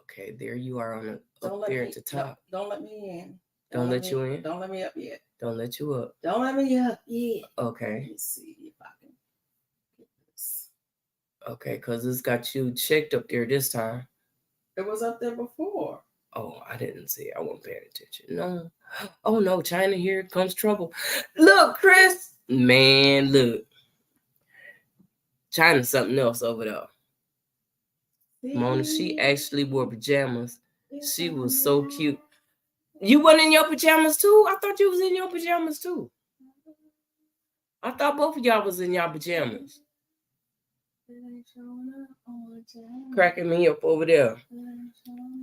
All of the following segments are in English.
Okay, there you are on the Don't up let there me. at the top. Don't let me in. Don't let you in. Don't let me up yet. Don't let you up. Don't let me up yet. Okay. Let me see if I can get this. Okay, because it's got you checked up there this time. It was up there before. Oh, I didn't see it. I wasn't paying attention. No. Oh no, China, here comes trouble. Look, Chris. Man, look. China's something else over there. Mona, she actually wore pajamas. She was so cute. You went in your pajamas too? I thought you was in your pajamas too. I thought both of y'all was in y'all pajamas. Cracking me up over there.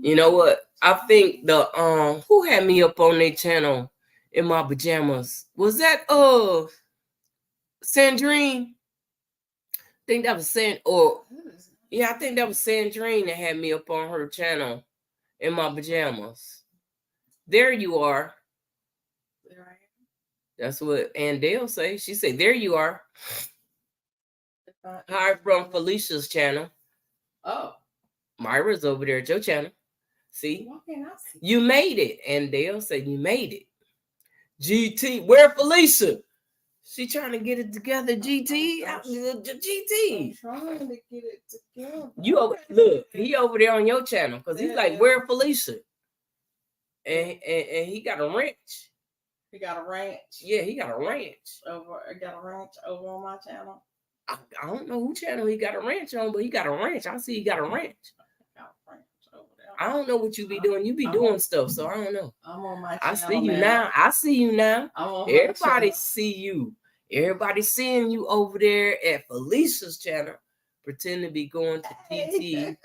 You know what? I think the who had me up on their channel in my pajamas? Was that Sandrine? I think that was I think that was Sandrine that had me up on her channel in my pajamas. There you are. There I am. That's what Andale say. She said, "There you are." Hi from Felicia's channel. Oh, Myra's over there at your channel. See, why can't I see? You made it. Andale said you made it. GT, where Felicia? She trying to get it together. GT, I'm GT. trying to get it together. You over, look, he over there on your channel because he's like, where Felicia? And he got a ranch. He got a ranch. Yeah, he got a ranch. I got a ranch over on my channel. I don't know who channel he got a ranch on, but he got a ranch. I see he got a ranch. I don't know what you be doing. You be doing stuff, so I don't know. I'm on my channel. I see you now. I see you now. Everybody see you. Everybody seeing you over there at Felicia's channel. Pretend to be going to TT.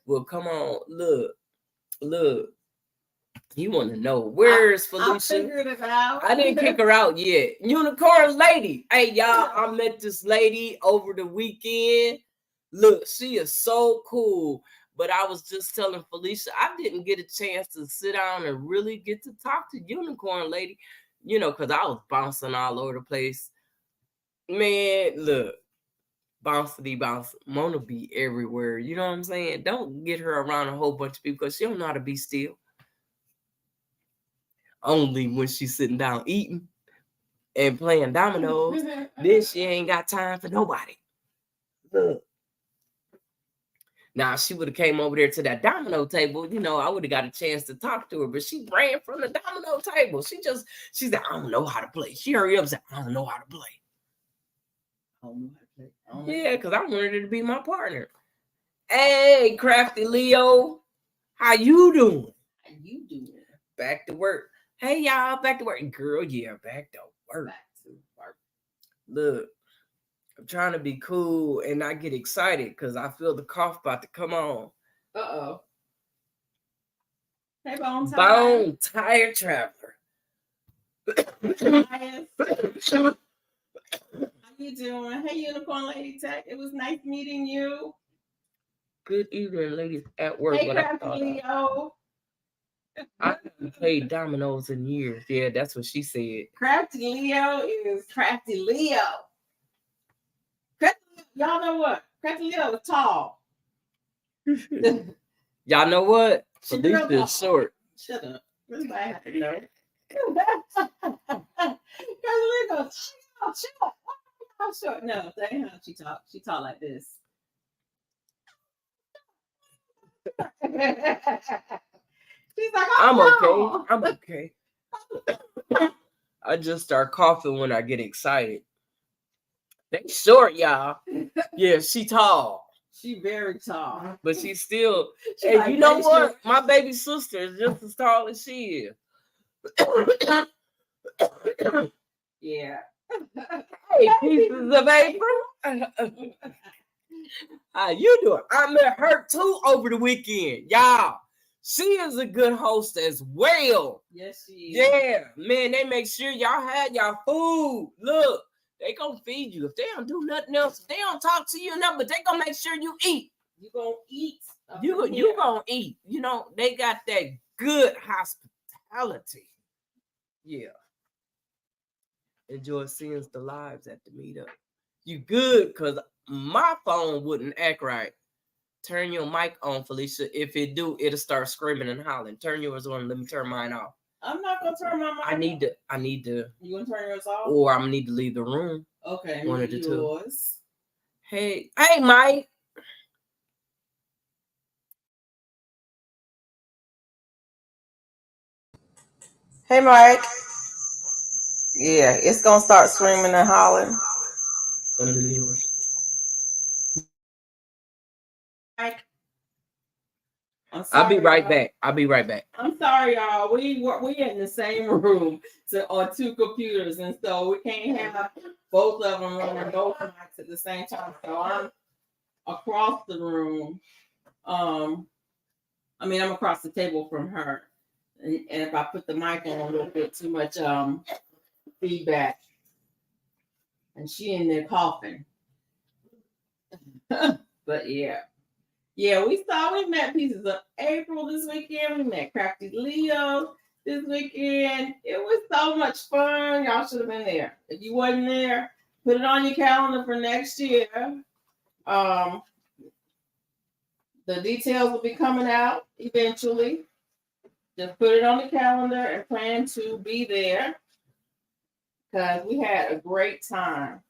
Well, come on. Look. You want to know where's Felicia? I figured it out. I didn't kick her out yet. Unicorn lady. Hey, y'all, I met this lady over the weekend. Look, she is so cool. But I was just telling Felicia, I didn't get a chance to sit down and really get to talk to Unicorn lady, because I was bouncing all over the place. Man, look, bouncy. Mona be everywhere. You know what I'm saying? Don't get her around a whole bunch of people because she don't know how to be still. Only when she's sitting down eating and playing dominoes, then she ain't got time for nobody. Look. Now, she would have came over there to that domino table, I would have got a chance to talk to her, but she ran from the domino table. She said, I don't know how to play. She hurried up and said, I don't know how to play. I don't know how to play. Yeah, because I wanted her to be my partner. Hey, Crafty Leo. How you doing? Back to work. Hey, y'all, back to work. Girl, yeah, back to work. Look, I'm trying to be cool and not get excited because I feel the cough about to come on. Uh-oh. Hey, Bone Tire Traveler. How you doing? Hey, Unicorn Lady Tech. It was nice meeting you. Good evening, ladies at work. Hey, Crafty Leo. I haven't played dominoes in years. Yeah, that's what she said. Crafty Leo is Crafty Leo. Y'all know what? Crafty Leo is tall. Y'all know what? Felicia is short. Shut up. Really bad. No. Crafty Leo goes, short. No, that ain't how she talk. She talk like this. She's like, I'm okay. I just start coughing when I get excited. They short, y'all. Yeah, she tall. She very tall. But she's still, hey, like, you know what? Short. My baby sister is just as tall as she is. Yeah. Hey, pieces of April. How you doing? I met her too over the weekend. Y'all, she is a good host as well. Yes, she is. Yeah, man, they make sure y'all had y'all food. Look, they gonna feed you. If they don't do nothing else, if they don't talk to you enough, but they gonna make sure you eat. You gonna eat. You gonna eat. They got that good hospitality. Yeah. Enjoy seeing the lives at the meetup. You good, because my phone wouldn't act right Turn your mic on, Felicia. If it do, it'll start screaming and hollering. Turn yours on. Let me turn mine off. I'm not gonna turn my mic. I need to. You gonna turn yours off? Or I'm gonna need to leave the room. Okay. One of the two. Yours. Hey, Mike. Hey, Mike. Yeah, it's gonna start screaming and hollering. Mike. I'll be right back. I'm sorry, y'all. We in the same room on two computers, and so we can't have both of them running both mics at the same time. So I'm across the room. I'm across the table from her, and if I put the mic on, it'll get too much feedback, and she in there coughing. But yeah. Yeah, we met Pieces of April this weekend. We met Crafty Leo this weekend. It was so much fun. Y'all should have been there. If you wasn't there, put it on your calendar for next year. The details will be coming out eventually. Just put it on the calendar and plan to be there because we had a great time.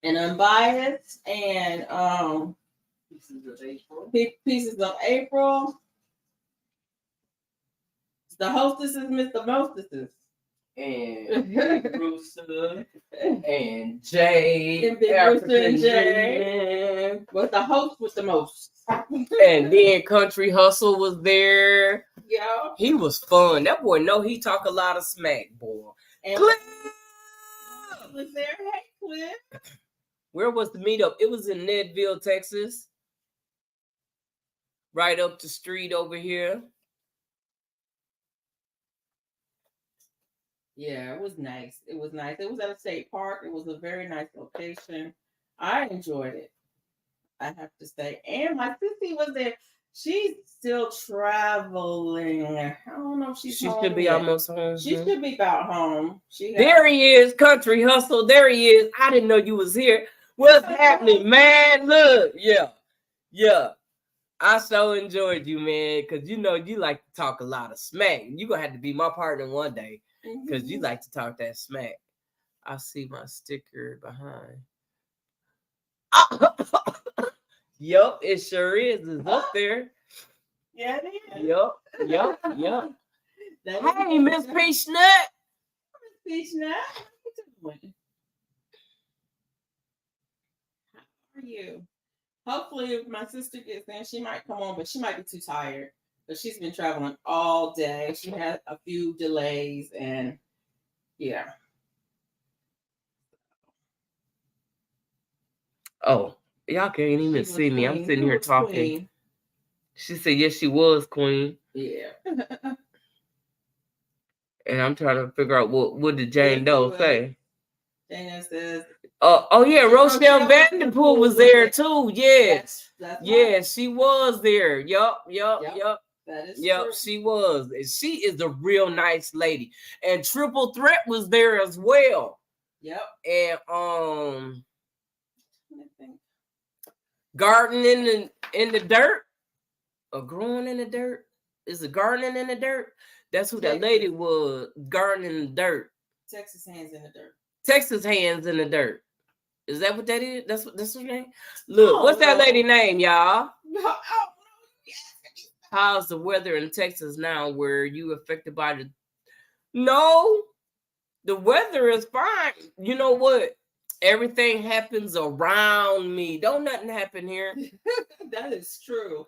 And Unbiased and Pieces of April. The hostesses, Mr. Mostesses. And Big Rooster and Jay. And Big Rooster and Jay. But the host was the most. And then Country Hustle was there. Yeah. He was fun. That boy he talk a lot of smack, boy. And Cliff was there. Hey, Cliff. Where was the meetup? It was in Nedville, Texas. Right up the street over here. Yeah, it was nice. It was nice. It was at a state park. It was a very nice location. I enjoyed it, I have to say. And my sissy was there. She's still traveling. I don't know if she should be almost home. She should be about home. There he is, Country Hustle. There he is. I didn't know you was here. What's happening, man? Look, yeah. I so enjoyed you, man, because you like to talk a lot of smack. You're going to have to be my partner one day because you like to talk that smack. I see my sticker behind. Yup, it sure is. It's up there. Yeah, it is. Yup. Hey, Miss Peach Nut. Miss Peach Nut, what you doing? How are you? Hopefully, if my sister gets in, she might come on, but she might be too tired. But she's been traveling all day. She had a few delays, and yeah. Oh, y'all can't even see me. I'm sitting here talking. Queen. She said, yes, she was queen. Yeah. And I'm trying to figure out what did Jane Doe say. Jane Doe says, oh yeah, Rochelle Vanderpool was there too. Yes. That's yeah, right. She was there. Yup. That is true. She was. And she is a real nice lady. And Triple Threat was there as well. Yep. And gardening in the dirt. Or growing in the dirt. Is it gardening in the dirt? That's who that lady was. Gardening in the dirt. Texas Hands in the Dirt. Texas Hands in the Dirt. Is that what that is? That's her name? Look, what's that lady name, y'all? No. How's the weather in Texas now? Were you affected by the... No, the weather is fine. You know what? Everything happens around me. Don't nothing happen here. That is true.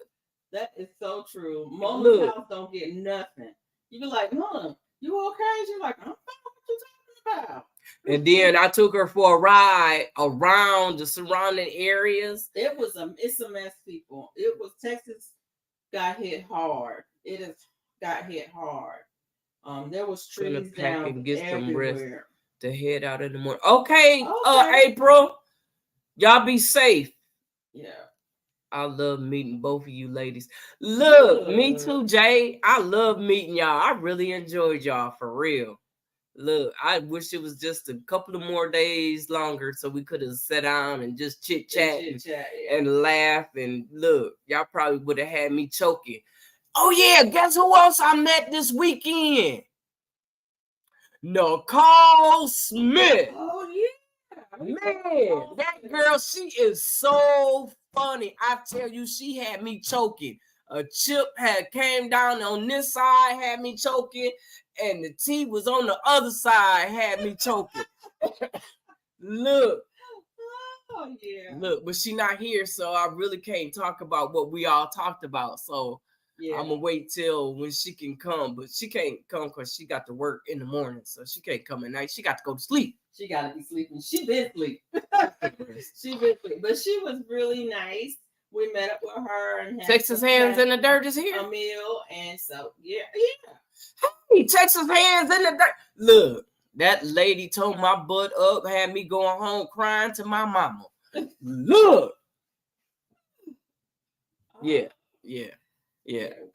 That is so true. Mama's house don't get nothing. You be like, Mom, you okay? She's like, I'm fine. What you talking about? And then I took her for a ride around the surrounding areas. It's a mess, people. It was Texas got hit hard. It has got hit hard. There was trees down and get everywhere. Some rest to head out in the morning. Okay. April, y'all be safe. Yeah. I love meeting both of you ladies. Look, me too, Jay. I love meeting y'all. I really enjoyed y'all for real. Look, I wish it was just a couple of more days longer so we could have sat down and just chit chat and laugh. And look, y'all probably would have had me choking. Oh yeah, guess who else I met this weekend? Nicole Smith. Oh yeah. Man, that girl, she is so funny. I tell you, she had me choking. A chip had came down on this side, had me choking, and the tea was on the other side, had me choking. Look. Oh yeah. Look, but she not here, so I really can't talk about what we all talked about. So Yeah. I'm gonna wait till when she can come, but she can't come because she got to work in the morning, so she can't come at night. She got to go to sleep. She got to be sleeping. She been sleep. She been sleep, but she was really nice. We met up with her and Texas Hands in the Dirt is here. A meal, and so yeah. Hey, Texas Hands in the Dirt. Look, that lady told my butt up, had me going home crying to my mama. Look. Yeah.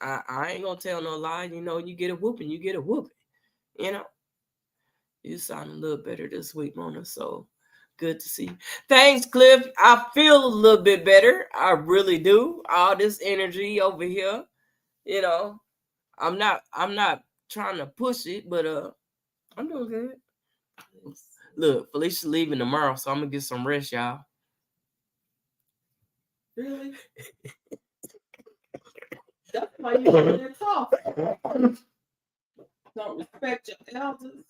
I ain't gonna tell no lie. You know, you get a whooping, you get a whooping. You know, you sound a little better this week, Mona. So good to see you. Thanks, Cliff. I feel a little bit better. I really do. All this energy over here. You know, I'm not trying to push it, but I'm doing good. Look, Felicia leaving tomorrow, so I'm gonna get some rest, y'all. Really? That's why you want to talk. Don't respect your elders.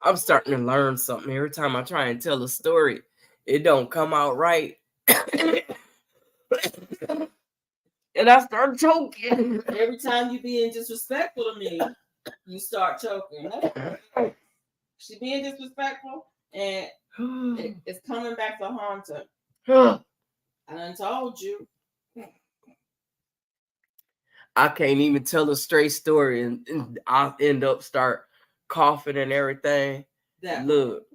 I'm starting to learn something every time I try and tell a story. It don't come out right. And I start choking. Every time you being disrespectful to me, you start choking. She being disrespectful, and it's coming back to haunt her. I done told you. I can't even tell a straight story, and I'll end up start coughing and everything. Look.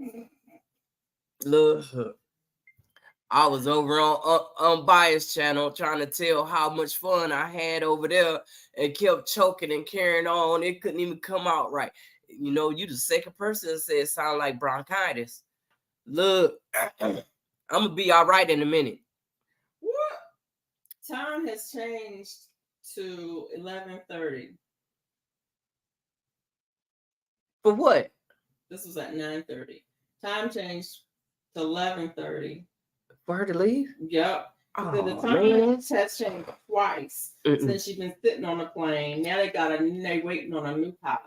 I was over on Unbiased channel trying to tell how much fun I had over there and kept choking and carrying on. It couldn't even come out right. You know, you the second person that said it sound like bronchitis. Look, I'm going to be all right in a minute. What? Time has changed to 11:30. For what? This was at 9:30. Time changed to 11:30. For her to leave? Yep. Oh, the time has changed twice since she's been sitting on the plane. Now they waiting on a new pilot.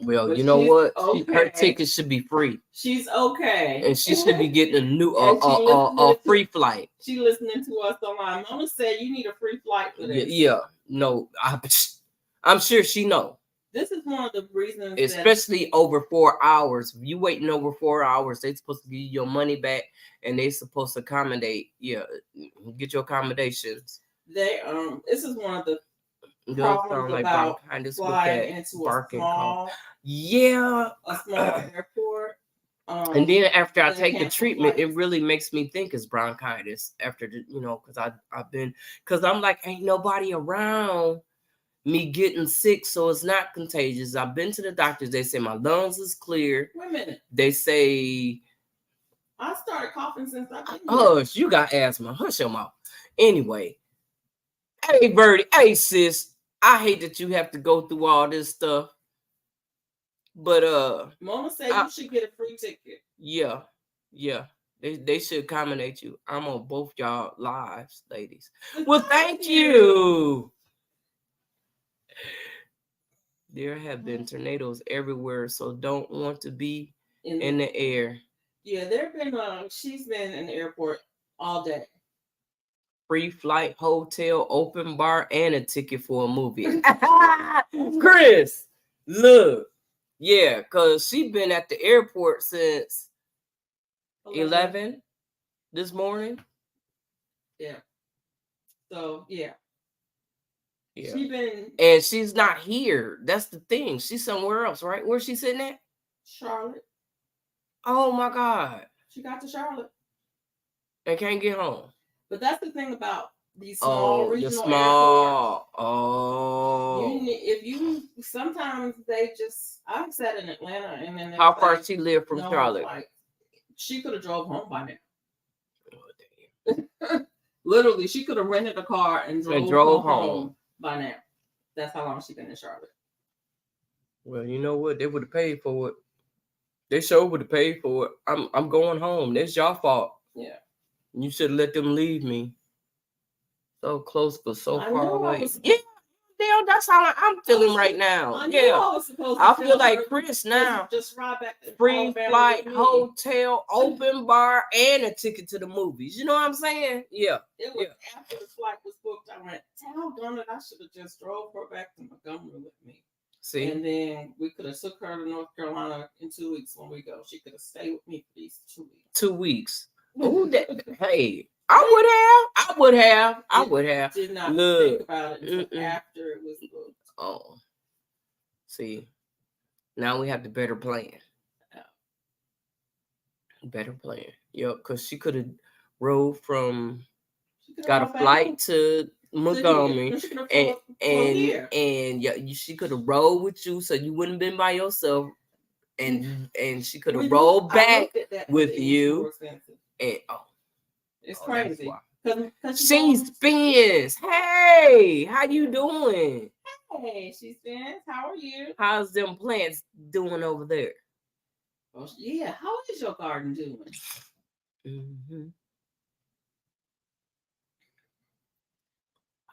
Well, but you know what? Okay. Her ticket should be free. She's okay, and she should be getting a new free flight. She listening to us online. Mona said you need a free flight for this. Yeah. No, I'm sure she know. This is one of the reasons, especially over 4 hours. If you waiting over 4 hours, they supposed to give you your money back, and they supposed to accommodate. Yeah, get your accommodations. This is one of the problems about flying into a small airport. And then after I take the treatment, it really makes me think it's bronchitis. After the, because I'm like, ain't nobody around me getting sick, so it's not contagious. I've been to the doctors. They say my lungs is clear. Wait a minute. They say I started coughing since I've been here. Hush, you got asthma. Hush your mouth. Anyway, hey Birdie, hey sis, I hate that you have to go through all this stuff. But Mona said you should get a free ticket. Yeah. They should accommodate you. I'm on both y'all lives, ladies. Well, thank you. There have been tornadoes everywhere, so don't want to be in the air. Yeah, she's been in the airport all day. Free flight, hotel, open bar, and a ticket for a movie. Chris, look. Yeah, because she been at the airport since 11 this morning. Yeah. So, yeah. Yeah. And she's not here. That's the thing. She's somewhere else, right? Where's she sitting at? Charlotte. Oh my God. She got to Charlotte. And can't get home. But that's the thing about these small the regional airports. small. Oh. If you sometimes they just. I sat in Atlanta and then How far she lived from no, Charlotte? like she could have drove home by now. Oh, damn. Literally, she could have rented a car and drove home by now. That's how long she been in Charlotte. Well, you know what? They would have paid for it. They sure would have paid for it. I'm going home. That's your fault. Yeah. You should have let them leave me. So close, but so far away. Yeah. Damn, that's how I'm feeling right now. I feel like Chris now. Just ride back to free flight, hotel, open bar, and a ticket to the movies. You know what I'm saying? Yeah. It was after the flight was booked. I went, doggone it, I should have just drove her back to Montgomery with me. See? And then we could have took her to North Carolina in 2 weeks when we go. She could have stayed with me for these 2 weeks. 2 weeks. Oh, hey. I would have. Did not think about it until after it was booked. Oh. See. Now we have the better plan. Better plan. Yep, because she could have rode from got a flight to Montgomery and yeah, she could have rode with you so you wouldn't have been by yourself and she could have rolled back with you and it's crazy. She spins. Hey, how you doing? Hey, she spins. How are you? How's them plants doing over there? Oh, yeah. How is your garden doing? Mm-hmm.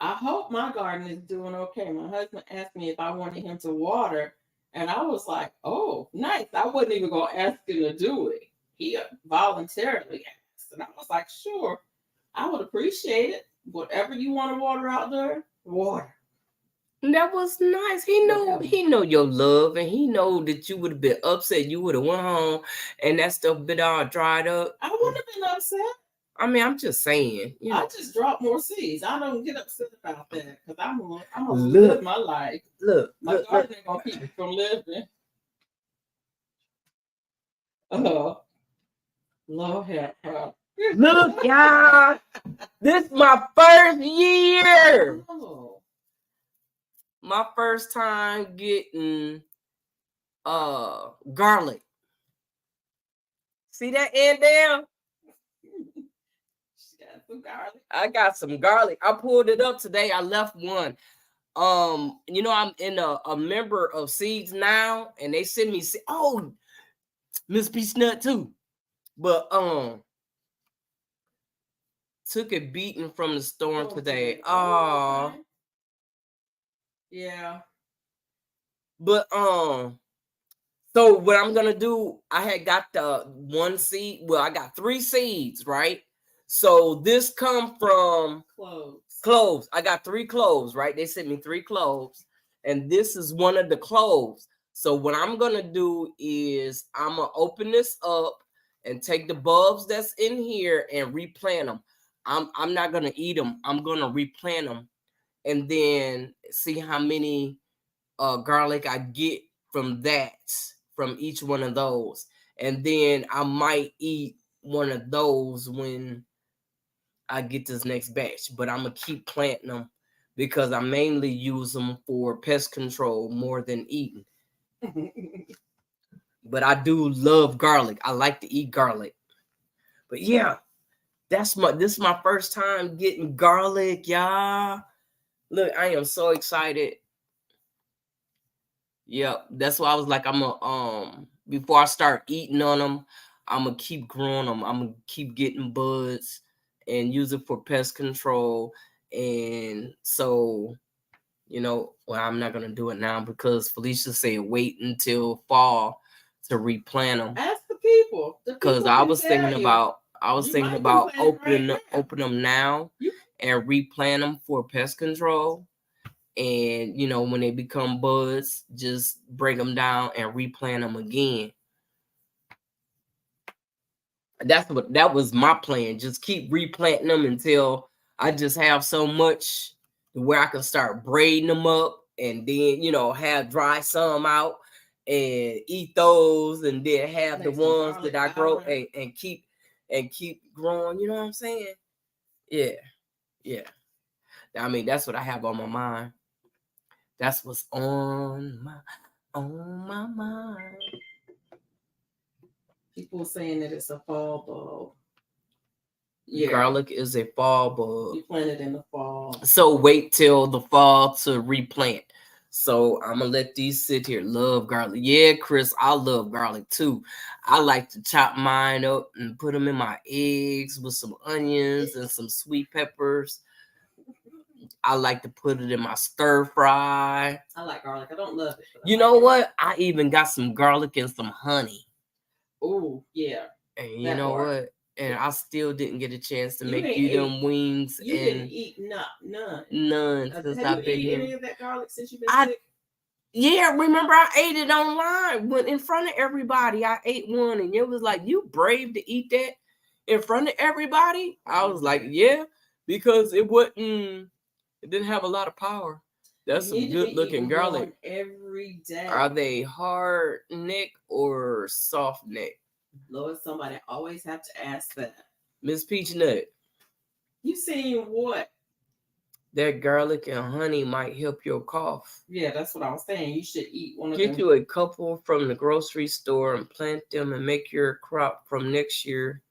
I hope my garden is doing okay. My husband asked me if I wanted him to water, and I was like, oh, nice. I wasn't even going to ask him to do it. He voluntarily asked, and I was like, sure. I would appreciate it. Whatever you want to water out there, water. That was nice. He know your love, and he know that you would have been upset. You would have went home, and that stuff been all dried up. I wouldn't have been upset. I mean, I'm just saying. You know. I just drop more seeds. I don't get upset about that because I'm gonna live my life. My garden ain't gonna keep me from living. Lord help her. Look, y'all. This is my first year. Oh. My first time getting garlic. See that end down? She got some garlic. I got some garlic. I pulled it up today. I left one. You know, I'm in a member of Seeds Now, and they send me Miss Peach Nut too. But took a beating from the storm today. Oh. Yeah. But so what I'm gonna do, I had got the one seed. Well, I got 3 seeds, right? So this come from cloves. I got 3 cloves, right? They sent me 3 cloves, and this is one of the cloves. So what I'm gonna do is I'm gonna open this up and take the bulbs that's in here and replant them. I'm not gonna eat them. I'm gonna replant them, and then see how many garlic I get from each one of those. And then I might eat one of those when I get this next batch. But I'm going to keep planting them because I mainly use them for pest control more than eating. But I do love garlic. I like to eat garlic. But yeah, this is my first time getting garlic, y'all. Look, I am so excited. Yeah, that's why I was like, I'm gonna before I start eating on them, I'm gonna keep growing them. I'm gonna keep getting buds and use it for pest control. And so, you know, well, I'm not gonna do it now because Felicia said wait until fall to replant them. Ask the people. Because I was thinking about open them now and replant them for pest control. And, you know, when they become buds, just break them down and replant them again. That was my plan. Just keep replanting them until I just have so much where I can start braiding them up and then, you know, have dry some out and eat those and then have the ones that I grow and keep growing. You know what I'm saying? Yeah. I mean, that's what I have on my mind. That's what's on my mind. People saying that it's a fall bulb. Yeah, Garlic is a fall bulb. you plant it in the fall. So wait till the fall to replant. So I'm gonna let these sit here. Love garlic. Yeah, Chris, I love garlic too. I like to chop mine up and put them in my eggs with some onions and some sweet peppers. I like to put it in my stir fry. I like garlic. I don't love it. You know what? I even got some garlic and some honey. Oh, yeah. And you know what? And I still didn't get a chance to make ain't them wings. You and didn't eat none. None Have since you I've been eaten here. any of that garlic since you've been sick? Yeah, remember I ate it online. Went in front of everybody. I ate one and it was like, you brave to eat that in front of everybody? I was like, yeah, because it didn't have a lot of power. That's some good looking garlic. Every day. Are they hard neck or soft neck? Lord, somebody always have to ask that. Miss Peach Nut. You seen what? That garlic and honey might help your cough. Yeah, that's what I was saying. You should eat one of them. them. Get you a couple from the grocery store and plant them and make your crop from next year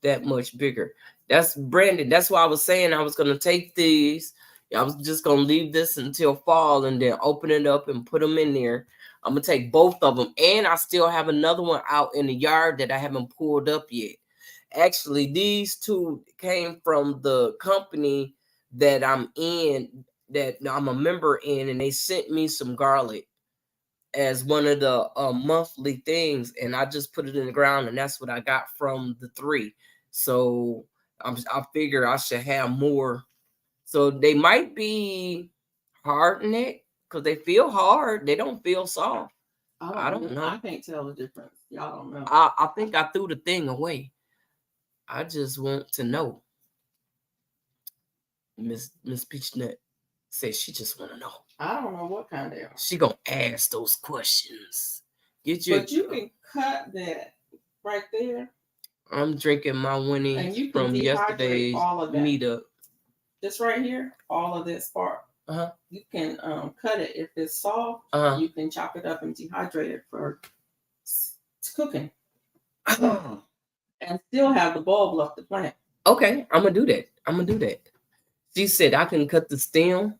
that much bigger. That's Brandon. That's why I was saying I was going to take these. I was just going to leave this until fall and then open it up and put them in there. I'm going to take both of them. And I still have another one out in the yard that I haven't pulled up yet. Actually, these two came from the company that I'm in, that I'm a member in, and they sent me some garlic as one of the monthly things, and I just put it in the ground, and that's what I got from the 3. So I figure I should have more. So they might be hard neck because they feel hard. They don't feel soft. I don't know. I can't tell the difference. Y'all don't know. I think I threw the thing away. I just want to know. Miss Peachnut says she just want to know. I don't know what kind they are. She gonna ask those questions. But you can cut that right there. I'm drinking my winnings from yesterday's meetup. This right here, all of this part. You can cut it. If it's soft, you can chop it up and dehydrate it for cooking. And still have the bulb left to plant. Okay, I'm gonna do that. She said I can cut the stem.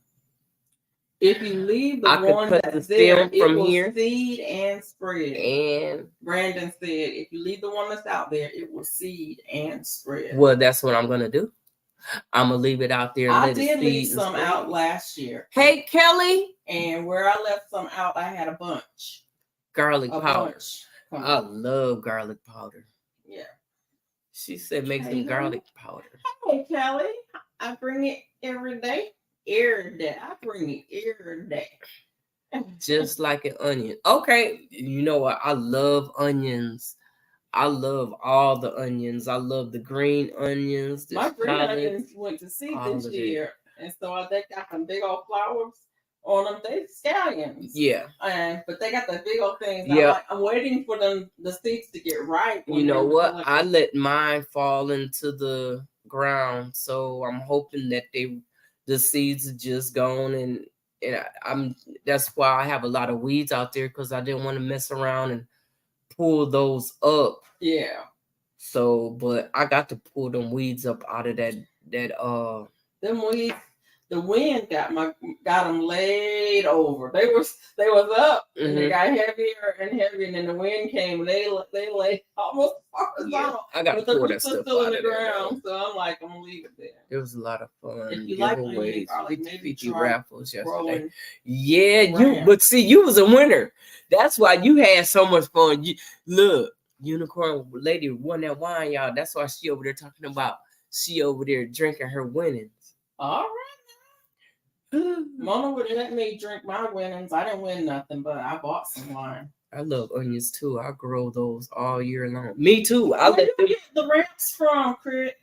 If you leave the one that's there, it will seed and spread. And Brandon said, if you leave the one that's out there, it will seed and spread. Well, that's what I'm gonna do. I'm gonna leave it out there. And I did leave some out last year. Hey, Kelly. And where I left some out, I had a bunch. Garlic powder. I love garlic powder. Yeah. She said make some garlic powder. Hey, Kelly. I bring it every day. Every day. I bring it every day. Just like an onion. Okay. You know what? I love onions. I love all the onions. I love the green onions. My green onions went to seed this year. And so they got some big old flowers on them. They scallions. Yeah. But they got the big old things. Yeah. I'm waiting for the seeds to get ripe. You know what? I let mine fall into the ground. So I'm hoping that the seeds are just gone, and that's why I have a lot of weeds out there, because I didn't want to mess around and pull those up. Yeah. So, but I got to pull them weeds up out of that them weeds. The wind got them laid over. They was up, and they got heavier and heavier, and then the wind came. They lay almost horizontal. Yeah, I got to pull that stuff still out in the of ground. So I'm like, I'm gonna leave it there. It was a lot of fun. If you giveaways, like 50 raffles yesterday. Yeah, but see, you was a winner. That's why you had so much fun. Look, Unicorn Lady won that wine, y'all. That's why she over there talking about. She over there drinking her winnings. All right. Mona would let me drink my winnings. I didn't win nothing, but I bought some wine. I love onions too. I grow those all year long. Me too. Where do you get the ramps from, Chris?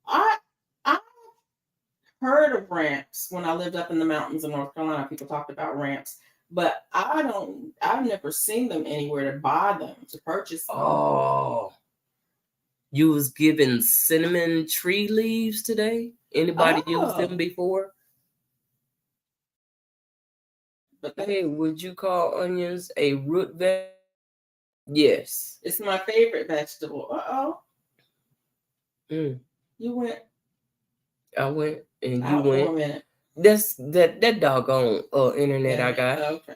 I heard of ramps when I lived up in the mountains in North Carolina. People talked about ramps, but I've never seen them anywhere to buy them, to purchase them. Oh. You was given cinnamon tree leaves today. Anybody used them before? But Hey, would you call onions a root vegetable? Yes. It's my favorite vegetable. You went. I went and you out for a went. minute. That's that doggone internet I got. Okay.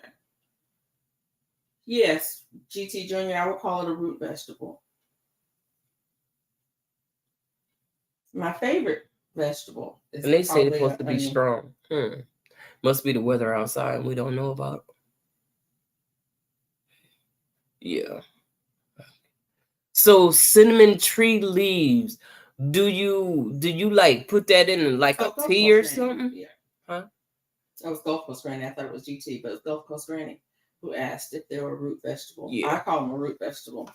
Yes, GT Junior, I would call it a root vegetable. My favorite vegetable is And they say it's supposed to be onion. strong. Must be the weather outside and we don't know about. Yeah. So cinnamon tree leaves. Do you like put that in like a tea or something? Yeah. Huh? That was Gulf Coast Granny. I thought it was GT, but it was Gulf Coast Granny who asked if they were a root vegetable. Yeah. I call them a root vegetable.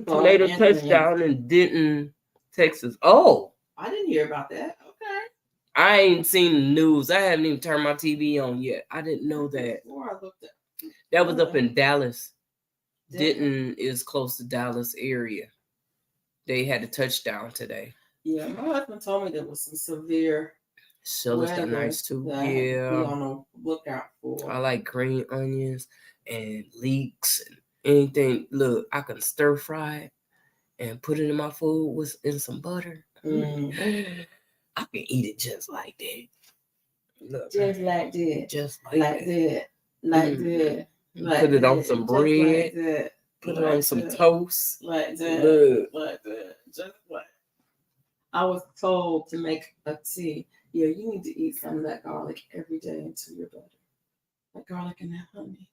Tornado touchdown in Denton, Texas. Oh, I didn't hear about that. Okay. I ain't seen the news. I haven't even turned my TV on yet. I didn't know that. Before I looked at that was up in Dallas. Denton is close to Dallas area. They had a touchdown today. Yeah, my husband told me there was some severe. Shell's nice too. Yeah. Be on the lookout for. I like green onions and leeks and anything. Look, I can stir fry it and put it in my food with in some butter. I can eat it just like that. Look, just like that. Just like that. Like that. Like put it on that. some bread. Like put it on some toast. Like that. Look. Like that. Just like. I was told to make a tea. Yeah, you need to eat some of that garlic every day into your butter. That garlic and that honey.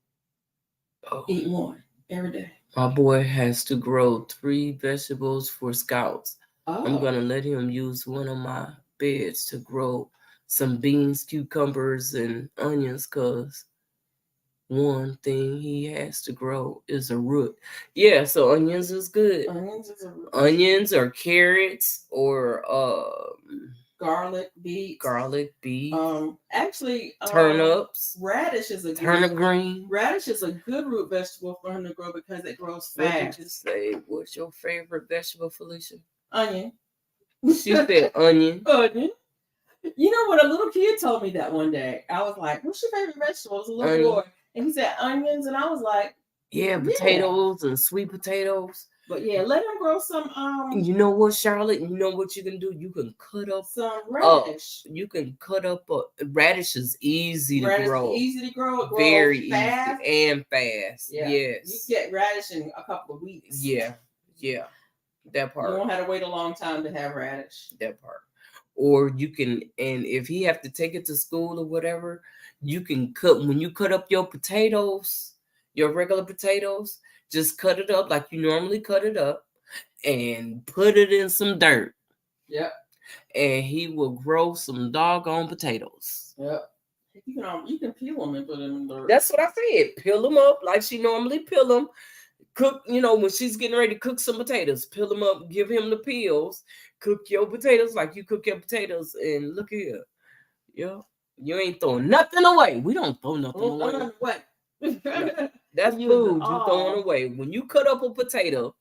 Oh. Eat one every day. My boy has to grow 3 vegetables for scouts. I'm going to let him use one of my beds to grow some beans, cucumbers, and onions because one thing he has to grow is a root. Yeah, so onions is good. Onions is a root. Onions or carrots or garlic, beets. Actually, turnips. Radish is a turnip green. Radish is a good root vegetable for him to grow because it grows fast. What's your favorite vegetable, Felicia? Onion. She said onion. Onion. You know what? A little kid told me that one day. I was like, "What's your favorite vegetable?" It was a little boy, and he said onions, and I was like, "Yeah, potatoes and sweet potatoes." But yeah, let him grow some. You know what, Charlotte? You know what you can do? You can cut up some radish. You can cut up a radish is easy to grow. Easy to grow. It grows very fast. Easy and fast. Yeah. Yes. You get radish in a couple of weeks. Yeah. Yeah. That part. You don't have to wait a long time to have radish. That part. Or you can, and if he have to take it to school or whatever, you can when you cut up your potatoes, your regular potatoes, just cut it up like you normally cut it up and put it in some dirt. Yep. And he will grow some doggone potatoes. Yep. You can peel them and put them in dirt. That's what I said. Peel them up like she normally peel them. Cook, when she's getting ready to cook some potatoes, peel them up, give him the peels, cook your potatoes like you cook your potatoes, and look here. Yeah, you ain't throwing nothing away. We don't throw nothing away. What? That's food you throwing away. When you cut up a potato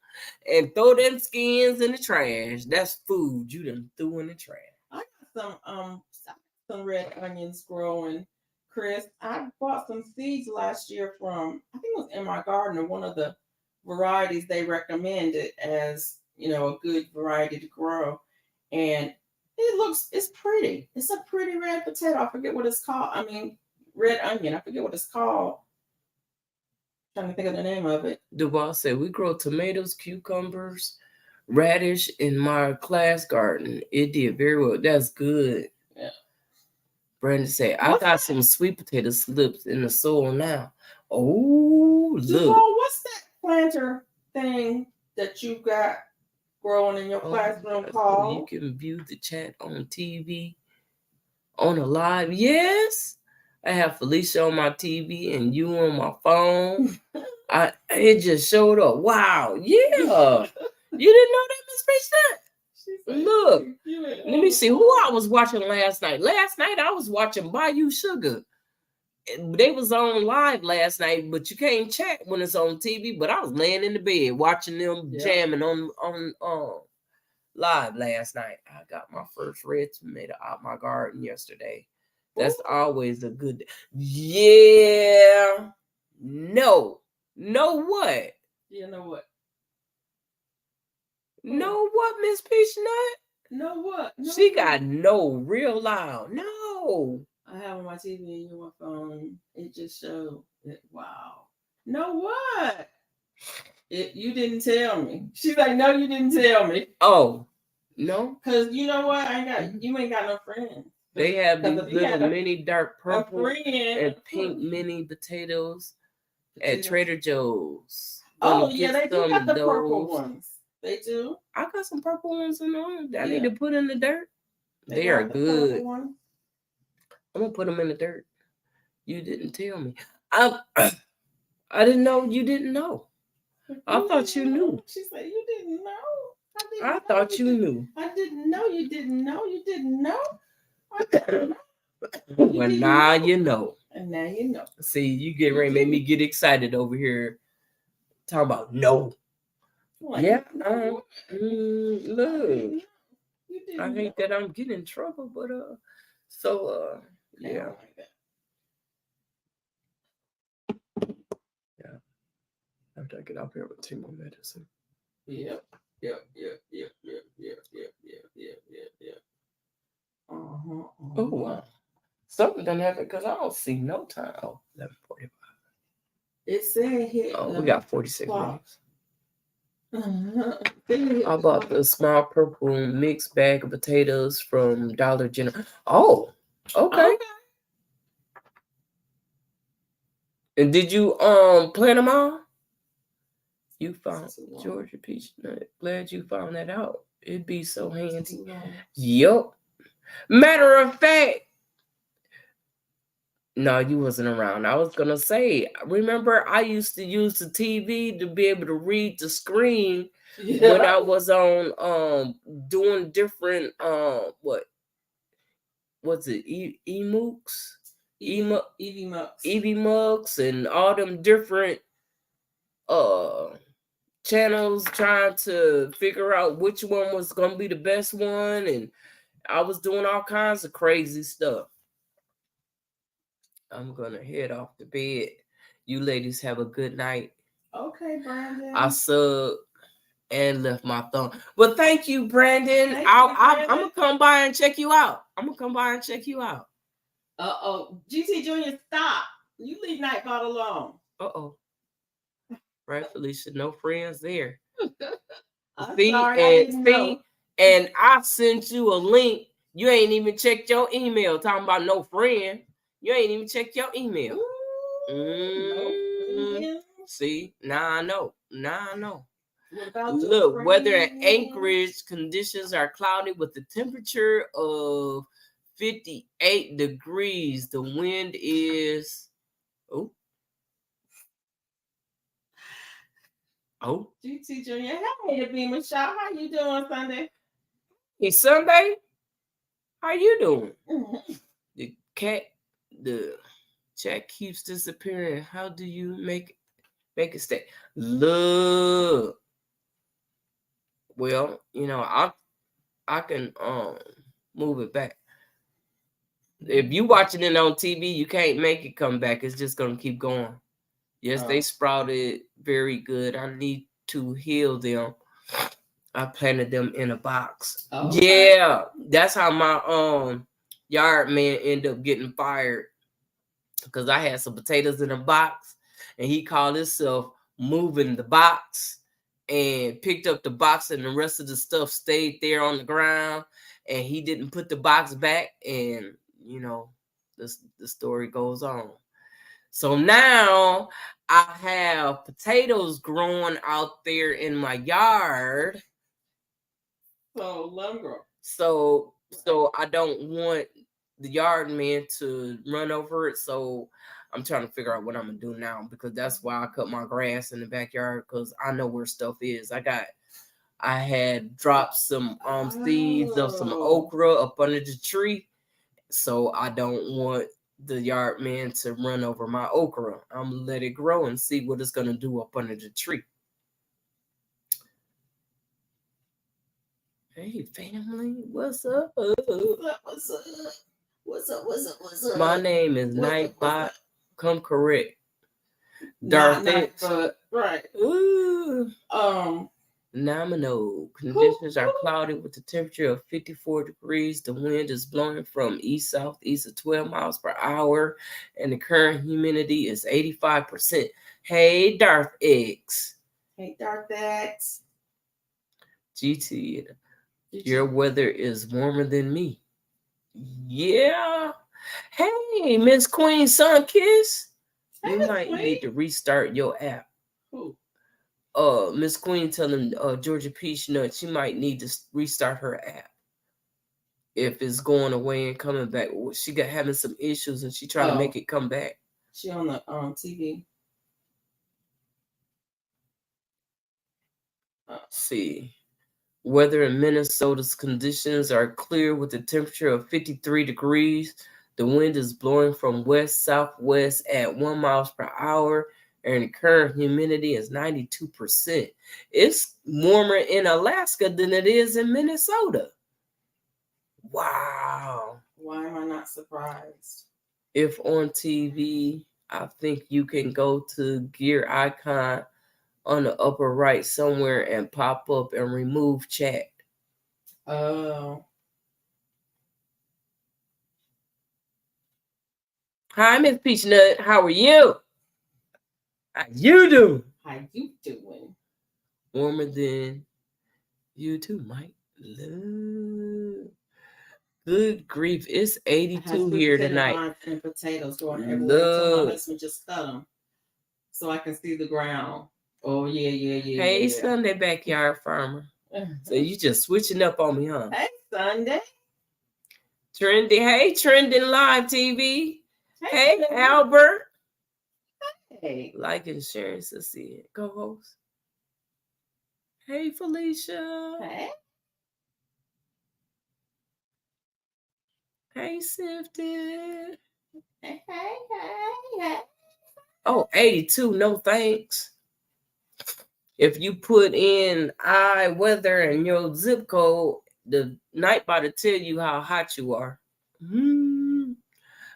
and throw them skins in the trash, that's food you done threw in the trash. I got some red onions growing, Chris. I bought some seeds last year from, I think it was in my garden, or one of the varieties they recommended as a good variety to grow, and it's pretty. It's a pretty red potato. I forget what it's called. I mean, red onion. I forget what it's called. I'm trying to think of the name of it. Duval said we grow tomatoes, cucumbers, radish in my class garden. It did very well. That's good. Yeah. Brandon said I got some sweet potato slips in the soil now. Oh, look. Duval, what's that planter thing that you got growing in your classroom called? You can view the chat on TV on a live. Yes, I have Felicia on my TV and you on my phone. It just showed up. Wow, yeah. You didn't know that, Miss Fisher? Look, let me see who I was watching last night. Last night I was watching Bayou Sugar. They was on live last night, but you can't check when it's on TV. But I was laying in the bed watching them jamming on live last night. I got my first red tomato out my garden yesterday. That's always a good. Yeah. No. Know what? You know what? Know what, Miss Peachnut? Know what? No She what? got no real loud. No. I have on my TV and your phone. It just showed it. Wow. Know what? You didn't tell me. She's like, no, you didn't tell me. Oh, no. Because you know what? You ain't got no friends. They have these little mini dark purple and pink mini mini potatoes at Trader Joe's. Oh, yeah, they do got the purple ones. They do. I got some purple ones in them that I need to put in the dirt. They are good. I'm going to put them in the dirt. You didn't tell me. I didn't know you didn't know. I thought you knew. She said you didn't know. I thought you knew. I didn't know you didn't know. You didn't know. Well, now you know. And now you know. See, you get ready, made me get excited over here. Talking about no. Like, yeah. Look. I hate that I'm getting in trouble, but yeah. Yeah. After I get up here with 2 more medicine. Yep. Oh wow. Something done happen because I don't see no time. Oh, 11:45. It said here. Oh, we got 46 minutes. I bought the small purple mixed bag of potatoes from Dollar General. Oh, okay. And did you plant them all? You found Georgia peach nut. Glad you found that out. It'd be so handy. Yup. Matter of fact, no, you wasn't around. I was gonna say, remember I used to use the TV to be able to read the screen when I was on doing different what was it? EMUX? EVMUX and all them different channels, trying to figure out which one was gonna be the best one, and I was doing all kinds of crazy stuff. I'm gonna head off to bed. You ladies have a good night. Okay, Brandon. I subbed and left my thumb. But thank you, Brandon. I'm gonna come by and check you out. GT Junior, stop. You leave Nightbot alone. Right, Felicia, no friends there. And I sent you a link. You ain't even checked your email talking about no friend. You ain't even checked your email. See, now I know. Look, weather at Anchorage, conditions are cloudy with the temperature of 58 degrees. The wind is GT Junior, hey, to be Michelle. How you doing Sunday? It's Sunday. How you doing? The chat keeps disappearing. How do you make it stay? Look. Well, I can move it back. If you watching it on TV, you can't make it come back. It's just gonna keep going. Yes, they sprouted very good. I need to heal them. I planted them in a box. Yeah, that's how my yard man ended up getting fired, because I had some potatoes in a box and he called himself moving the box and picked up the box, and the rest of the stuff stayed there on the ground, and he didn't put the box back, and the story goes on. So now I have potatoes growing out there in my yard. So I don't want the yard man to run over it. So I'm trying to figure out what I'm gonna do now, because that's why I cut my grass in the backyard, because I know where stuff is. I had dropped some seeds of some okra up under the tree. So I don't want the yard man to run over my okra. I'm gonna let it grow and see what it's gonna do up under the tree. Hey family, what's up? What's up? My name is Nightbot. Come correct. Not Darth but right. Ooh. Nominal conditions are cloudy with a temperature of 54 degrees. The wind is blowing from east-southeast at 12 miles per hour, and the current humidity is 85%. Hey, Darth X. Hey, Darth X. GT, your weather is warmer than me. Yeah. Hey, Miss Queen Sunkiss. You might need to restart your app. Who? Miss Queen telling Georgia Peach Nut she might need to restart her app if it's going away and coming back. She got having some issues and she trying to make it come back. She on the TV. See, weather in Minnesota's conditions are clear with a temperature of 53 degrees. The wind is blowing from west-southwest at 1 mile per hour. And the current humidity is 92%. It's warmer in Alaska than it is in Minnesota. Wow. Why am I not surprised? If on TV, I think you can go to gear icon on the upper right somewhere and pop up and remove chat. Oh. Hi, Miss Peachnut. How are you? How you do? How you doing? Warmer than you too, Mike. Love. Good grief. It's 82 here tonight. And potatoes going everywhere. So my husband just cut them so I can see the ground. Oh, yeah. Hey, Sunday Backyard Farmer. So you just switching up on me, huh? Hey, Sunday. Trendy. Hey, Trending Live TV. Hey, Albert. Hey. Like and share, Cecilia. Co-host. Hey, Felicia. Hey. Hey, Sifted. Hey. Oh, 82. No thanks. If you put in weather and your zip code, the Nightbot will tell you how hot you are.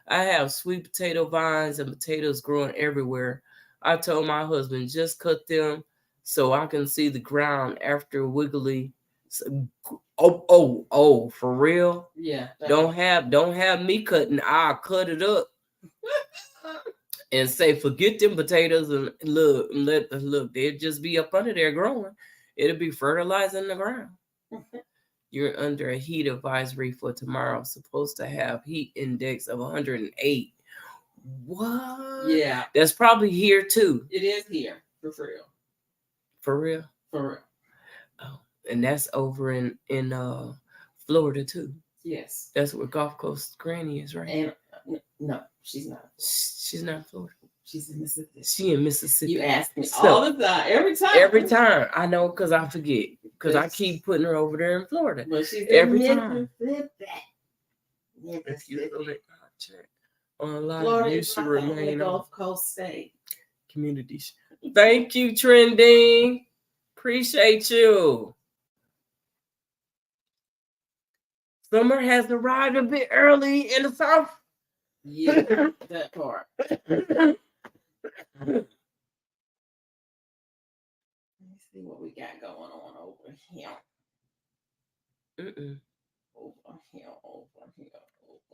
I have sweet potato vines and potatoes growing everywhere. I told my husband, just cut them so I can see the ground after wiggly. Oh, for real? Yeah. Don't have me cutting. I'll cut it up. And say, forget them potatoes and look, they'll just be up under there growing. It'll be fertilizing the ground. You're under a heat advisory for tomorrow. Supposed to have heat index of 108. What? Yeah. That's probably here too. It is here, for real. For real? For real. Oh, and that's over in Florida too. Yes. That's where Gulf Coast Granny is, right? And no, she's not. She's not in Florida. She's in Mississippi. She in Mississippi. You ask me all the time, every time. Every time. I know, because I forget. Because I keep putting her over there in Florida. But she's every in time. Mississippi. If you look at check on a lot Florida, you should remain on Gulf Coast state. Communities. Thank you, Trending. Appreciate you. Summer has arrived a bit early in the South. Yeah, that part. Let me see what we got going on over here. Over here.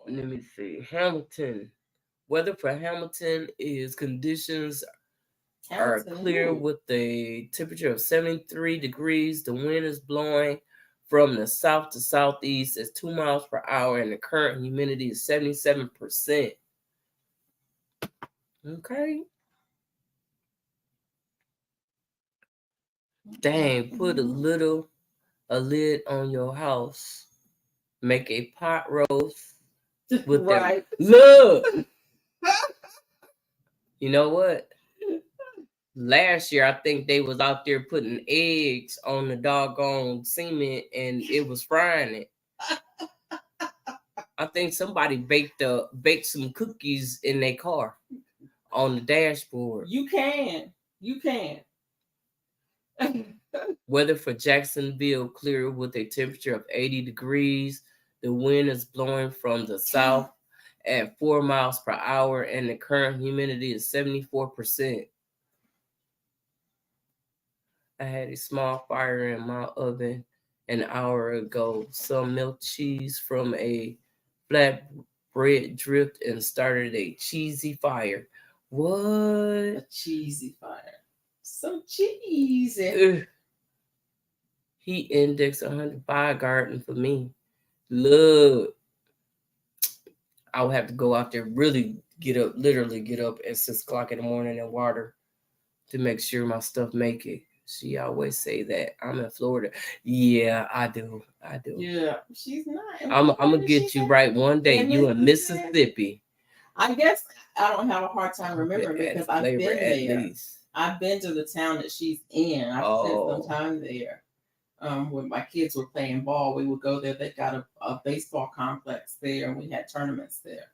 Let me see. Hamilton. Weather for Hamilton is conditions are clear with a temperature of 73 degrees. The wind is blowing from the south to southeast at 2 miles per hour, and the current humidity is 77%. Okay. Dang, put a lid on your house. Make a pot roast with right. them. Look. You know what? Last year, I think they was out there putting eggs on the doggone cement and it was frying it. I think somebody baked some cookies in their car on the dashboard. You can. Weather for Jacksonville clear with a temperature of 80 degrees. The wind is blowing from the south at 4 miles per hour, and the current humidity is 74%. I had a small fire in my oven an hour ago. Some milk cheese from a flatbread dripped and started a cheesy fire. What? A cheesy fire. So cheesy. Ugh. Heat index 105 garden for me. Look, I would have to go out there, literally get up at 6 o'clock in the morning and water to make sure my stuff make it. She always say that. I'm in Florida. Yeah, I do. Yeah, she's not. I'm gonna get you right one day. You in Mississippi. I guess I don't have a hard time remembering because I've been there. I've been to the town that she's in. I've spent some time there. When my kids were playing ball, we would go there. They got a baseball complex there, and we had tournaments there.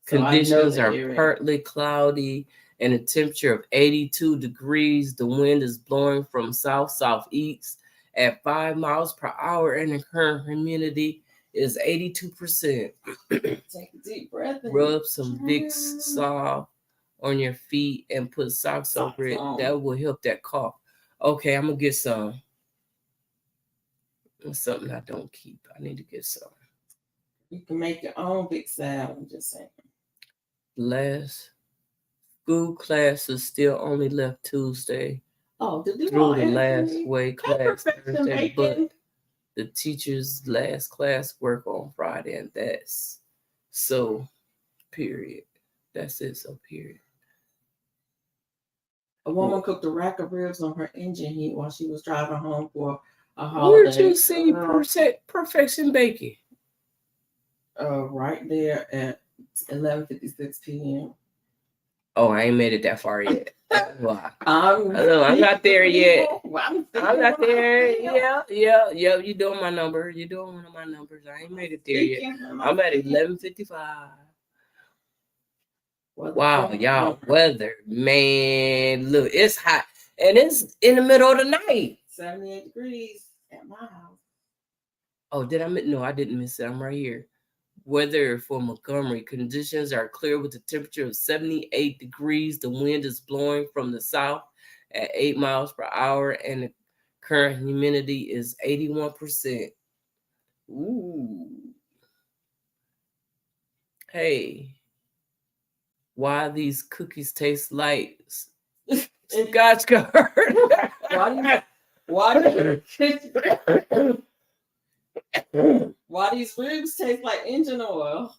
So conditions are partly cloudy and a temperature of 82 degrees. The wind is blowing from south-southeast at 5 miles per hour, and the current humidity is 82%. Take a deep breath. Rub some Vicks Soft on your feet and put socks over it. That will help that cough. Okay, I'm gonna get some. It's something I don't keep. I need to get some. You can make your own big salad. I'm just saying. Last school classes still only left Tuesday. Oh, did you through the last way class Thursday, but the teacher's last class work on Friday, and that's so. Period. That's it. So period. A woman cooked a rack of ribs on her engine heat while she was driving home for a holiday. Where'd you see Perfection Baking? Right there at 11:56 p.m. Oh, I ain't made it that far yet. I'm not there yet. I'm not there. Yeah. You doing my number? You doing one of my numbers? I ain't made it there yet. I'm at 11:55. Wow, y'all, weather, man. Look, it's hot, and it's in the middle of the night. 78 degrees at my house. Oh, did I miss? No, I didn't miss it. I'm right here. Weather for Montgomery. Conditions are clear with a temperature of 78 degrees. The wind is blowing from the south at 8 miles per hour, and the current humidity is 81%. Ooh. Hey, why these cookies taste like Scotch guard? Why these ribs taste like engine oil?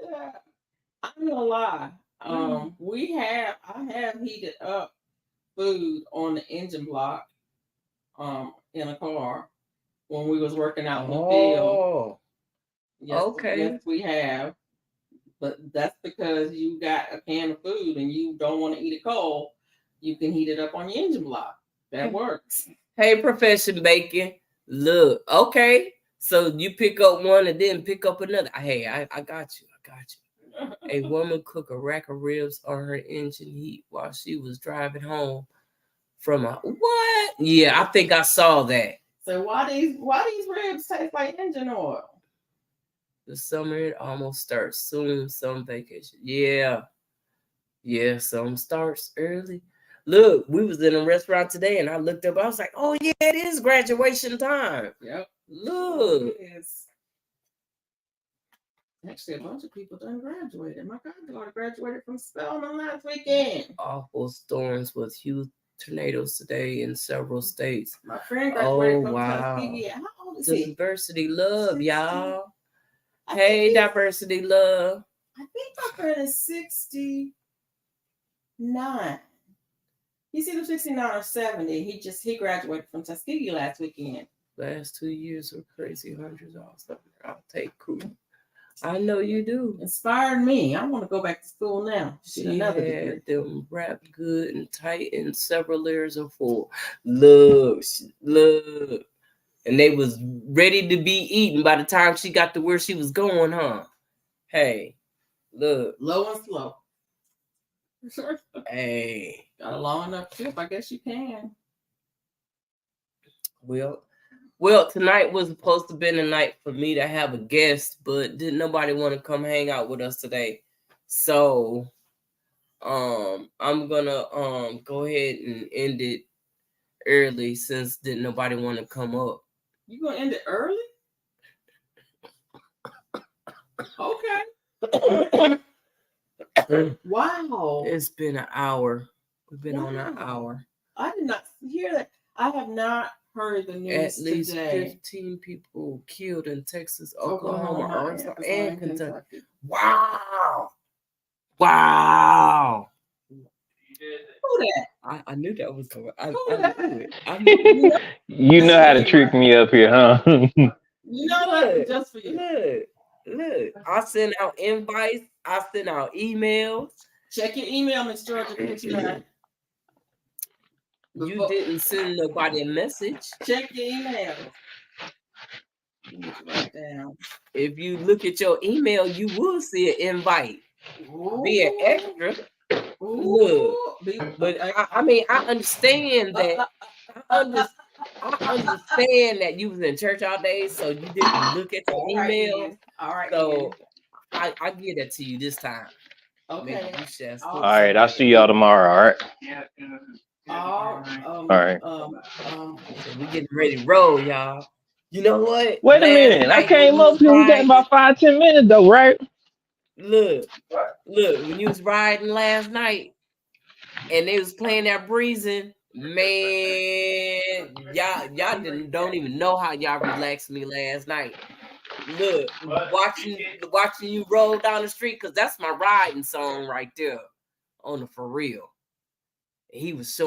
Yeah, I'm gonna lie. I have heated up food on the engine block, in a car when we was working out in the field. Yes, we have. But that's because you got a can of food and you don't want to eat it cold. You can heat it up on your engine block. That works. Hey, Profession Bacon. Look, okay. So you pick up one and then pick up another. Hey, I got you. A woman cooked a rack of ribs on her engine heat while she was driving home from a what? Yeah, I think I saw that. So why these ribs taste like engine oil? The summer it almost starts soon. Some vacation. Yeah. Some starts early. Look, we was in a restaurant today and I looked up. I was like, oh yeah, it is graduation time. Yep. Look. Actually, a bunch of people done graduated. My goddaughter graduated from Spelman last weekend. Awful storms with huge tornadoes today in several states. My friend graduated from Tuskegee. How old is he? Diversity love, y'all. Hey, diversity love. I think my friend is 69. He's either 69 or 70. He graduated from Tuskegee last weekend. Last 2 years were crazy. Hundreds of stuff. I'll take cool. I know you do. Inspired me. I want to go back to school now. She had them wrapped good and tight in several layers of foil. Look. And they was ready to be eaten by the time she got to where she was going, huh? Hey, look. Low and slow. Hey. Got a long enough trip. I guess you can. Well, tonight was supposed to be a night for me to have a guest, but didn't nobody want to come hang out with us today. So I'm gonna go ahead and end it early since didn't nobody want to come up. You gonna end it early? Okay. Wow. It's been an hour. We've been on an hour. I did not hear that. I have not heard the news At least today. 15 people killed in Texas, Oklahoma, Arkansas, and Kentucky. Wow. Wow. Who that? I knew that was going. I knew it. You know how to trick me up here, huh? You know what? Just for you. Look. I send out invites. I send out emails. Check your email, Miss Georgia. You didn't send nobody a message. Check your email. Write down. If you look at your email, you will see an invite. Be an extra. Look, but I mean, I understand that. I understand that you was in church all day, so you didn't look at your email. All right. So I give that to you this time. Okay. All right. I'll see y'all tomorrow. All right. All right. We getting ready to roll, y'all. You know what? Wait a minute. I came up here. We got about 5-10 minutes though, right? Look, when you was riding last night and they was playing that breezing, man, y'all don't even know how y'all relaxed me last night. Look, watching you roll down the street, because that's my riding song right there on the For Real. He was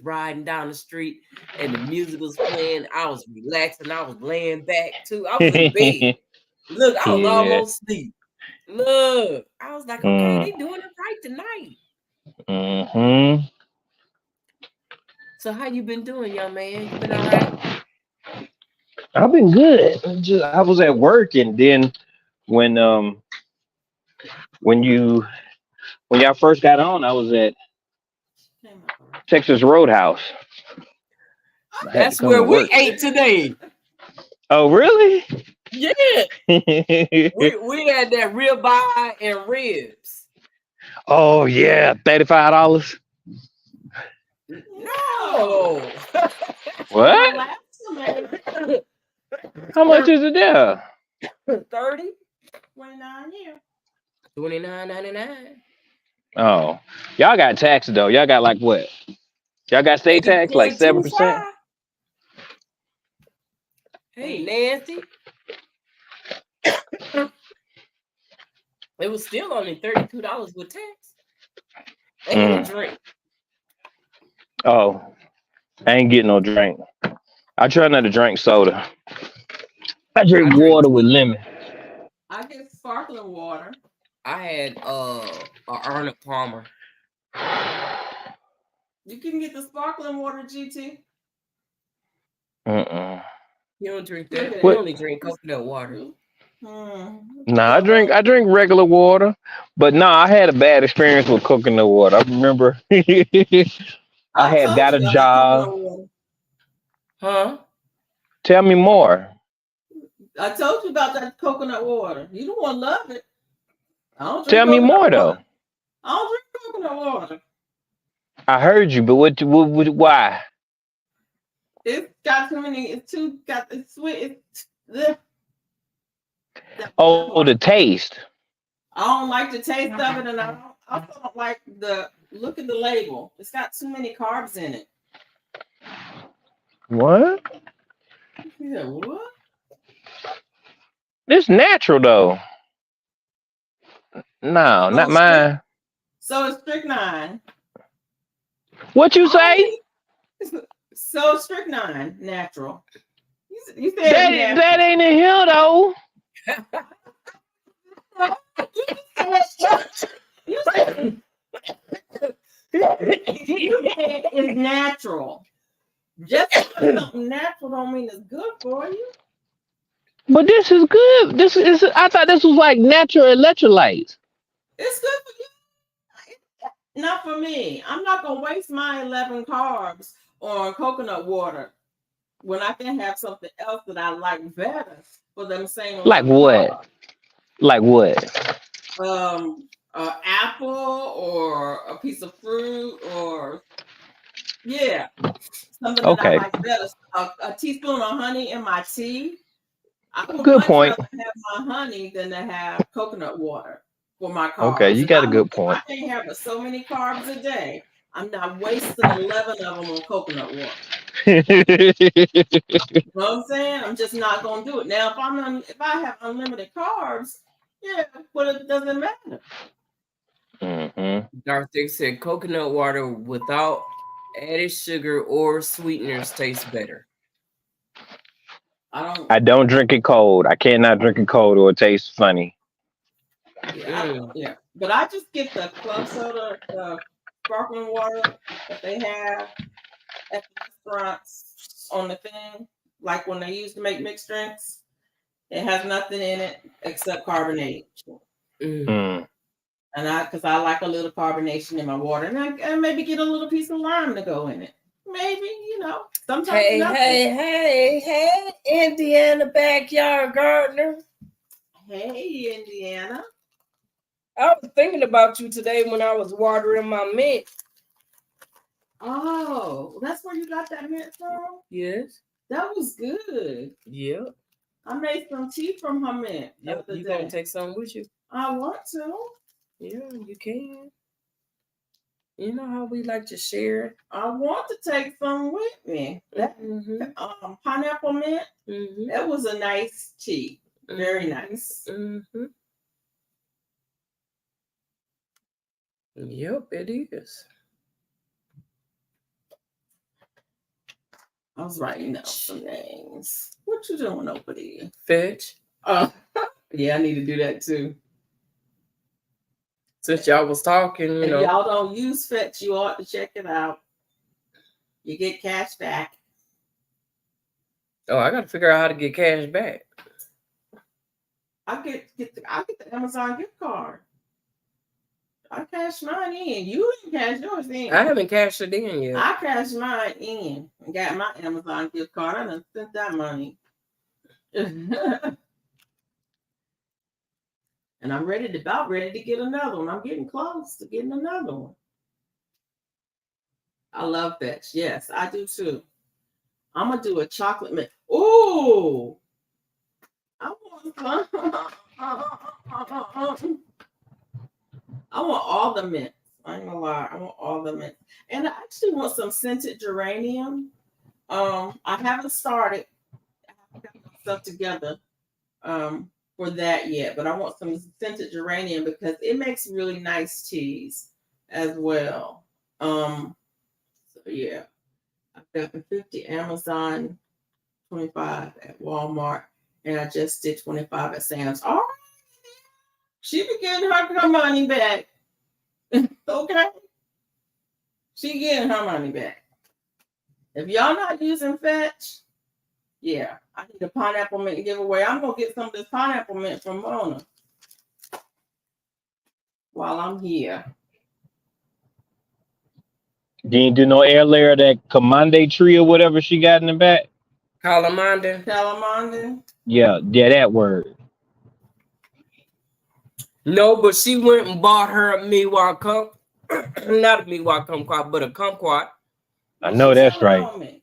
riding down the street and the music was playing. I was relaxing. I was laying back too. I was in bed. Look, I was almost asleep. Look, I was like, okay, they doing it right tonight. Mm-hmm. So how you been doing, young man? You been all right? I've been good. I was at work, and then when y'all first got on, I was at Texas Roadhouse. That's where we ate today. Oh, really? Yeah. we had that ribeye and ribs. Oh yeah, $35. No. What? How much is it there? 30. 29 here. $29.99. Oh, y'all got taxes though. Y'all got like what? Y'all got state tax like 7%. Hey, Nancy. It was still only $32 with tax. And a drink. Oh, I ain't getting no drink. I try not to drink soda. I drink water with lemon. I get sparkling water. I had Arnold Palmer. You can get the sparkling water, GT. You don't drink that. You only drink coconut water. Nah, I drink regular water, but I had a bad experience with coconut water. I remember I had got a job. Huh? Tell me more. I told you about that coconut water. You don't want to love it. I don't drink Tell me more water. though. I don't drink coconut water. I heard you, but what why? It's got too many. It's sweet. The taste. I don't like the taste of it, and I don't like the look at the label. It's got too many carbs in it. What? Yeah, what? It's natural though. No, not mine. So it's strychnine. What you say? So strychnine, natural. You said that ain't in here though. You said it's natural. Just because something natural don't mean it's good for you. But this is good. This is. I thought this was like natural electrolytes. It's good for you. Not for me. I'm not gonna waste my 11 carbs on coconut water when I can have something else that I like better for them same Like 11 what? carbs. Like what? An apple or a piece of fruit or yeah, something that I Okay. like better. A teaspoon of honey in my tea. I would Good much point. rather have my honey than to have coconut water for my Okay, carbs. you And got a good if I point. can't have so many carbs a day, I'm not wasting 11 of them on coconut water. You know what I'm saying? I'm just not gonna do it. Now, if I have unlimited carbs, yeah, but it doesn't matter. Darth said coconut water without added sugar or sweeteners tastes better. I don't drink it cold. I cannot drink it cold or it tastes funny. Yeah, but I just get the club soda, the sparkling water that they have at the restaurants on the thing, like when they used to make mixed drinks. It has nothing in it except carbonate. Mm. And because I like a little carbonation in my water, and maybe get a little piece of lime to go in it. Maybe, sometimes. Hey, Indiana backyard gardener. Hey, Indiana. I was thinking about you today when I was watering my mint. Oh, that's where you got that mint from? Yes. That was good. Yep. I made some tea from her mint. Yep. You gonna take some with you? I want to. Yeah, you can. You know how we like to share. I want to take some with me. That pineapple mint. That was a nice tea. Very nice. Yep, it is. I was writing down some names. What you doing over there? Fetch. Yeah, I need to do that too. Since y'all was talking, if y'all don't use Fetch, you ought to check it out. You get cash back. Oh, I got to figure out how to get cash back. I get the Amazon gift card. I cashed mine in. You didn't cash yours in. I haven't cashed it in yet. I cashed mine in and got my Amazon gift card. I done spent that money. And I'm about ready to get another one. I'm getting close to getting another one. I love Fetch. Yes, I do too. I'm gonna do a chocolate mint. Ooh, I want all the mints. I ain't gonna lie. I want all the mints, and I actually want some scented geranium. I haven't started. I haven't got my stuff together. For that yet, but I want some scented geranium because it makes really nice teas as well. So yeah, I've got 50 Amazon, 25 at Walmart, and I just did 25 at Sam's. All right, she be getting her money back. Okay, she getting her money back. If y'all not using Fetch, yeah, I need a pineapple mint giveaway. I'm gonna get some of this pineapple mint from Mona while I'm here. You ain't do no air layer that Commande tree or whatever she got in the back. Calamanda. Yeah, that word. No, but she went and bought her a Miwa not a Miwa kumquat, but a kumquat. I know that's right.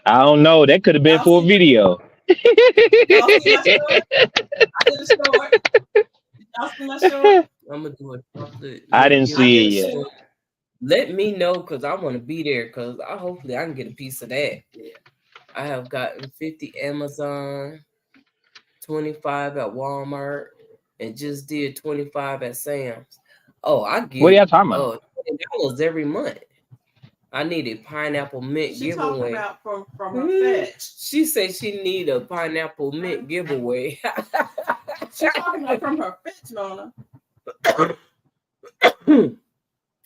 I don't know. That could have been for a video. I'm gonna do it. I didn't see it yet. Let me know because I want to be there because hopefully I can get a piece of that. Yeah. I have gotten 50 Amazon, 25 at Walmart, and just did 25 at Sam's. Oh, I get what are y'all talking about? $20 every month. I need a pineapple mint giveaway. About from her Fetch. She said she need a pineapple mint giveaway. She's talking about from her Fetch, Mona.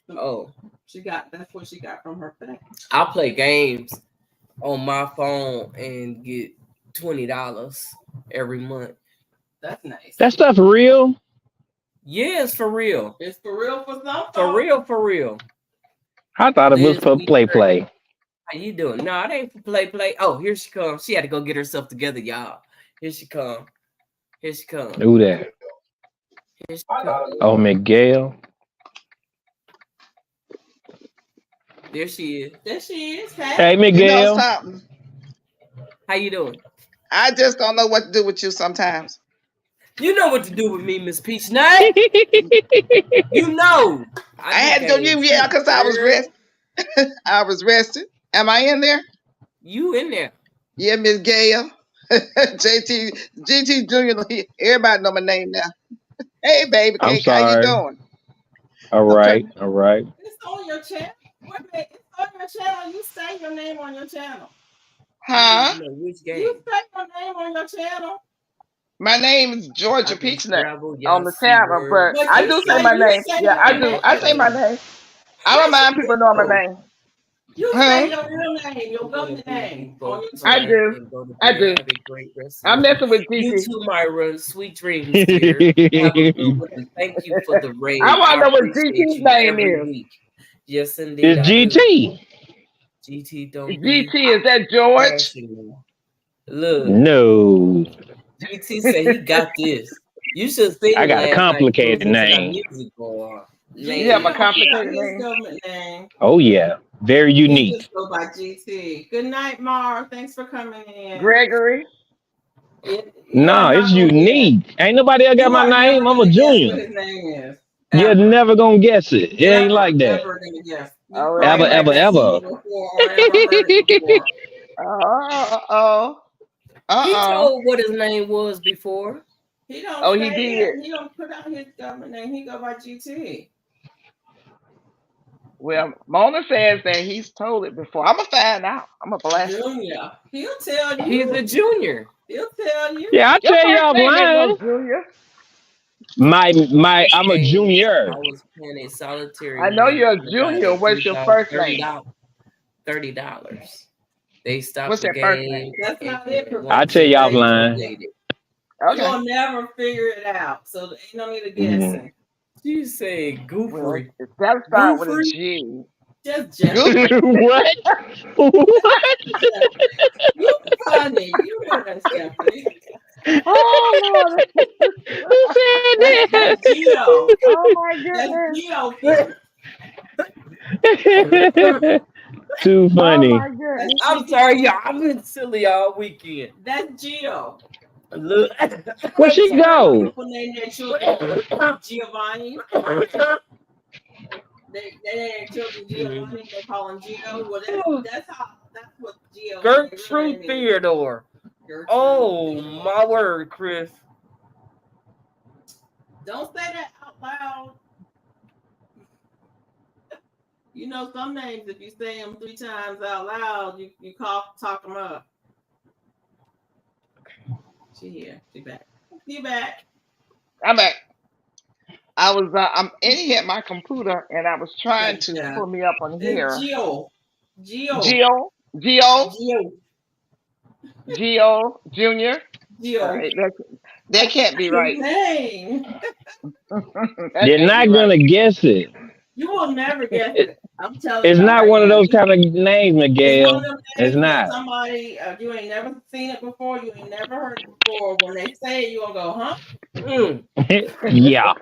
Oh, that's what she got from her Fetch. I play games on my phone and get $20 every month. That's nice. That stuff real? Yeah, it's for real. It's for real for some For folks. real, for real. I thought it was Liz, for we play great. play. How you doing? No, it ain't for play. Oh, here she comes. She had to go get herself together, y'all. Here she come. Here she come. Who that? Here she come. Oh, Miguel. There she is. There she is. Hey, You know Miguel. something? How you doing? I just don't know what to do with you sometimes. You know what to do with me, Miss Peach Nut. You know. I had to go you, yeah, because I was rest. I was rested. Am I in there? You in there. Yeah, Miss Gail. GT Junior. Everybody know my name now. Hey, baby I'm cake, how you sorry. doing? All right, all right. It's on your channel. Wait a minute. It's on your channel. You say your name on your channel. Huh? You know which game? You say your name on your channel. My name is Georgia I Peach can Nut travel, on the yes, channel, word. but I do say my name. Yeah, I do. I say my name. I don't mind people knowing my name. You Huh? say your real name, your government name. On your I channel. do. I do. I'm messing with You GT. too, Myra. Sweet dreams, dear. Have a good one. Thank you for the raid. I want to know what appreciate GT's you name every is. week. Yes, indeed. It's I do. GT. GT don't be GT, is that George? bashing me. Look, No. GT said he got this. You should see I him got a last night. complicated He was listening to name. music go on. You have a Man, complicated His name. government name. Oh yeah. Very He unique. just go by GT. Good night, Mar. Thanks for coming in. Gregory. No, it's unique. Ain't nobody else got my name. I'm a junior. What his name is. You're never gonna guess it. It ain't like that. Never gonna guess. Oh, Ever, ever, ever. He told what his name was before. He don't. Oh, he did. He don't put out his government name. He go by GT. Well, Mona says that he's told it before. I'm gonna find out. I'm gonna blast him. Junior. He'll tell you. He's a junior. He'll tell you. Yeah, I Your tell you first name ain't offline. no Junior. I'm a junior. I was playing a solitary. I know you're a junior. What's your first name? $30. They stopped What's the that first game. name? That's not it. I'll tell you offline. Okay. You'll never figure it out. So there ain't no need of guessing. You say Well, goofery. that start with a Goofy? G. Just Jeff. What? What? You funny. You know that, Stephanie. Oh, Lord. Who said that? That's Gio. Oh, my That's goodness. Gio. Too funny. Oh, my goodness. I'm sorry, y'all. I've been silly all weekend. That's Gio. Look. Where she go? People name their children Giovanni. They name their children Giovanni. They call him Gio. Well, that's what Gio. Gertrude Theodore. Gertrude Oh, Theodore. my word, Chris. Don't say that out loud. You know some names, if you say them 3 times out loud, you talk them up. She here. She back. She back. I'm back. I'm in here at my computer and I was trying to Yeah. pull me up on here. It's Gio. Gio Junior. Gio. All right, that can't be right. Name. They're not gonna guess it. You will never guess it. I'm telling you. It's not right one of now. those kind of names, Miguel. It's one of them It's names that not. somebody you ain't never seen it before. You ain't never heard it before. When they say it, you gonna go, huh? Yeah.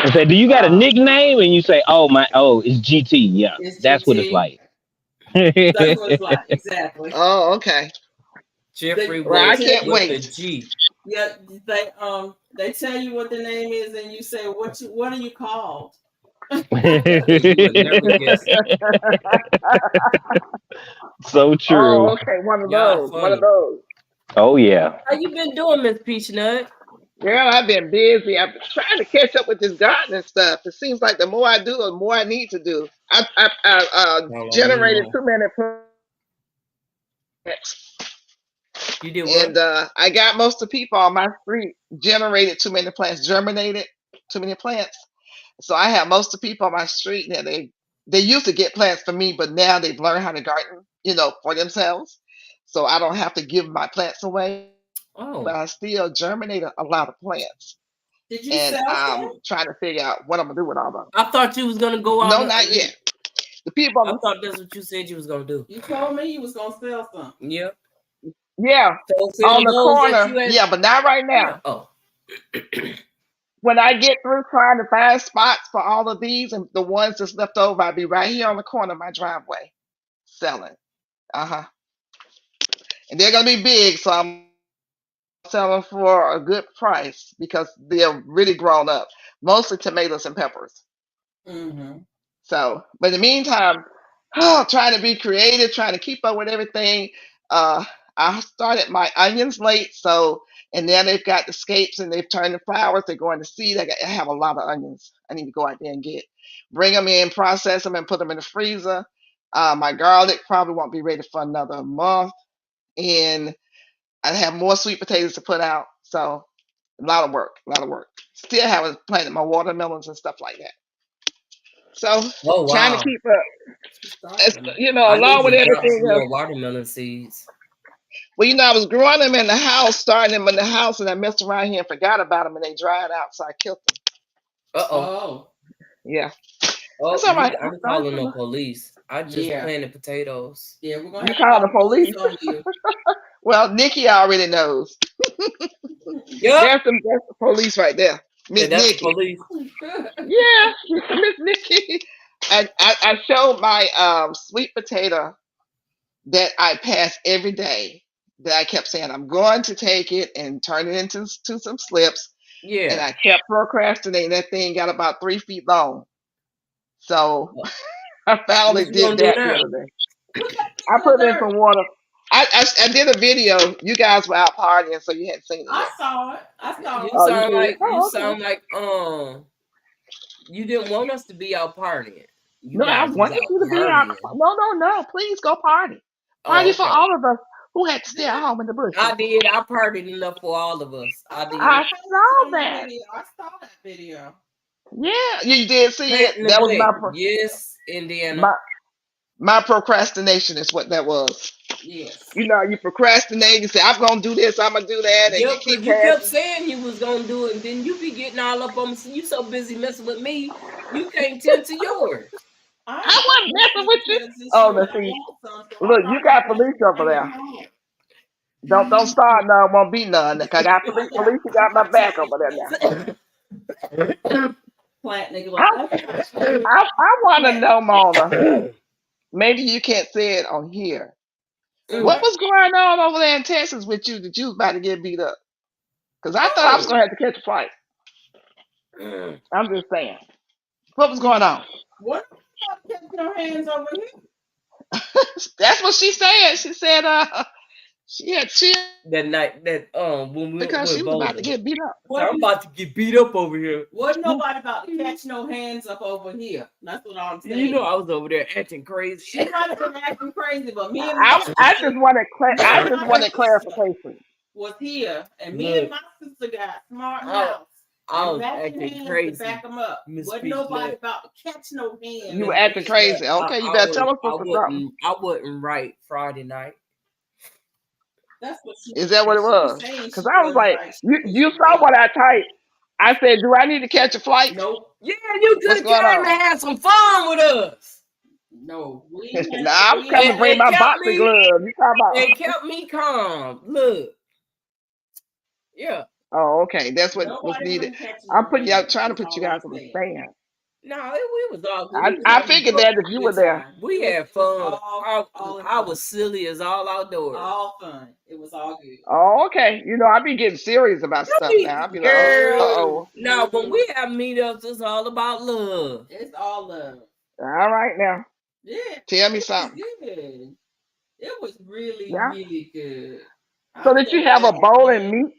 And say, do you got a nickname? And you say, it's GT. Yeah, It's that's what GT. it's like. That's what it's like. Exactly. Oh, okay. Jeffrey Well, I Woods can't with wait. the G. Yeah, they tell you what the name is, and you say, what are you called? You would never guess it. So true. Oh, okay. One of Y'all those. One funny. of those. Oh yeah. How you been doing, Miss Peach Nut? Girl, I've been busy. I'm trying to catch up with this gardening stuff. It seems like the more I do, the more I need to do. I generated too many plants, You did what? and I got most of the people on my street generated too many plants, germinated too many plants. So I have most of the people on my street now. They used to get plants from me, but now they've learned how to garden. for themselves. So I don't have to give my plants away, but Oh, I still germinate a lot of plants. Did you And sell I'm them? trying to figure out what I'm gonna do with all of them. I thought you was gonna go out. No, not yet. The people, I thought that's what you said you was gonna do. You told me you was gonna sell some. Yep. yeah, So sell on the those that corner, you had. yeah, but not right now. Oh, When I get through trying to find spots for all of these and the ones that's left over, I'll be right here on the corner of my driveway selling. Uh-huh. And they're gonna be big, so I'm selling for a good price because they're really grown up. Mostly tomatoes and peppers. Mm-hmm. So, but in the meantime, trying to be creative, trying to keep up with everything. I started my onions late, so and now they've got the scapes and they've turned the flowers. They're going to seed. I have a lot of onions. I need to go out there and bring them in, process them, and put them in the freezer. My garlic probably won't be ready for another month, and I have more sweet potatoes to put out. So, a lot of work, a lot of work. Still haven't planted my watermelons and stuff like that. So, oh trying to wow. keep up. I Along need with to drop everything some else. more watermelon seeds. Well, I was growing them in the house, starting them in the house, and I messed around here and forgot about them, and they dried out, so I killed them. Uh-oh. Oh, Yeah, Oh, that's all right. I'm calling the police. I just Yeah. planted potatoes. yeah, we're gonna You have to call call the police? on you. Well, Nikki already knows. Yep. That's the police right there, Yeah, Miss that's the Nikki. police. Yeah, Miss Nikki. And I showed my sweet potato that I pass every day. That I kept saying I'm going to take it and turn it into some slips. And Yeah. I kept procrastinating. That thing got about 3 feet long. So I finally What you gonna did do that the now? other day. I put it in some water. I did a video. You guys were out partying, so you hadn't seen it I yet. saw it. I saw You it. Oh, you sound did? like Oh, okay. you didn't want us to be out partying. You No, I guys was wanted out you to be out. partying. No. Please go party. Oh, Party for okay. all of us who had to stay at home in the bushes. I did. I partied enough for all of us. I did. I paid saw attention to the that. video. I saw that video. Yeah, you did see Plant it. That was neglect. Yes, Indiana. my procrastination is what that was. Yes. You procrastinate. You say I'm gonna do this. I'm gonna do that, and you Yep, keep because you kept passing. saying you was gonna do it, and then you be getting all up on me. You so busy messing with me, you can't tend to yours. I wasn't messing with you. Because it's Oh, you and let's I see. want some, so Look, I'm you not got gonna Felicia over bring it there. home. Don't start none. Won't be none. Cause I got Felicia got my back over there now. Plant neglect. I want to know, Mona. Maybe you can't say it on here. What was going on over there in Texas with you that you was about to get beat up? Because I thought I was going to have to catch a flight. I'm just saying. What was going on? What about catching your hands over here? That's what she said. She said she had chill That night that when we because she was about to get beat up. I'm about to get beat up over here. Wasn't nobody about to catch no hands up over here. That's what I'm saying. You know I was over there acting crazy. She might have been acting crazy, but me and I just wanted clarification. was here, and me and my sister got smart house. I was acting crazy. To back them up. Wasn't nobody about to catch no hands. You were acting crazy. Okay, you better tell us something. I wasn't right Friday night. That's what she Is that what it was? saying. Because I was like, you saw what I typed. I said, do I need to catch a flight? Nope. Yeah, you What's just going came on? to have some fun with us. No. Nah, I was coming to bring my boxing gloves. You talking about? It kept me calm. Look. Yeah. Oh, okay. That's what was needed. I'm trying to put you guys on the stand. No, we was all good. I figured that if you were there. We had fun. I was silly as all outdoors. All fun. It was all good. Oh, okay. I be getting serious about stuff now. I be like, girl. No, when we have meetups, it's all about love. It's all love. all right now. Yeah. Tell me something. Good. It was really, Yeah. really good. So did you have a bowl and meat?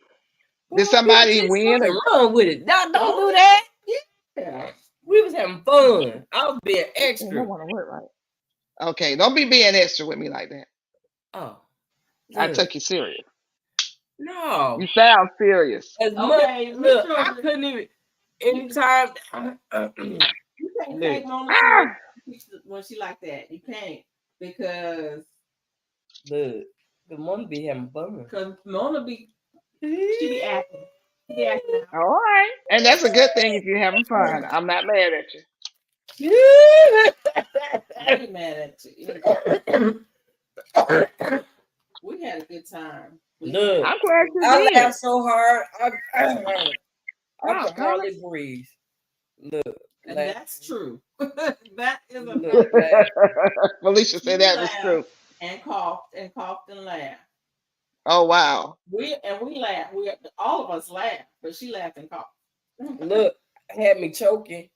Did somebody win? Run with it. Don't do that. Yeah. We was having fun. I was being extra. I want to work right. Okay, don't be being extra with me like that. Oh. I took you serious. No. You sound serious. As much, look, I couldn't even. Anytime. You can't take Mona when she like that. You can't, because Look, the mom be having fun. Because Mona she be acting. She be acting out. All right. And that's a good thing if you're having fun. I'm not mad at you. I ain't mad at you. We had a good time. Look, I'm glad you I did. laughed so hard, I Oh, could hardly breathe. Look, And laugh. that's true. That is a Look, fact. laugh. Felicia said that was true. And coughed and laughed. Oh, wow. We laughed. All of us laughed, but she laughed and coughed. Look, had me choking.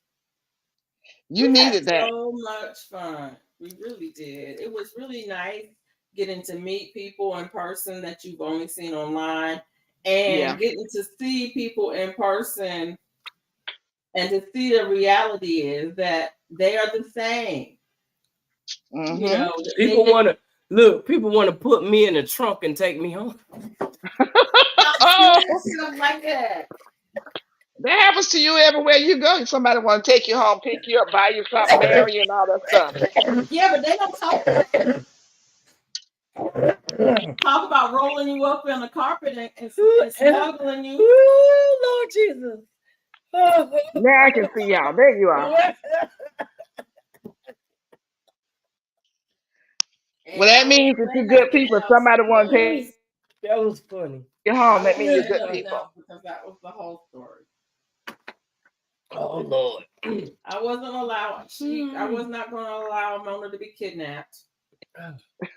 You needed that. So much fun. We really did. It was really nice getting to meet people in person that you've only seen online, and getting to see people in person and to see the reality is that they are the same. Mm-hmm. You know, People want to put me in the trunk and take me home. Oh, stuff like that. that happens to you everywhere you go. Somebody want to take you home, pick you up, buy you something, marry you, and all that stuff. Yeah, but they don't talk about rolling you up on the carpet and snuggling you. Ooh, Lord Jesus. Now I can see y'all. There you are. Well, that means if you're good people, somebody want to take That was funny. you home. That means you're good people. Because that was the whole story. Oh Lord. I wasn't allowed. I was not going to allow Mona to be kidnapped.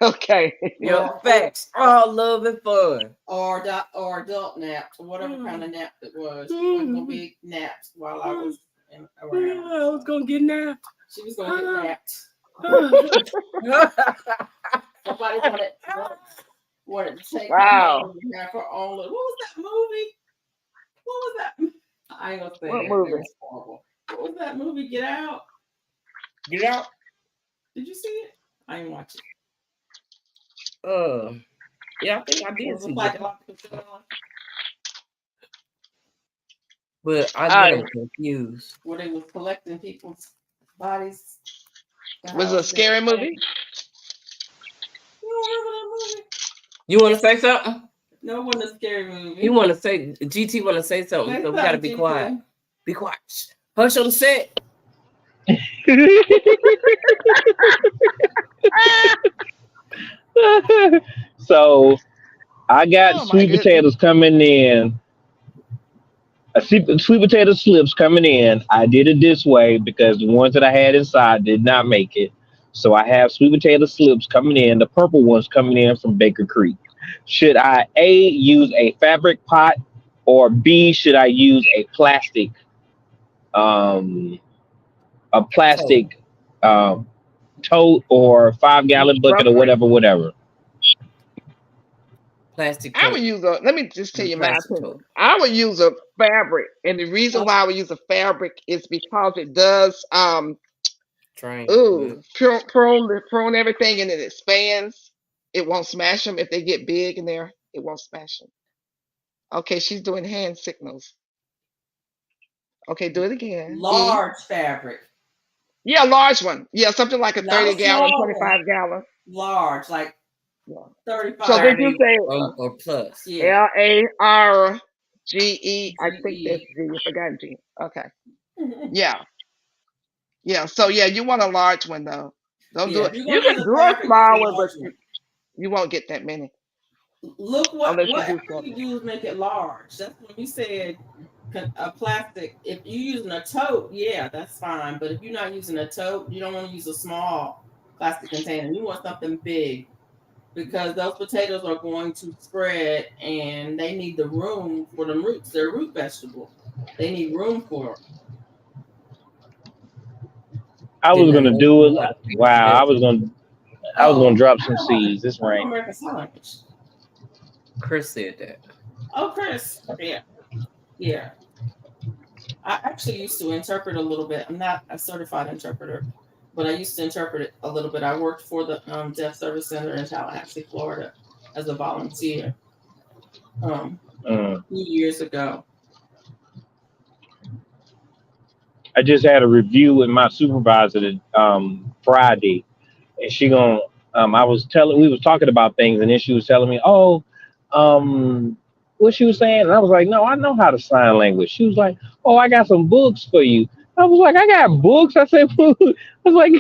Okay. Yo, facts. All love and fun. Or adult naps, or whatever kind of nap it was. She wasn't going to be napped while I was around. I was gonna get napped. She was going to get napped. Somebody wanted to take Wow. her have her own. What was that movie? What was that? I ain't gonna say What it. movie? It was horrible. What was that movie? Get Out. Get out. Did you see it? I didn't watch it. Yeah, I think I It did was see like it. a lot of people. But I Alright. get confused. Where they was collecting people's bodies. Was it a scary movie? You don't remember that movie? You want to say something? No, it wasn't a scary movie. You want to say GT want to say something, Say so we gotta something, be GT. quiet. Be quiet. Shh. Hush on the set. So I got Oh, my sweet goodness. potatoes coming in. Sweet potato slips coming in. I did it this way because the ones that I had inside did not make it. So I have sweet potato slips coming in, the purple ones coming in from Baker Creek. Should I A, use a fabric pot, or B, should I use a plastic um um tote or 5-gallon bucket or whatever. Plastic I tote. would use let me just tell you my Plastic opinion. tote. I would use a fabric. And the reason why I would use a fabric is because it does Train. prune everything and it expands. It won't smash them if they get big in there. It won't smash them. Okay, she's doing hand signals. Okay, do it again. Large fabric. Yeah, large one. Yeah, something like a Not a 30-gallon, small one. 25-gallon. Large, like Yeah. 35. So did you say or plus? Yeah. LARGE? I think GE. that's G. I forgot G. Okay. Yeah. Yeah. So yeah, you want a large one though. Don't do Yeah, it. if you're You gonna can use a do a fabric, small use a one, but large one. you won't get that many Look unless you do whatever something. you use, make it large. That's when you said a plastic. If you're using a tote, yeah, that's fine. But if you're not using a tote, you don't want to use a small plastic container. You want something big because those potatoes are going to spread and they need the room for the roots. They're a root vegetable. They need room for it. I was gonna do it. Wow, I was gonna drop some seeds. It's rain. American Sign Language. Chris said that. Oh, Chris. Yeah. Yeah. I actually used to interpret a little bit. I'm not a certified interpreter, but I used to interpret it a little bit. I worked for the Deaf Service Center in Tallahassee, Florida, as a volunteer a few years ago. I just had a review with my supervisor Friday, and she gonna We was talking about things, and then she was telling me, "Oh, what she was saying," and I was like, "No, I know how to sign language." She was like, "Oh, I got some books for you." I was like, "I got books." I said, "I was like,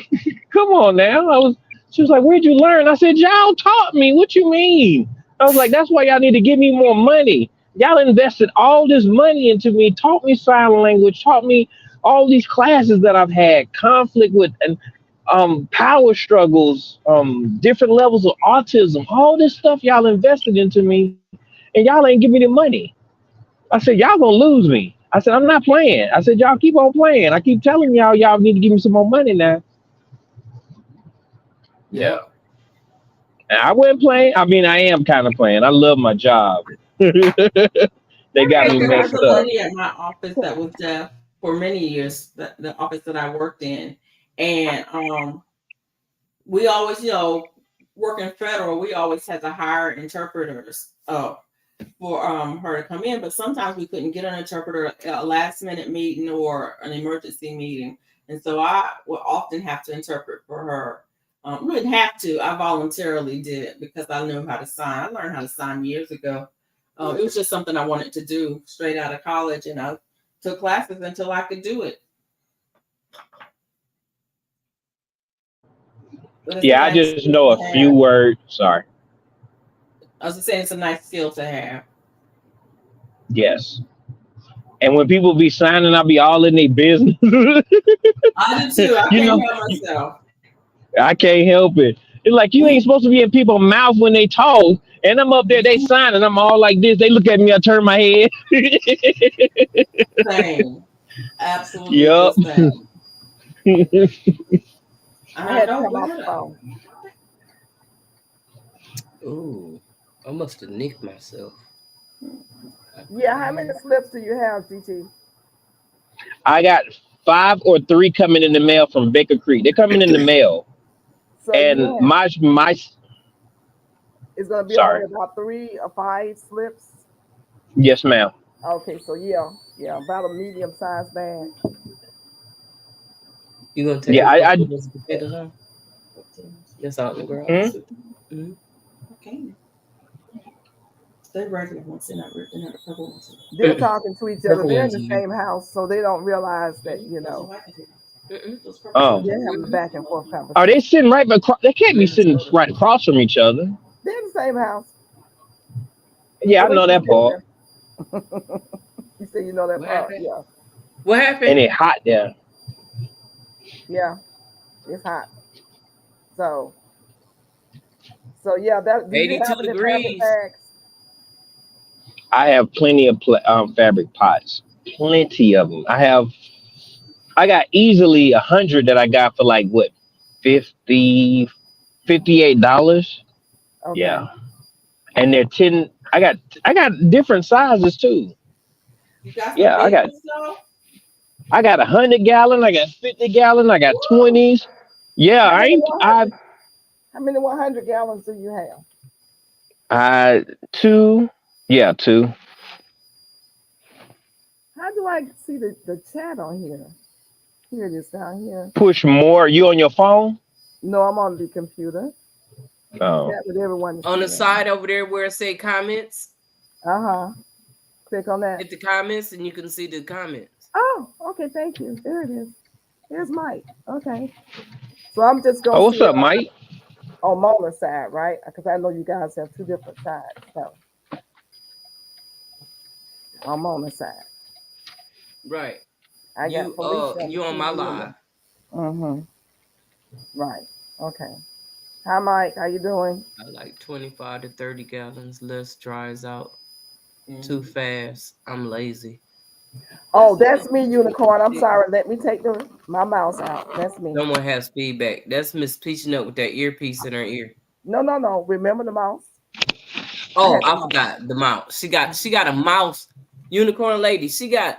come on now." She was like, "Where'd you learn?" I said, "Y'all taught me. What you mean?" I was like, "That's why y'all need to give me more money. Y'all invested all this money into me, taught me sign language, taught me all these classes that I've had, conflict with and power struggles, different levels of autism, all this stuff y'all invested into me, and y'all ain't giving me the money." I said, "Y'all gonna lose me." I said, "I'm not playing." I said, "Y'all keep on playing. I keep telling y'all need to give me some more money now." Yeah. And I wasn't playing. I mean, I am kind of playing. I love my job. They got So me there was messed a up. lady at my office that was deaf for many years, the office that I worked in. And we always, working federal, we always had to hire interpreters for her to come in. But sometimes we couldn't get an interpreter at a last minute meeting or an emergency meeting. And so I would often have to interpret for her. We didn't have to. I voluntarily did it because I knew how to sign. I learned how to sign years ago. It was just something I wanted to do straight out of college, and I took classes until I could do it. But it's a Yeah, I nice just skill know a to few have. words. Sorry. I was just saying it's a nice skill to have. Yes. And when people be signing, I'll be all in their business. I do too. I you can't know, help myself. I can't help it. It's like you ain't supposed to be in people's mouth when they talk. And I'm up there, they sign, and I'm all like this. They look at me, I turn my head. Same. Absolutely the Yup. same. I I had to don't come get off the it. phone. Ooh, I must have nicked myself. Yeah, how many slips do you have, GT? I got 5 or 3 coming in the mail from Baker Creek. They're coming in the mail. So And you have my it's gonna be only sorry. about 3 or 5 slips. Yes, ma'am. Okay, so yeah, about a medium sized bag. You gonna take Yeah, a I couple of those potatoes home? That's out in the hmm? garage. Mhm. Okay. They're regular ones. They're not the purple ones. They're talking to each other. Purple They're in ones the are you. same house, so they don't realize that Those are white potatoes. Those purple Oh. ones. they're having a back and forth Are they conversation. sitting right across? They can't be Lemons sitting go to right across from each other. They're in the same house. Yeah, Oh, I they know just that live part. there. You say you know that What part. happened? Yeah, What And happened? it hot there. yeah, it's hot. So, so yeah. That do you 82 have any fabric degrees. bags? I have plenty of fabric pots. Plenty of them. I got easily 100 that I got for like what, 50, $58. Okay. Yeah, and they're 10. I got different sizes too. You got some Yeah, big ones though? I got 100 gallon. I got 50 gallon. I got Woo! 20s. Yeah, How I many ain't. 100? How many 100 gallons do you have? I 2. Yeah, 2. How do I see the chat on here? Here it is down here. Push more. You on your phone? No, I'm on the computer. Oh, Chat with everyone is On the saying. side over there where it say comments, Uh-huh. Click on that. hit the comments and you can see the comments. Oh, okay, thank you. There it is. There's Mike. Okay. So I'm just oh, gonna what's see it up, Mike? on Mona's side, right? Because I know you guys have 2 different sides. So on Mona's side. Right. I got Felicia on the You on my live. TV. Mm-hmm. Right. Okay. Hi Mike, how you doing? I like 25 to 30 gallons. Less dries out too Mm-hmm. fast. I'm lazy. Oh, that's me, Unicorn. I'm sorry. Let me take my mouse out. That's me. Someone has feedback. That's Miss Peaching with that earpiece in her ear. No. Remember the mouse? I Oh, had the I mouse. forgot the mouse. She got a mouse. Unicorn lady. She got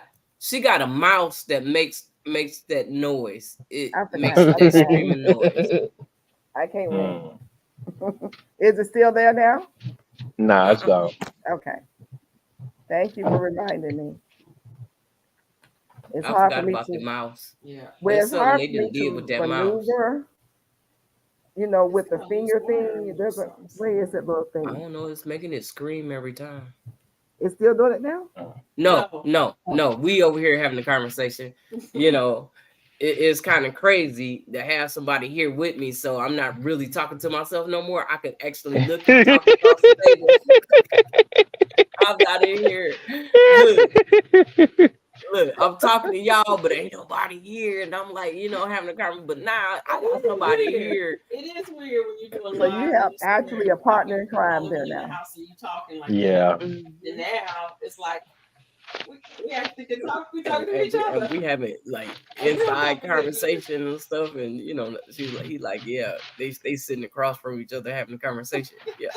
a mouse that makes that noise. It I makes forgot. I that forgot. screaming noise. I can't remember. Hmm. Is it still there now? Nah, it's gone. Okay. Thank you for reminding me. It's I hard for forgot me about the to mouse. Yeah. well, That's it's something hard they for me didn't did with to that mouse. maneuver with the finger thing. There's a where is that little I thing? don't know. It's making it scream every time. It's still doing it now. No. We over here having a conversation. You know, it's kind of crazy to have somebody here with me, so I'm not really talking to myself no more. I can actually look and talk across the table. I'm not in here. Look, I'm talking to y'all, but ain't nobody here, and I'm like, having a conversation. But now I got somebody here. It is weird when you're doing So live. you have actually a partner in crime there in the now. house and you talking like Yeah. that. And now it's like we actually can talk. We talking to each other. And we having like inside conversation and stuff, and she's like, he's like, yeah, they sitting across from each other having a conversation. Yeah.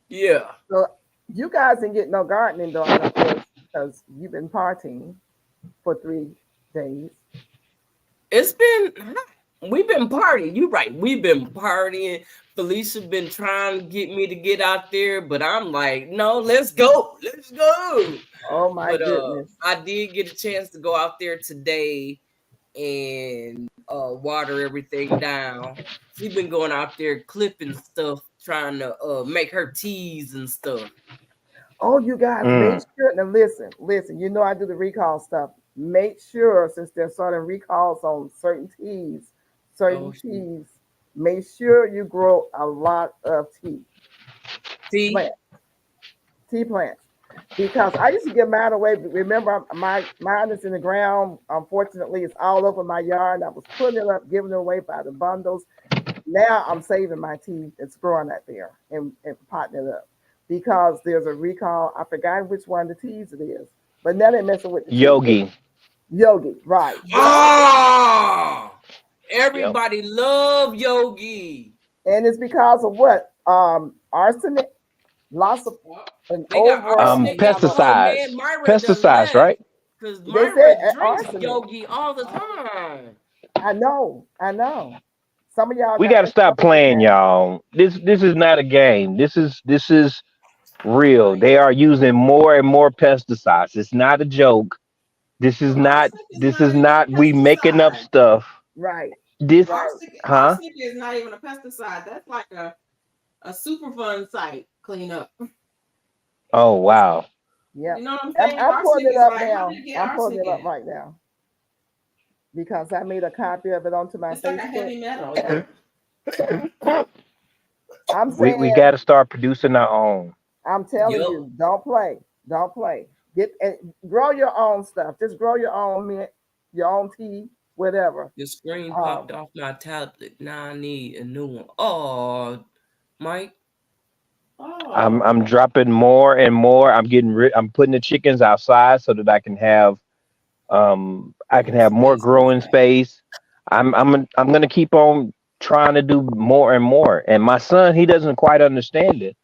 Yeah. So you guys didn't get no gardening done, of course, because you've been partying for 3 days. We've been partying. You're right. We've been partying. Felicia been trying to get me to get out there, but I'm like, no, let's go. Let's go. Oh my goodness. I did get a chance to go out there today and water everything down. She's been going out there clipping stuff, trying to make her teas and stuff. Oh, you guys, make sure. Now listen. I do the recall stuff. Make sure, since there's certain recalls on certain teas, make sure you grow a lot of tea plants. Because I used to give mine away. But remember, mine is in the ground. Unfortunately, it's all over my yard. I was putting it up, giving it away by the bundles. Now I'm saving my tea that's growing out there and potting it up. Because there's a recall. I forgot which one of the teas it is. But now they're messing with the Yogi. Yogi, right. Oh! Everybody love Yogi. And it's because of what? Arsenic, lots of pesticides. Pesticides, right? Because Myra drinks Yogi all the time. I know. Some of y'all We got to stop playing, y'all. This is not a game. This is real. They are using more and more pesticides. It's not a joke. This is not we making up stuff. Right. Arsenic is not even a pesticide. That's like a Superfund site cleanup. Oh wow. Yeah. You know what I'm saying? I'm pulling it up now. I'm pulling it up right now. Because I made a copy of it onto my Facebook. Like a heavy metal. I'm saying we got to start producing our own. I'm telling you, don't play. Get and grow your own stuff. Just grow your own mint, your own tea, whatever. The screen popped off my tablet. Now I need a new one. Oh, Mike. Oh. I'm dropping more and more. I'm putting the chickens outside so that I can have more growing space. I'm gonna keep on trying to do more and more. And my son, he doesn't quite understand it.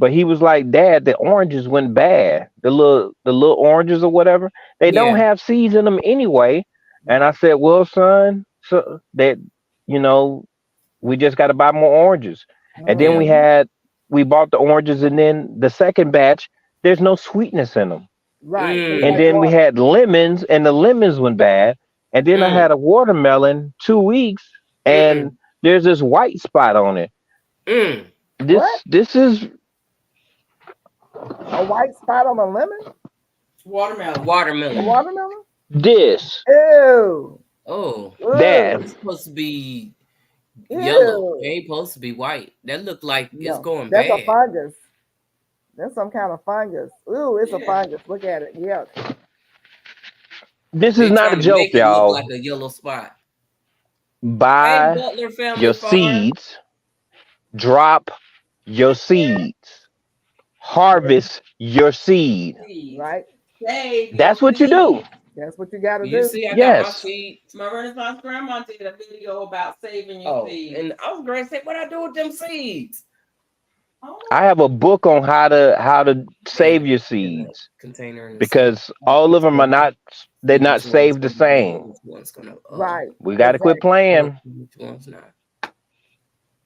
But he was like, Dad, the oranges went bad. The little oranges or whatever, they don't have seeds in them anyway. And I said, well, son, so that we just got to buy more oranges. And then we bought the oranges, and then the second batch, there's no sweetness in them. Right. And then we had lemons, and the lemons went bad. And then I had a watermelon 2 weeks, and there's this white spot on it. This is a white spot on a lemon? Watermelon. This. Ew. Oh. That. It's supposed to be yellow. It ain't supposed to be white. That look like it's going bad. That's a fungus. That's some kind of fungus. Ooh, it's a fungus. Look at it. Yeah. This is not a joke, y'all. Look like a yellow spot. Buy your seeds. Drop your seeds. Harvest your seed. Right. That's what you do. That's what you got to do. You see, I got my seeds. My Renaissance grandma did a video about saving your seeds. And I was going to say, what I do with them seeds? I have a book on how to save your seeds because all of them are they're not saved the same. Right. We got to quit playing.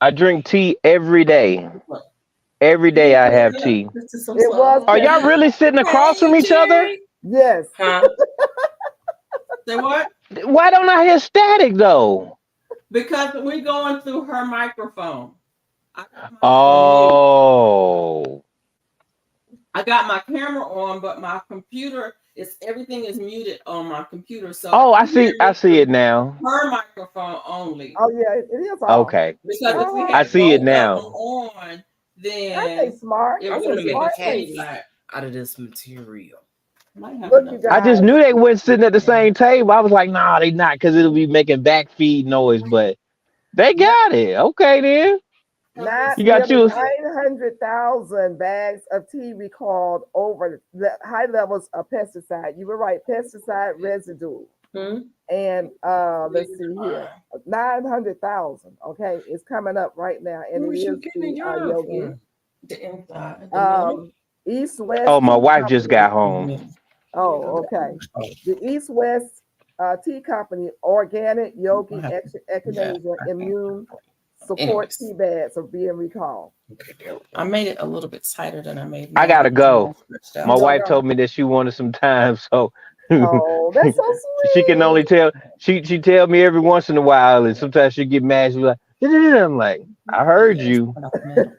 I drink tea every day. Every day I have tea. Are y'all really sitting across from each other? Yes. Say what? Why don't I hear static though? Because we going through her microphone. I got my, Oh, I got my camera on, but my computer is everything is muted on my computer. So oh, I you hear see. I me see it through now. her microphone only. Oh yeah, it is on. Okay, Because if we Oh, I had see it both of them now. on, I then say smart. it I That's want a to wouldn't make be a smart hat as thing. like. out of this material. Might have Look, you enough. I just guys. knew they weren't sitting at the same table. I was like, nah, they not, because it'll be making back feed noise. But they N- got it. Okay, then you got Nearly you. 900,000 bags of tea recalled over the high levels of pesticide. You were right, pesticide residue. Hmm? And let's see here, 900,000. Okay, it's coming up right now, and Where it was you is getting the a yarn Yogi. from? The inside, the middle. East Oh, West my Tea wife just Company. got home. Oh, okay. The East West Tea Company, organic yogi echinacea immune support Anyways, tea bags are being recalled. I made it a little bit tighter than I made I mine. gotta go. My You don't wife know. told me that she wanted some time, so Oh, that's so she can only sweet. tell. She tell me every once in a while, and sometimes she get mad. She's like, I'm like, I heard Yes, you. right off the middle.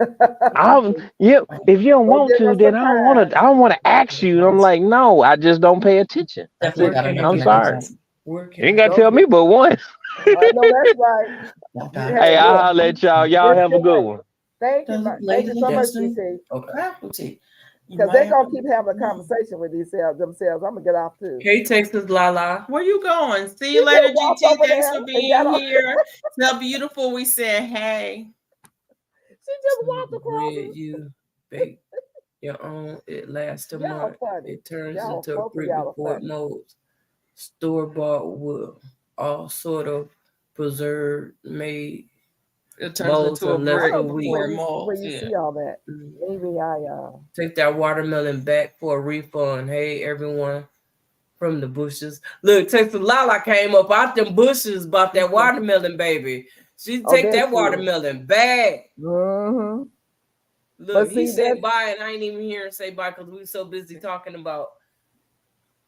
I'm yeah. If you don't Go want give to, us then some I don't want time. to. I don't want to ask you. And I'm like, no, I just don't pay attention. Definitely Where got can I enough I'm get sorry. this? Where You can ain't I got to Go tell get. me but one. I know that's right. Y'all You got Hey, had I'll look. holler at y'all. Y'all It's have a too good late. one. Thank you, the thank you ladies and so much, gentlemen, DT. Okay. faculty. You Because might they're have gonna to. keep having a conversation with themselves. I'm gonna get off too. Hey, Texas Lala. Where you going? See She you later, just walked GT. over Thanks there for and got being on. here. Tell beautiful we said hey. She just Some walked across. bread you bake your own. It lasts a Y'all month. funny. It turns Y'all, into a both of brick y'all are before it funny. molds. Store bought wood, all sort of preserved, made It turns molds into a and left I brick for don't see before weeks. it where molds. you Yeah. see all that. Mm. Maybe Take that watermelon back for a refund. Hey, everyone from the bushes. Look, Texas Lala came up out them bushes, bought that watermelon, baby. She oh, take there that she is. watermelon back. Mm-hmm. Look, But he see said that bye, and I ain't even hear him say bye because we so busy talking about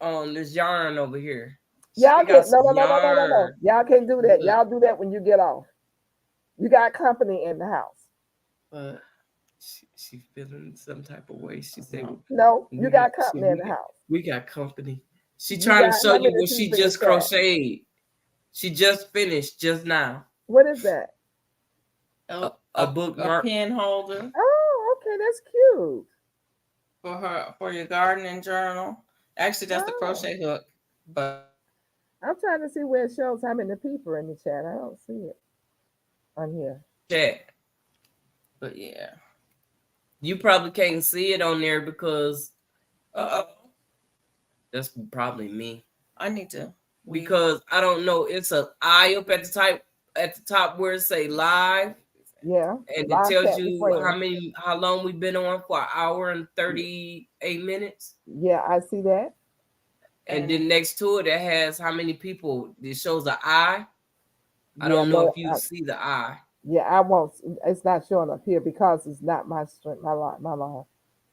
this yarn over here. y'all She got can't no some no no no no no no. yarn. Y'all can't do that. Look, Y'all do that when you get off. You got company in the house. but she feeling some type of way. She said No, we you got got company in the house. we got company. She You trying got to show how you many what she people just inside? crocheted. She just finished just now. What is that? A bookmark. A pen holder Oh, okay, that's cute. for your gardening journal. Actually, that's the Oh. crochet hook, but I'm trying to see where it shows how many people are in the chat. I don't see it on here. Chat. yeah. You probably can't see it on there because that's probably me. I need to Because I don't know. It's a eye up at the top where it say live. Yeah. And it Live tells chat with you friends. how long we've been on for an hour and 38 minutes. Yeah, I see that. And then next to it has how many people. It shows an eye. I Yeah, don't know no, if you see the eye. yeah, I won't. It's not showing up here because it's not my strength, my line.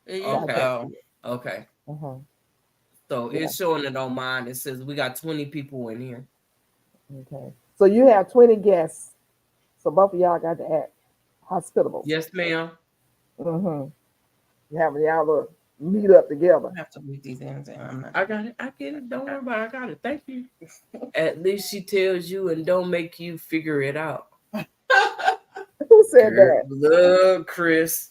There you Okay. go. Okay. Uh-huh. So Yeah. it's showing it on mine. It says we got 20 people in here. Okay. So you have 20 guests. So both of y'all got to act hospitable. Yes, ma'am. Mm-hmm. You have y'all to meet up together. I have to read these ends and I'm not. I got it. I get it. Don't worry about it. I got it. Thank you. At least she tells you and don't make you figure it out. Who said that? Look, Chris.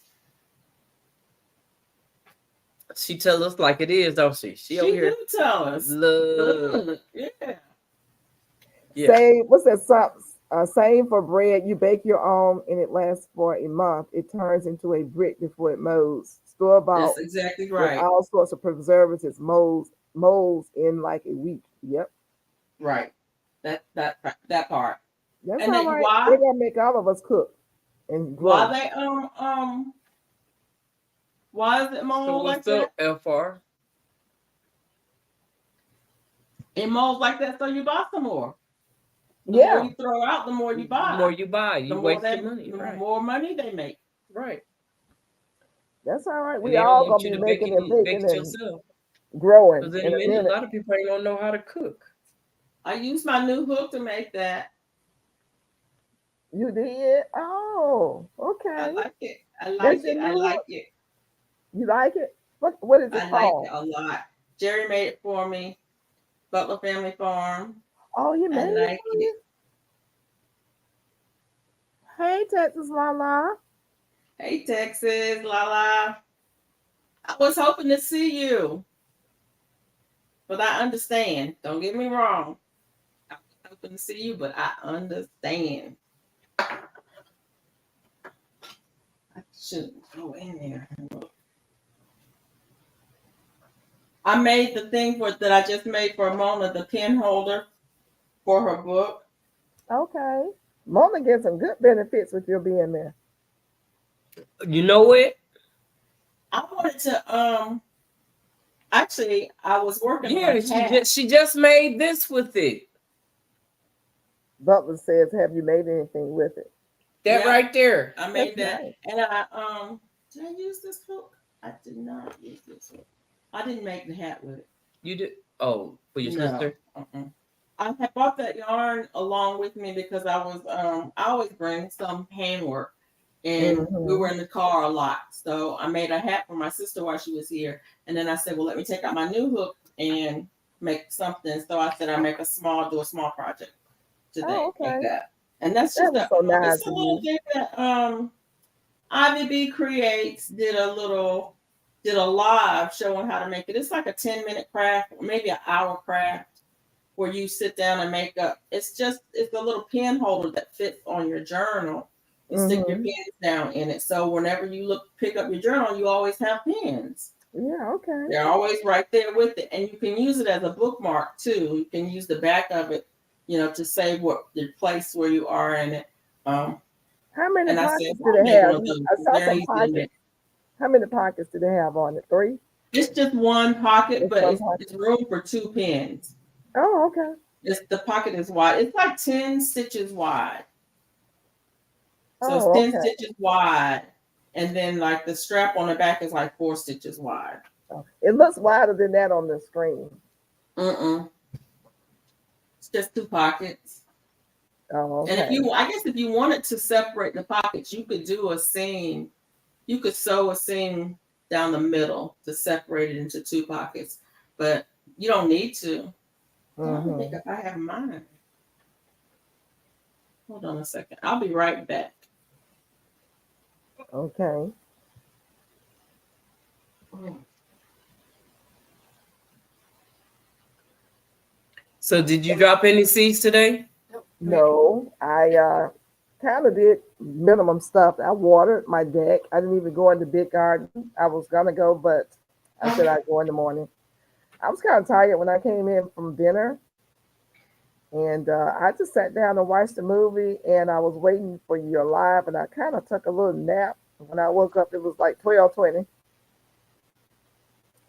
She tell us like it is, don't she? She over here. do tell us. Look. Yeah. Yeah. Same. What's that? Same for bread. You bake your own, and it lasts for a month. It turns into a brick before it molds. Store bought That's exactly with right. all sorts of preservatives. Molds in like a week. Yep. Right. That part. That's And all then right. why- They're gonna make all of us cook and grow. Why they why is it So mold like what's up, that? FR? It molds like that, so you buy some more. The Yeah. more you throw out, the more you buy. The more you buy, the you more waste they, your money. the Right. more money they make. Right. That's all right. And We they all don't want gonna you be to bake making and it baking and yourself. growing Because in in a a minute, a minute. lot of people ain't gonna know how to cook. I used my new hook to make that. You did? Oh, I okay. like it. I That's like your it. I new like hook? it. You like it? What is it I like it called? a lot. Jerry made it for me. Butler Family Farm. Oh, you I made it like for it. you? Hey, Texas Lala. Hey, Texas, Lala. I was hoping to see you, but I understand. Don't get me wrong. I was hoping to see you, but I understand. I should go in there. I made the thing that I just made for Mona, the pen holder for her book. Okay. Mona gets some good benefits with your being there. You know what? I wanted to actually I was working on Yeah, a hat. she just made this with it. Butler says, have you made anything with it? That Yeah. right there. I made That's that. nice. And I did I use this hook? I did not use this hook. I didn't make the hat with it. You did. Oh, for your No. sister. I had bought that yarn along with me because I always bring some handwork, and we were in the car a lot. So I made a hat for my sister while she was here, and then I said, well, let me take out my new hook and make something. So I said I make do a small project today, Oh, okay. like that. And that's That just was so nice it's a of little you. thing that Ivy B Creates did a live showing how to make it. It's like a 10-minute craft, or maybe an hour craft, where you sit down and make up. It's a little pen holder that fits on your journal. You stick your pens down in it. So whenever you pick up your journal, you always have pens. Yeah, okay. They're always right there with it. And you can use it as a bookmark too. You can use the back of it, to save what the place where you are in it. How many And I pockets said, do I they made have? one of those. I saw Very some easy to pockets. make. How many pockets do they have on it? 3? It's just one pocket, Just but one it's pocket. room for 2 pens. Oh, okay. The pocket is wide. It's like 10 stitches wide. So it's Oh, 10 okay. stitches wide. And then like the strap on the back is like 4 stitches wide. Oh, it looks wider than that on the screen. It's just 2 pockets. Oh, okay. And if you wanted to separate the pockets, you could do a seam. You could sew a seam down the middle to separate it into 2 pockets, but you don't need to. I don't think if I have mine. Hold on a second. I'll be right back. Okay. So did you drop any seeds today? No, I kind of did minimum stuff. I watered my deck. I didn't even go in the big garden. I was gonna go, but I said I'd go in the morning. I was kind of tired when I came in from dinner, and I just sat down and watched the movie. And I was waiting for your live, and I kind of took a little nap. When I woke up, it was like 12:20.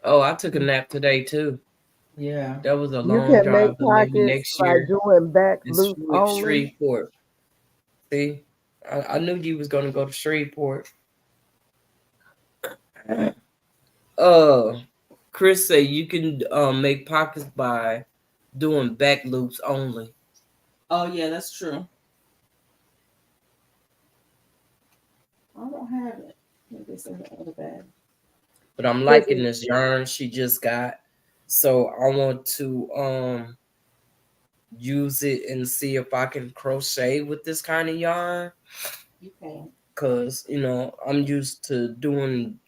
Oh, I took a nap today too. Yeah. That was a You long can drive, make but maybe pockets next by year. doing back It's loop with only. Shreveport. See, I knew you was gonna go to Shreveport. Chris say you can make pockets by doing back loops only. Oh yeah, that's true. I don't have it. Maybe it's in the other bag. But I'm liking this yarn she just got, so I want to use it and see if I can crochet with this kind of yarn. You can. Cause I'm used to doing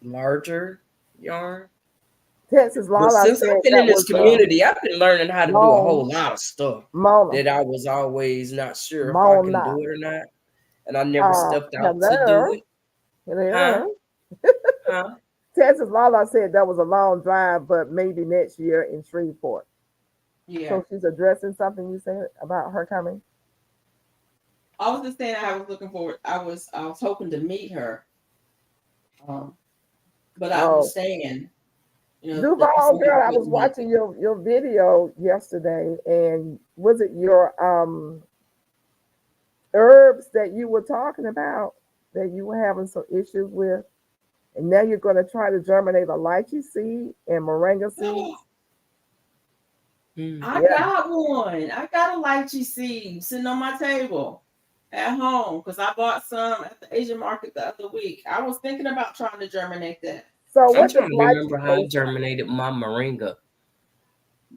larger yarn. Texas But Lala since said I've been that in this was community, I've been learning how to do a whole lot of stuff Mona. that I was always not sure if I can do it or not. And I never stepped out to do it. Hello. Huh? Texas Lala said that was a long drive, but maybe next year in Shreveport. Yeah. So she's addressing something you said about her coming. I was just saying I was looking forward. I was hoping to meet her. But I understand. Duval, girl, I was watching your video yesterday, and was it your herbs that you were talking about that you were having some issues with? And now you're going to try to germinate a lychee seed and moringa seed? I Yeah. got one. I got a lychee seed sitting on my table at home because I bought some at the Asian market the other week. I was thinking about trying to germinate that. So I'm what does trying to lychee remember how I taste like? germinated my moringa.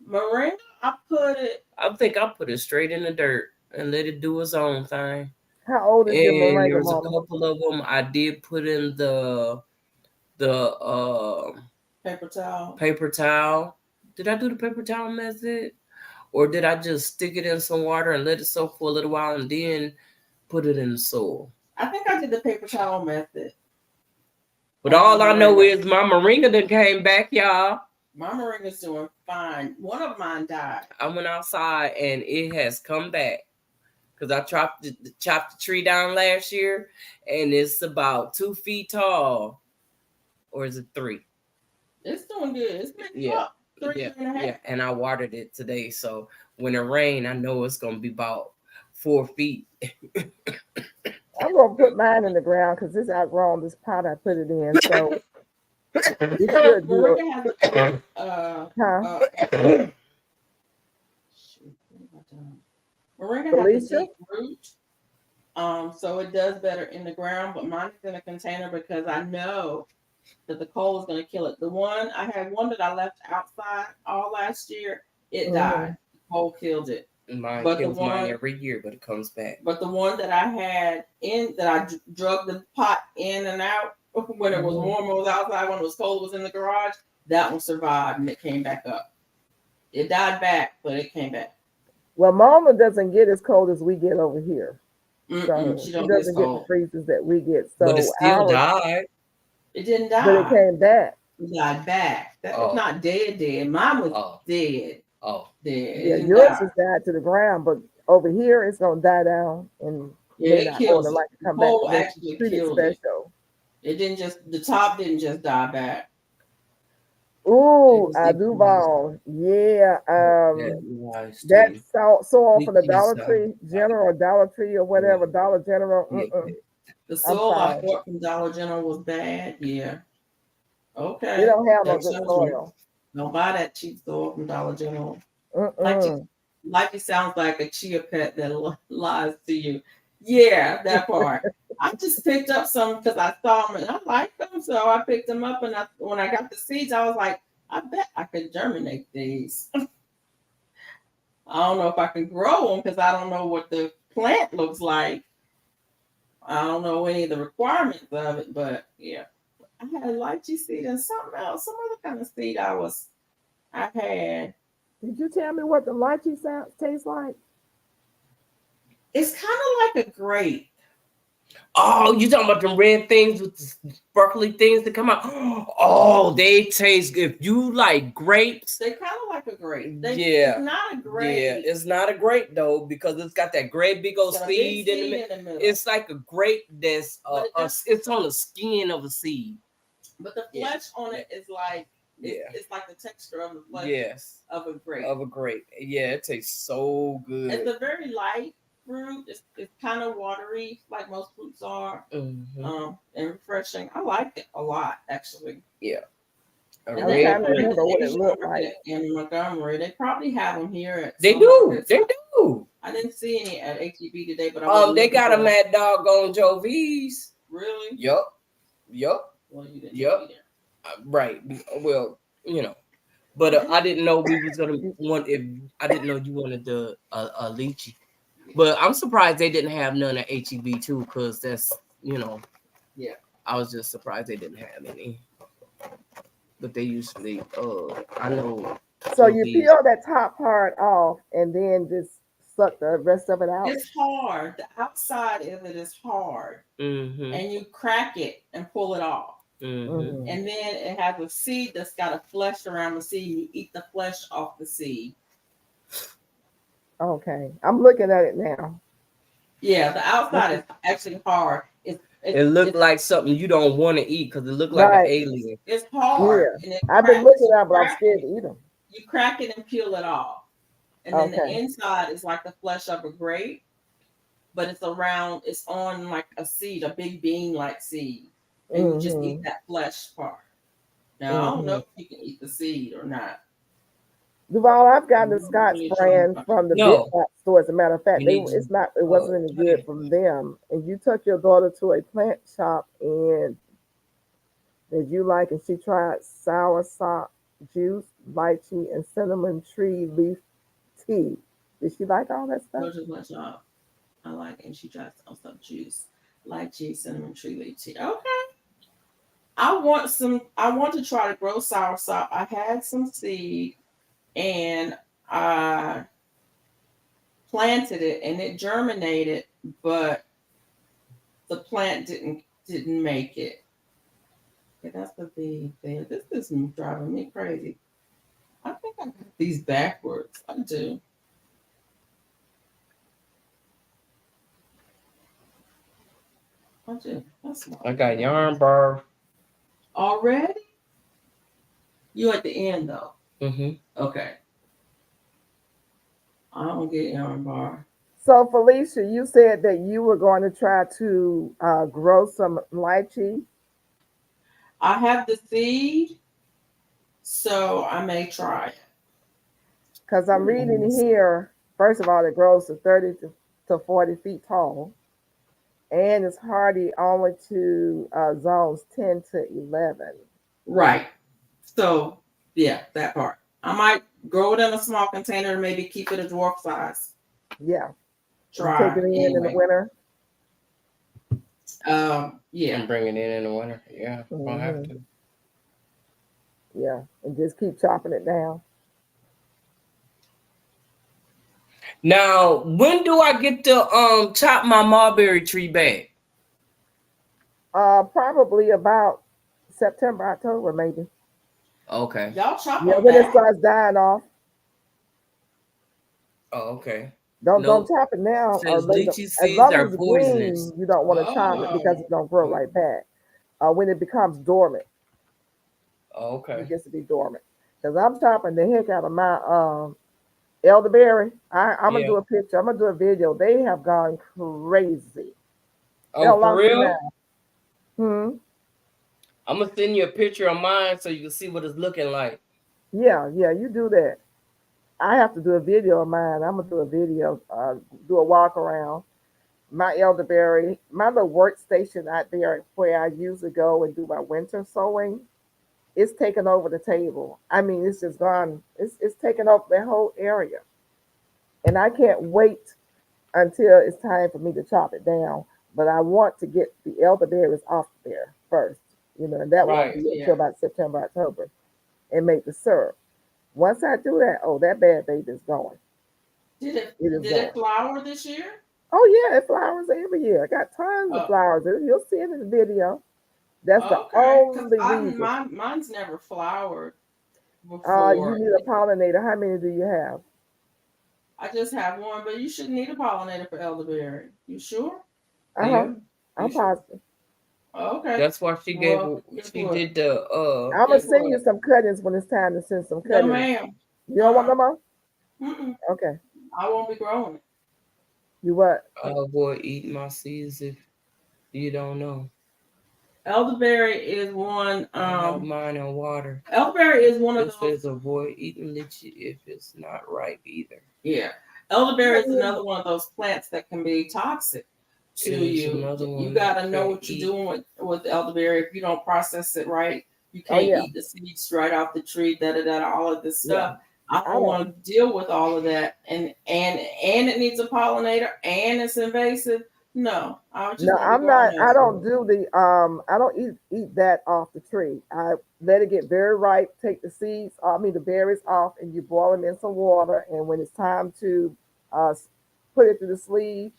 Moringa, I put it. I think I put it straight in the dirt and let it do its own thing. How old is your And there moringa, was a mama? couple of them I did put in the Paper towel. paper towel. Did I do the paper towel method? Or did I just stick it in some water and let it soak for a little while and then put it in the soil? I think I did the paper towel method. But all I know is my moringa done came back, y'all. My moringa's doing fine. One of mine died. I went outside and it has come back. Because I chopped the tree down last year and it's about 2 feet tall. Or is it 3? It's doing good. It's been Yeah. up 3.5. Yeah, and I watered it today. So when it rains, I know it's gonna be about 4 feet. I'm gonna put mine in the ground because it's outgrown this pot I put it in. So it should do it. Moringa has Huh? shoot, what have I done? Moringa has a Felicia? deep root. So it does better in the ground, but mine is in a container because I know that the cold is going to kill it. I had one that I left outside all last year. It died. The cold killed it. Mine But the kills mine one- every year, but it comes back. But the one that I had that I drug the pot in and out when it was warm, it was outside. When it was cold, it was in the garage. That one survived and it came back up. It died back, but it came back. Well, Mama doesn't get as cold as we get over here. So Mm-mm, she she don't get doesn't get the cold. freezes that we get. So But it still ours- died. It didn't but die. it came back. It died back. That Oh. was not dead. Mine was Oh, dead. oh. Dead. It Yeah, didn't yours die. just died to the ground, but over here it's gonna die down and Yeah, may it not kills more than it. likely come Cold back. actually Treat it killed it. special. It didn't just the top didn't just die back. Ooh, was the- Duval. Yeah. Nice, That Steve. soil from the Please, Dollar Tree General or Dollar Tree or whatever, Dollar General. Yeah. The soil I sorry. bought from Dollar General was bad. Yeah. Okay. They don't have no That good shows soil. Don't buy that cheap soil from Dollar General. Mm-mm. Like it sounds like a chia pet that lies to you. Yeah, that part. I just picked up some because I saw them and I liked them, so I picked them up. And when I got the seeds, I was like, I bet I could germinate these. I don't know if I can grow them because I don't know what the plant looks like. I don't know any of the requirements of it, but yeah, I had a lychee seed and something else, some other kind of seed I had. Did you tell me what the lychee tastes like? It's kind of like a grape. Oh, you talking about the red things with the sparkly things that come out? Oh, they taste good. If you like grapes, They're kind of like a grape. Yeah. It's not a grape. yeah, it's not a grape though because it's got that great big old It's got a big seed in the middle. in the middle. It's like a grape that's But it does- it's on the skin of a seed. But the Yeah. flesh on it is like Yeah. it's like the texture of the flesh Yes, of a grape. of a grape. Yeah, it tastes so good. It's a very light fruit. It's kind of watery, like most fruits are, Mhm. and refreshing. I like it a lot, actually. A And I'm they trying have to them in remember the what it Asian looked market like. in Montgomery. They probably have them here. At They some do. markets. They do. I didn't see any at HEB today, but I was They looking got for them at doggone Joe V's. Really? Yup. Well, you didn't Yep. see them. Right. Well, but I didn't know we was gonna want. If I didn't know you wanted the a lychee, but I'm surprised they didn't have none at HEB too, because that's Yeah. I was just surprised they didn't have any. But they usually, I know. So you These- peel that top part off and then just suck the rest of it out. It's hard. The outside of it is hard, Mhm. and you crack it and pull it off. Mhm. Mhm. And then it has a seed that's got a flesh around the seed. You eat the flesh off the seed. Okay, I'm looking at it now. Yeah, the outside is actually hard. It looked like something you don't want to eat because it looked like Right. an alien. it's hard. Yeah. And it I've been cracks. looking at it, but I'm Crack scared it. to eat them. You crack it and peel it off. And then the Okay. inside is like the flesh of a grape, but it's on like a seed, a big bean like seed. And you just eat that flesh part. Now, I don't know if you can eat the seed or not. Duval, I've gotten the I'm Scotch really trying brand to from the big No, box store. As a matter of fact, you they need to. it wasn't any Try good from them. And you took your daughter to a plant shop and did you like and she tried sour sop juice, lychee, and cinnamon tree leaf tea. Did she like all that stuff? go to my shop. I like it. And she tries some juice, lychee, cinnamon tree leaf tea. Okay. I want to try to grow soursop. I had some seed and I planted it and it germinated, but the plant didn't make it. Okay, that's the big thing. This is driving me crazy. I think I got these backwards. I do. I do. That's smart. I got yarn bar. Already? You at the end though. Mm-hmm. Okay. I don't get yarn bar. So, Felicia, you said that you were going to try to grow some lychee. I have the seed, so I may try it. Because I'm reading here, first of all, it grows to 30 to 40 feet tall. And it's hardy only to zones 10 to 11. Right. So yeah, that part. I might grow it in a small container and maybe keep it a dwarf size. Yeah. Try Take it in the anyway. winter. Yeah. And bring it in the winter. Yeah, don't have Mhm. to. Yeah. And just keep chopping it down. Now, when do I get to chop my mulberry tree back? Probably about September, October, maybe. Okay. Y'all chop Yeah, them when it back. starts dying off. Oh, okay. Don't Nope. chop it now. Says Or lychee as seeds long are as it's poisonous. green, you don't want to chop it because Oh. it's gonna grow right back. When it becomes dormant, Oh, it okay. gets to be dormant. Because I'm chopping the heck out of my elderberry. I'm gonna Yeah. do a picture. I'm gonna do a video. They have gone crazy. They're Oh, for longer real? now. Hmm. I'm gonna send you a picture of mine so you can see what it's looking like. Yeah, you do that. I have to do a video of mine. I'm gonna do a video, do a walk around my elderberry, my little workstation out there where I usually go and do my winter sewing. It's taken over the table. I mean, it's just gone. It's taken over the whole area, and I can't wait until it's time for me to chop it down. But I want to get the elderberries off there first, and that won't Right. be Yeah. until about September, October, and make the syrup. Once I do that, oh, that bad baby is going. Did it It is did it going. flower this year? Oh yeah, it flowers every year. I got tons of Oh, flowers. You'll see it in the video. That's the okay. Because only reason. mine's never flowered You before. need a pollinator. How many do you have? I just have one, but you shouldn't need a pollinator for elderberry. You sure? Uh huh. Yeah. You I'm sure? positive. Okay. That's why she Well, guess she what? did the I'm gonna Guess send you what? some cuttings when it's time to send some No, cuttings. ma'am. You don't want Uh-uh. no more? Mm-mm. Okay. I won't be growing it. You what? avoid eating my seeds if you don't know. Elderberry is one. I have mine in water. Elderberry is one of This those. says avoid eating lychee if it's not ripe either. Yeah, elderberry is another one of those plants that can be toxic to It is you. another You one got to you know can't what you're eat. doing with elderberry. If you don't process it right, you Oh can't yeah. eat the seeds right off the tree. All of this Yeah. stuff. I I don't don't. want to deal with all of that, and it needs a pollinator, and it's invasive. No, I just No, won't be I'm growing not. I those. don't do the. I don't eat that off the tree. I let it get very ripe. Take the seeds. I mean the berries off, and you boil them in some water. And when it's time to put it through the sleeve,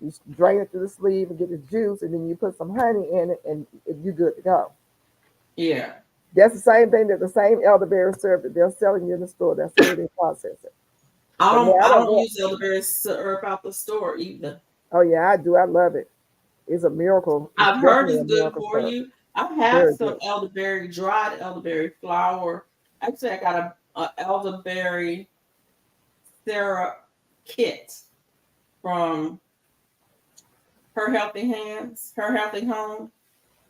you drain it through the sleeve and get the juice, and then you put some honey in it, and you're good to go. Yeah. That's the same thing that the same elderberry syrup that they're selling you in the store. That's the way they process it. I But don't. yeah, I I don't don't go. use elderberry syrup out the store either. Oh yeah, I do. I love it. It's a miracle. It's I've heard definitely it's a good miracle for syrup. you. I have Very some good. elderberry, dried elderberry flour. Actually, I got a elderberry syrup kit from Her Healthy Hands, Her Healthy Home.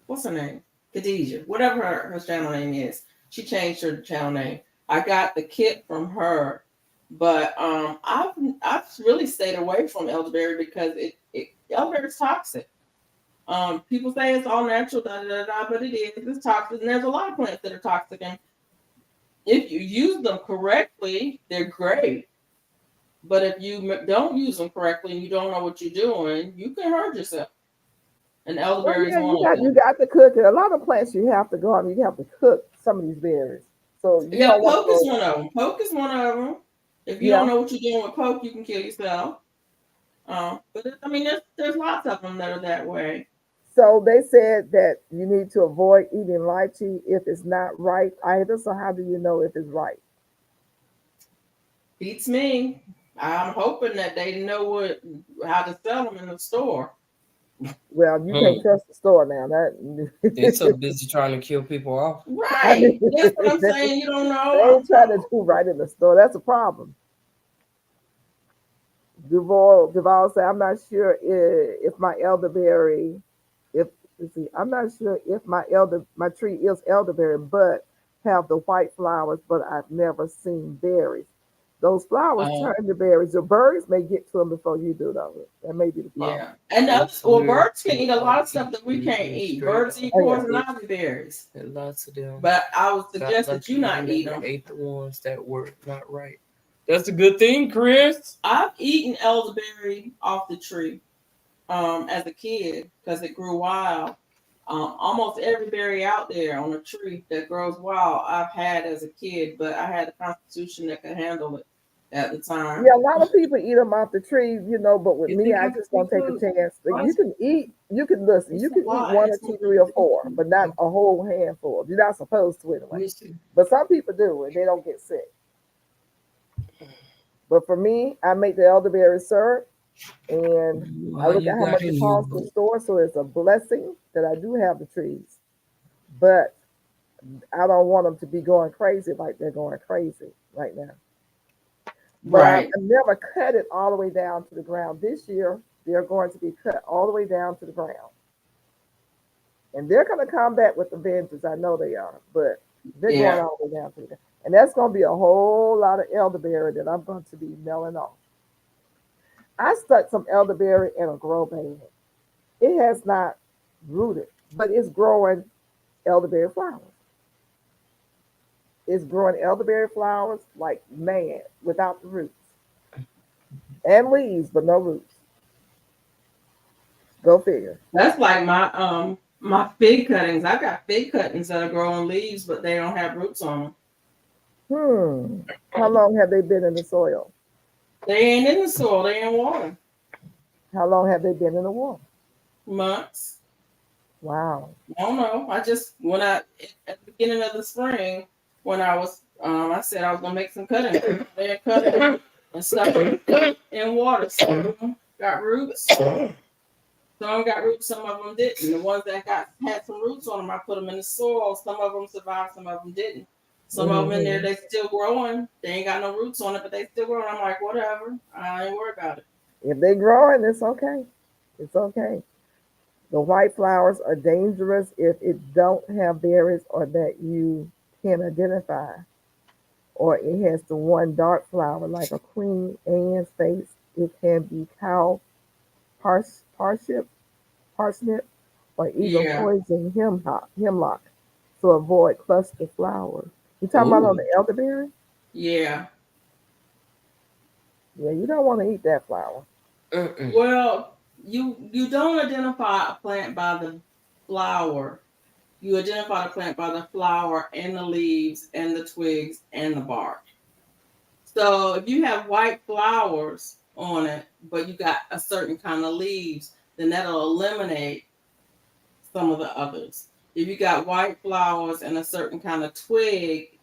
What's her name? Khadijah. Whatever her channel name is. She changed her channel name. I got the kit from her, but I've really stayed away from elderberry because elderberry is toxic. People say it's all natural, but it is. It's toxic, and there's a lot of plants that are toxic. And if you use them correctly, they're great. But if you don't use them correctly and you don't know what you're doing, you can hurt yourself. And Well, elderberry is yeah, one of you them. got to cook it. A lot of plants you have to go out and you have to cook some of these berries. So you Yeah, don't want to poke is go. one of them. Poke is one of them. If you Yeah. don't know what you're doing with poke, you can kill yourself. I mean, there's lots of them that are that way. So they said that you need to avoid eating lychee if it's not ripe either. So how do you know if it's ripe? Beats me. I'm hoping that they know how to sell them in the store. Well, you can't trust the store now. They're so busy trying to kill people off. I Right. mean, That's what I'm saying. You don't they know. ain't trying to do right in the store. That's a problem. Duval said, I'm not sure if my elderberry, if let's see, I'm not sure if my tree is elderberry, but have the white flowers, but I've never seen berries. Those flowers Uh, turn to berries. The birds may get to them before you do, though. That may be the problem. yeah. And That's well, weird. birds can eat a lot of stuff that we can't Mhm, eat. straight Birds up. eat Oh, yeah. poison ivy berries. And lots of them. But I would Got suggest that lucky you not and eat never them. ate the ones that were not right. That's a good thing, Chris. I've eaten elderberry off the tree as a kid because it grew wild. Almost every berry out there on a tree that grows wild, I've had as a kid, but I had a constitution that could handle it at the time. Yeah, a lot of people eat them off the tree, but with You me, think I I just can don't take a cook? chance. Like, Why? you can listen, It's you a can eat lot. one or It's two, 3 or 4, but not a whole handful. You're not supposed to Let anyway. me see. But some people do, and they don't get sick. But for me, I make the elderberry syrup, and I Why look you at how got much in it here, costs in the store. So it's a blessing that I do have the trees, but I don't want them to be going crazy like they're going crazy right now. But I Right. never cut it all the way down to the ground. This year, they're going to be cut all the way down to the ground. And they're going to come back with the vengeance. I know they are, but they're going Yeah. all the way down to the ground. And that's going to be a whole lot of elderberry that I'm going to be melting off. I stuck some elderberry in a grow bag. It has not rooted, but it's growing elderberry flowers. It's growing elderberry flowers like mad without the roots and leaves, but no roots. Go figure. That's like my fig cuttings. I've got fig cuttings that are growing leaves, but they don't have roots on them. How long have they been in the soil? They ain't in the soil. They in water. How long have they been in the water? Months. Wow. I don't know. I just at the beginning of the spring when I was I said I was gonna make some cuttings. They had cut it and stuff in water. Some of them got roots. Some got roots. Some of them didn't. The ones that had some roots on them, I put them in the soil. Some of them survived. Some of them didn't. Some of them in there, they still growing. They ain't got no roots on it, but they still growing. I'm like, whatever. I ain't worried about it. If they growing, it's okay. It's okay. The white flowers are dangerous if it don't have berries or that you can identify. Or it has the one dark flower like a Queen Anne's face. It can be cow parsnip, or even Yeah. poison hemlock. So avoid cluster flowers. You talking about on Ooh. the elderberry? Yeah. Yeah, you don't want to eat that flower. Mm-mm. Well, you don't identify a plant by the flower. You identify the plant by the flower and the leaves and the twigs and the bark. So if you have white flowers on it, but you got a certain kind of leaves, then that'll eliminate some of the others. If you got white flowers and a certain kind of twig,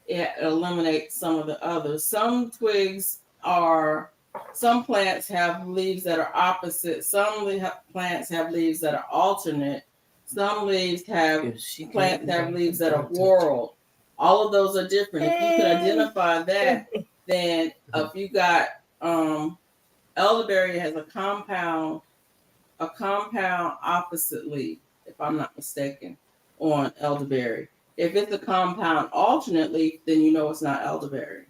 it eliminates some of the others. Some plants have leaves that are opposite. Plants have leaves that are alternate. Some leaves have If she plants can't have eat leaves it, that are don't touch it. whorled. All of those are different. If you can identify that, then if you got elderberry has a compound opposite leaf, if I'm not mistaken, on elderberry. If it's a compound alternate leaf, then you know it's not elderberry.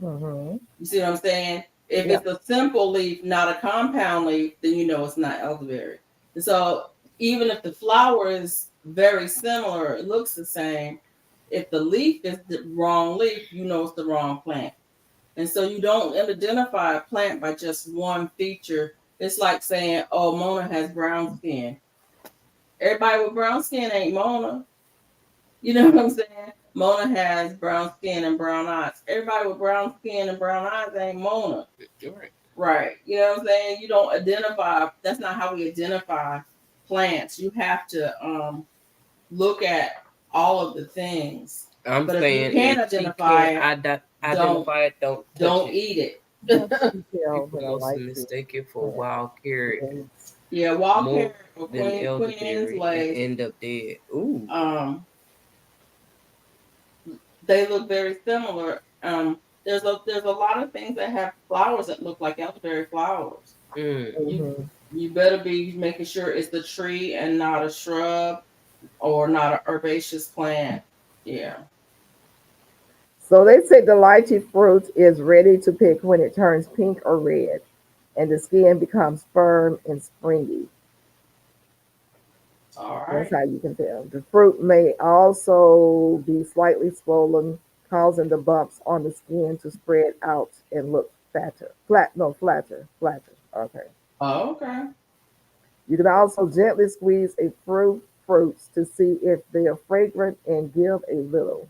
Mm-hmm. You see what I'm saying? If Yeah. it's a simple leaf, not a compound leaf, then you know it's not elderberry. And so even if the flower is very similar, it looks the same, if the leaf is the wrong leaf, you know it's the wrong plant. And so you don't identify a plant by just one feature. It's like saying, oh, Mona has brown skin. Everybody with brown skin ain't Mona. You know what I'm saying? Mona has brown skin and brown eyes. Everybody with brown skin and brown eyes ain't Mona. Right. Right. You know what I'm saying? You don't identify. That's not how we identify plants. You have to look at all of the things. I'm But if saying you can't if she identify can't it, identify it, don't touch don't it. eat it. Tell, People but I mostly like it. mistake it for Yeah. wild carrot And Yeah, wild more carrot or than Queen elderberry and Anne's end up dead. Ooh. they look very similar. There's a lot of things that have flowers that look like elderberry flowers. Mm. mhm. You better be making sure it's a tree and not a shrub or not an herbaceous plant. Yeah. So they say the lychee fruit is ready to pick when it turns pink or red, and the skin becomes firm and springy. All That's right. how you can tell. The fruit may also be slightly swollen, causing the bumps on the skin to spread out and look fatter. Flatter. Okay. Oh, okay. You can also gently squeeze a fruits to see if they are fragrant and give a little.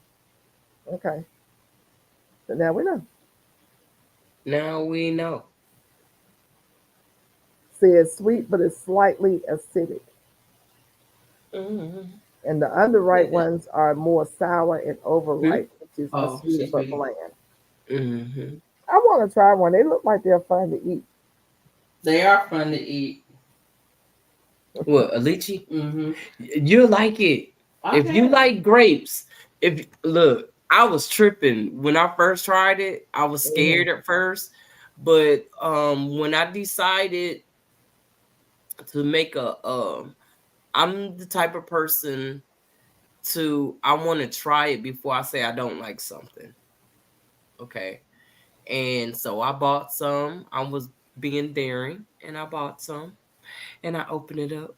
Okay. So now we know. Now we know. Says sweet but is slightly acidic. Mm-hmm. And the underripe ones are more sour and overripe, which is a Oh, sweeter she's but reading. bland. Mm-hmm. I want to try one. They look like they're fun to eat. They are fun to eat. What, a lychee? Mm-hmm. You like it. If you like grapes, if look, I was tripping when I first tried it. I was Mhm. scared at first, but when I decided to make I'm the type of person I want to try it before I say I don't like something. Okay. And so I bought some. I was being daring and I bought some and I opened it up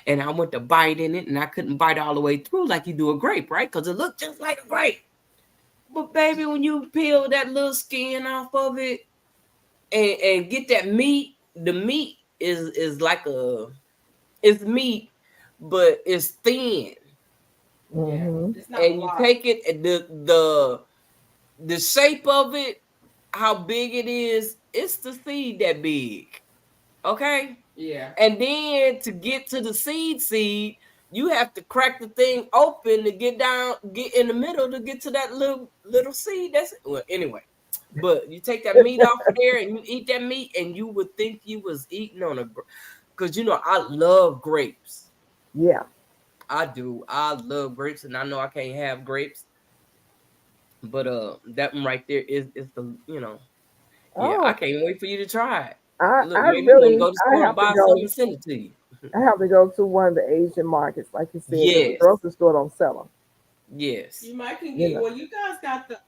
and I went to bite in it and I couldn't bite all the way through like you do a grape, right? Because it looked just like a grape. But baby, when you peel that little skin off of it and get that meat, the meat is like it's meat, but it's thin. Yeah. Mhm. It's not a And you lot. take it and the shape of it, how big it is, it's the seed that big. Okay? Yeah. And then to get to the seed, you have to crack the thing open to get in the middle to get to that little seed. That's well, anyway. But you take that meat off of there and you eat that meat, and you would think you was eating on because I love grapes. Yeah. I do. I love grapes, and I know I can't have grapes, but that one right there is the yeah. I Oh, can't wait for you to try it. I Look, I maybe you want to really go to the I store and have to buy something go. and send it to you. I have to go to one of the Asian markets, like you said, because the Yes. grocery store don't sell them. Yes. You might can You get know. well. You guys got the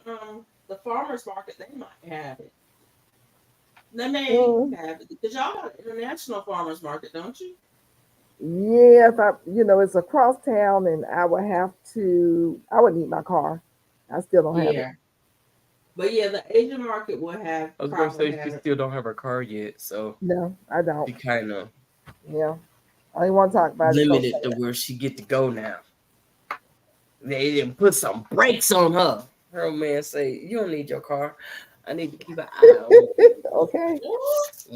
farmers market. They might have it. They may Mm, have it because y'all got an international farmers market, don't you? yes, it's across town, and I would need my car. I still don't have it. Yeah. But yeah, the Asian market will have I was gonna probably say she have it. still don't have her car yet, so No, I don't. she kind of Yeah, I didn't want to talk about it. So limited to where she get to go now. They didn't put some brakes on her. Her man say, "You don't need your car. I need to keep an eye on okay,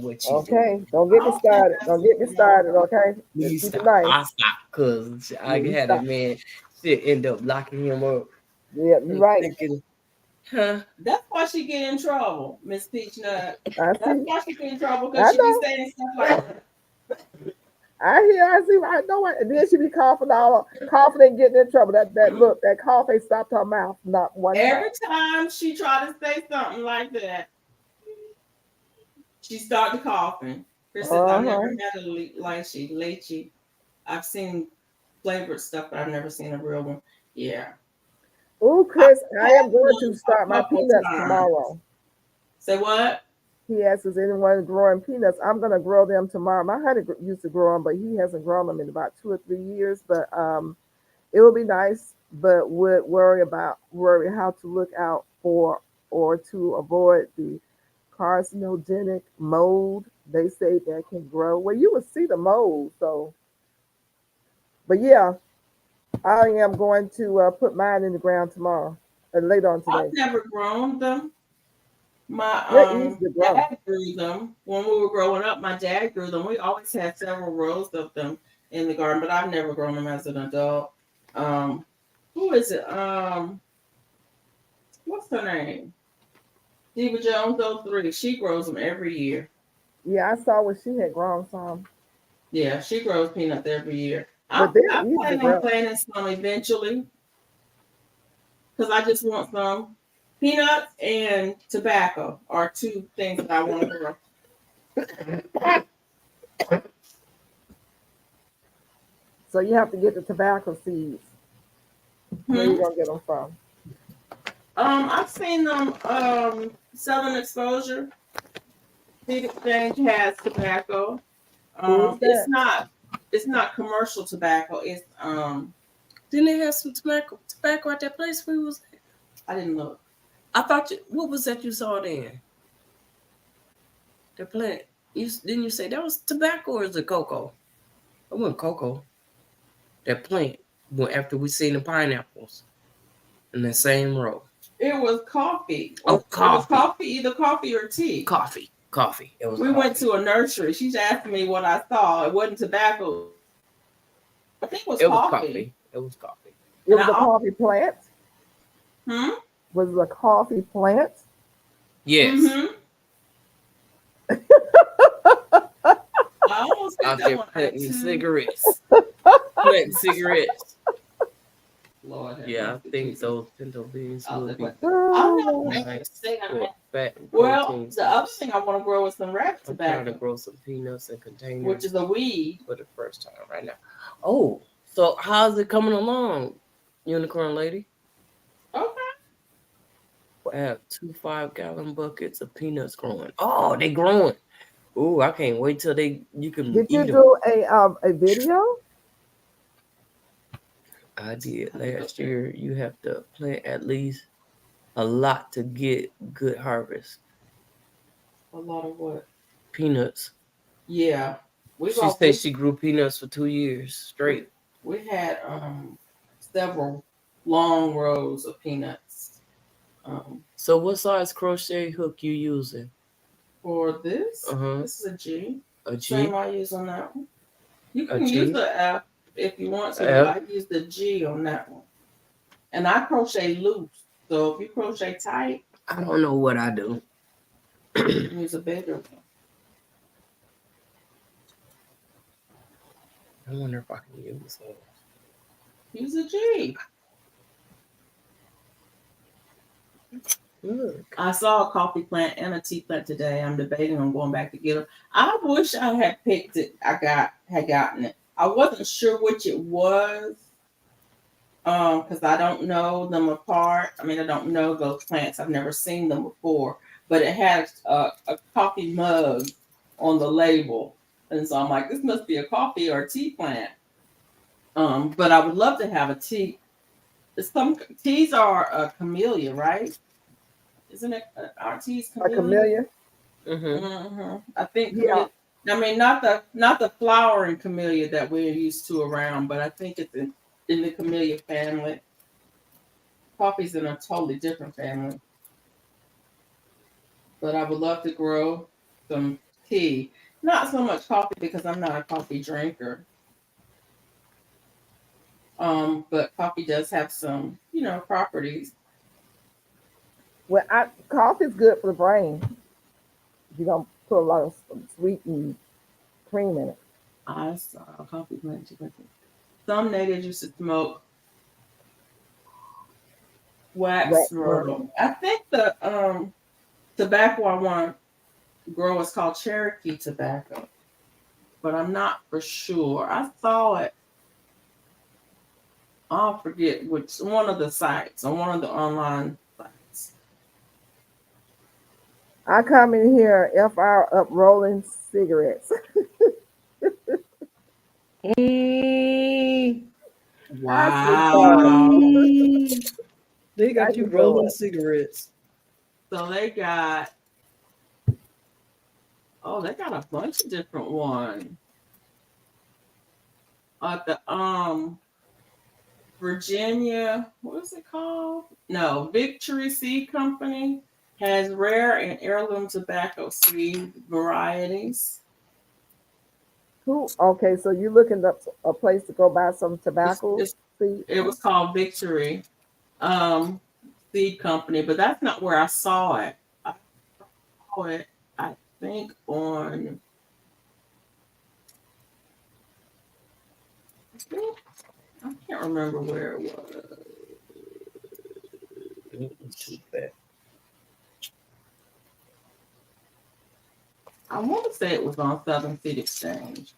what you do." okay. Don't get me I'll say started. that's Don't get me started. Okay, Let me just keep it stop. nice. I stop because I You had that stop. man shit end up locking him up. Yeah, you're I'm right. thinking, huh? That's why she get in trouble, Miss Peach Nut. I That's see. why she get in trouble because I she be know. saying stuff like that. I hear. I see. I know it. And then she be coughing and getting in trouble. That cough ain't stopped her mouth not one time. Every time she try to say something like that, she started coughing. Chris says, Uh I've never huh. had a lychee. I've seen flavored stuff, but I've never seen a real one. Yeah. Oh, Chris, I am going to A start my couple peanuts times. tomorrow. Say what? He asks, is anyone growing peanuts? I'm going to grow them tomorrow. My honey used to grow them, but he hasn't grown them in about 2 or 3 years. But it would be nice, but would worry how to look out for or to avoid the carcinogenic mold. They say that can grow. Well, you would see the mold. So, but yeah, I am going to put mine in the ground tomorrow and later on I've today. never grown them. My They're easy to grow. dad grew them when we were growing up. My dad grew them. We always had several rows of them in the garden, but I've never grown them as an adult. Who is it? What's her name? Diva Jones 03. She grows them every year. Yeah, I saw what she had grown some. Yeah, she grows peanuts every year. But they're I'm easy to planning grow. on planting some eventually because I just want some. Peanuts and tobacco are two things that I want to grow. So you have to get the tobacco seeds. Where you gonna get them from? I've seen them. Southern Exposure. Seed Exchange has tobacco. Who's that? It's not commercial tobacco. It's Didn't they have some tobacco at that place we was at? I didn't look. I thought what was that you saw there? The plant. Didn't you say that was tobacco or is it cocoa? It wasn't cocoa. That plant. Well, after we seen the pineapples in the same row. It was coffee. Oh, It was coffee. coffee, either coffee or tea. Coffee. It was. We went to a nursery. She's asking me what I saw. It wasn't tobacco. I think it was coffee. It was coffee. It was a coffee plant. Was it a coffee plant? Yes. Mm-hmm. I almost Out picked there that one planting too. cigarettes. Planting cigarettes. Lord, have Yeah, I mercy, think Jesus. those pinto beans I'll will look be at Oh, nice for fat and Well, proteins. the other thing I want to grow is some rat I'm trying to tobacco, grow some peanuts in containers which is a weed. for the first time right now. Oh, so how's it coming along, Unicorn Lady? Okay. I have 2 5-gallon buckets of peanuts growing. Oh, they growing. Oh, I can't wait till you can did eat you them. do a video? I did last year. You have to plant at least a lot to get good harvest. A lot of what? Peanuts. Yeah. She said she grew peanuts for 2 years straight. We had several long rows of peanuts. So what size crochet hook you using? For this, Uh-huh. this is a G. A G? Same I use on that one. You A can G? use the F if you want to. F? I use the G on that one. And I crochet loose. So if you crochet tight, I don't know what I do. use a bigger one. I wonder if I can use it. Use a G. Look. I saw a coffee plant and a tea plant today. I'm debating on going back to get them. I wish I had picked it. Had gotten it. I wasn't sure which it was. Because I don't know them apart. I mean, I don't know those plants. I've never seen them before. But it had a coffee mug on the label. And so I'm like, this must be a coffee or a tea plant. But I would love to have a tea. Some teas are a camellia, right? Isn't it our teas A camellia? Mm-hmm. I think. Yeah. I mean, not the flowering camellia that we're used to around, but I think it's in the camellia family. Coffee's in a totally different family. But I would love to grow some tea. Not so much coffee because I'm not a coffee drinker. But coffee does have some, properties. Well, coffee is good for the brain. You don't put a lot of sweetened cream in it. I saw a coffee plant. Some natives used to smoke wax myrtle. I think the tobacco I want to grow is called Cherokee tobacco, but I'm not for sure. I saw it I'll forget which one of the sites on one of the online sites. I come in here, FR up rolling cigarettes. Mm, Wow. they How got you you rolling doing? cigarettes. So they got they got a bunch of different ones. The Virginia, what is it called? No, Victory Seed Company has rare and heirloom tobacco seed varieties. Who? Okay, so you looking up a place to go buy some tobacco It's, seed? it was called Victory Seed Company, but that's not where I saw it. I saw it, I think, on. I can't remember where it was. Too bad. I want to say it was on Southern Seed Exchange.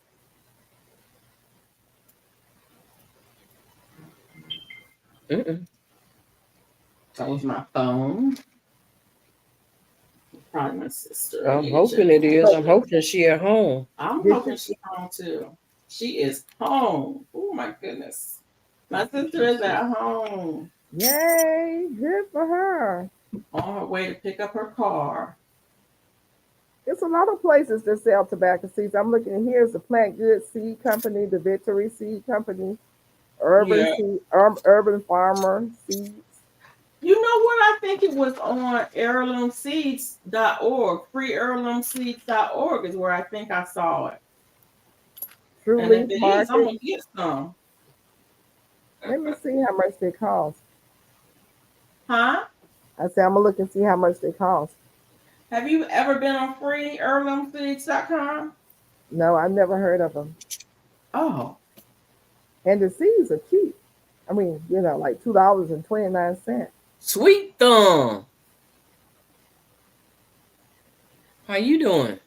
Mm-mm. That was my phone. Probably my sister. I'm hoping it is. I'm hoping she at home. I'm Did hoping you- she's home too. She is home. Oh my goodness. My sister is at home Yay, good for her. on her way to pick up her car. It's a lot of places that sell tobacco seeds. I'm looking here. It's the Plant Good Seed Company, the Victory Seed Company, Urban Yeah. Seed, Urban Farmer Seeds. You know what? I think it was on heirloomseeds.org. Freeheirloomseeds.org is where I think I saw it. True And Leaf if it is, Market. I'm going to get some. Let me see how much they cost. Huh? I said I'm gonna look and see how much they cost. Have you ever been on freeheirloomseeds.com? No, I've never heard of them. Oh. And the seeds are cheap. I mean, like $2.29. Sweet Thumb. How you doing?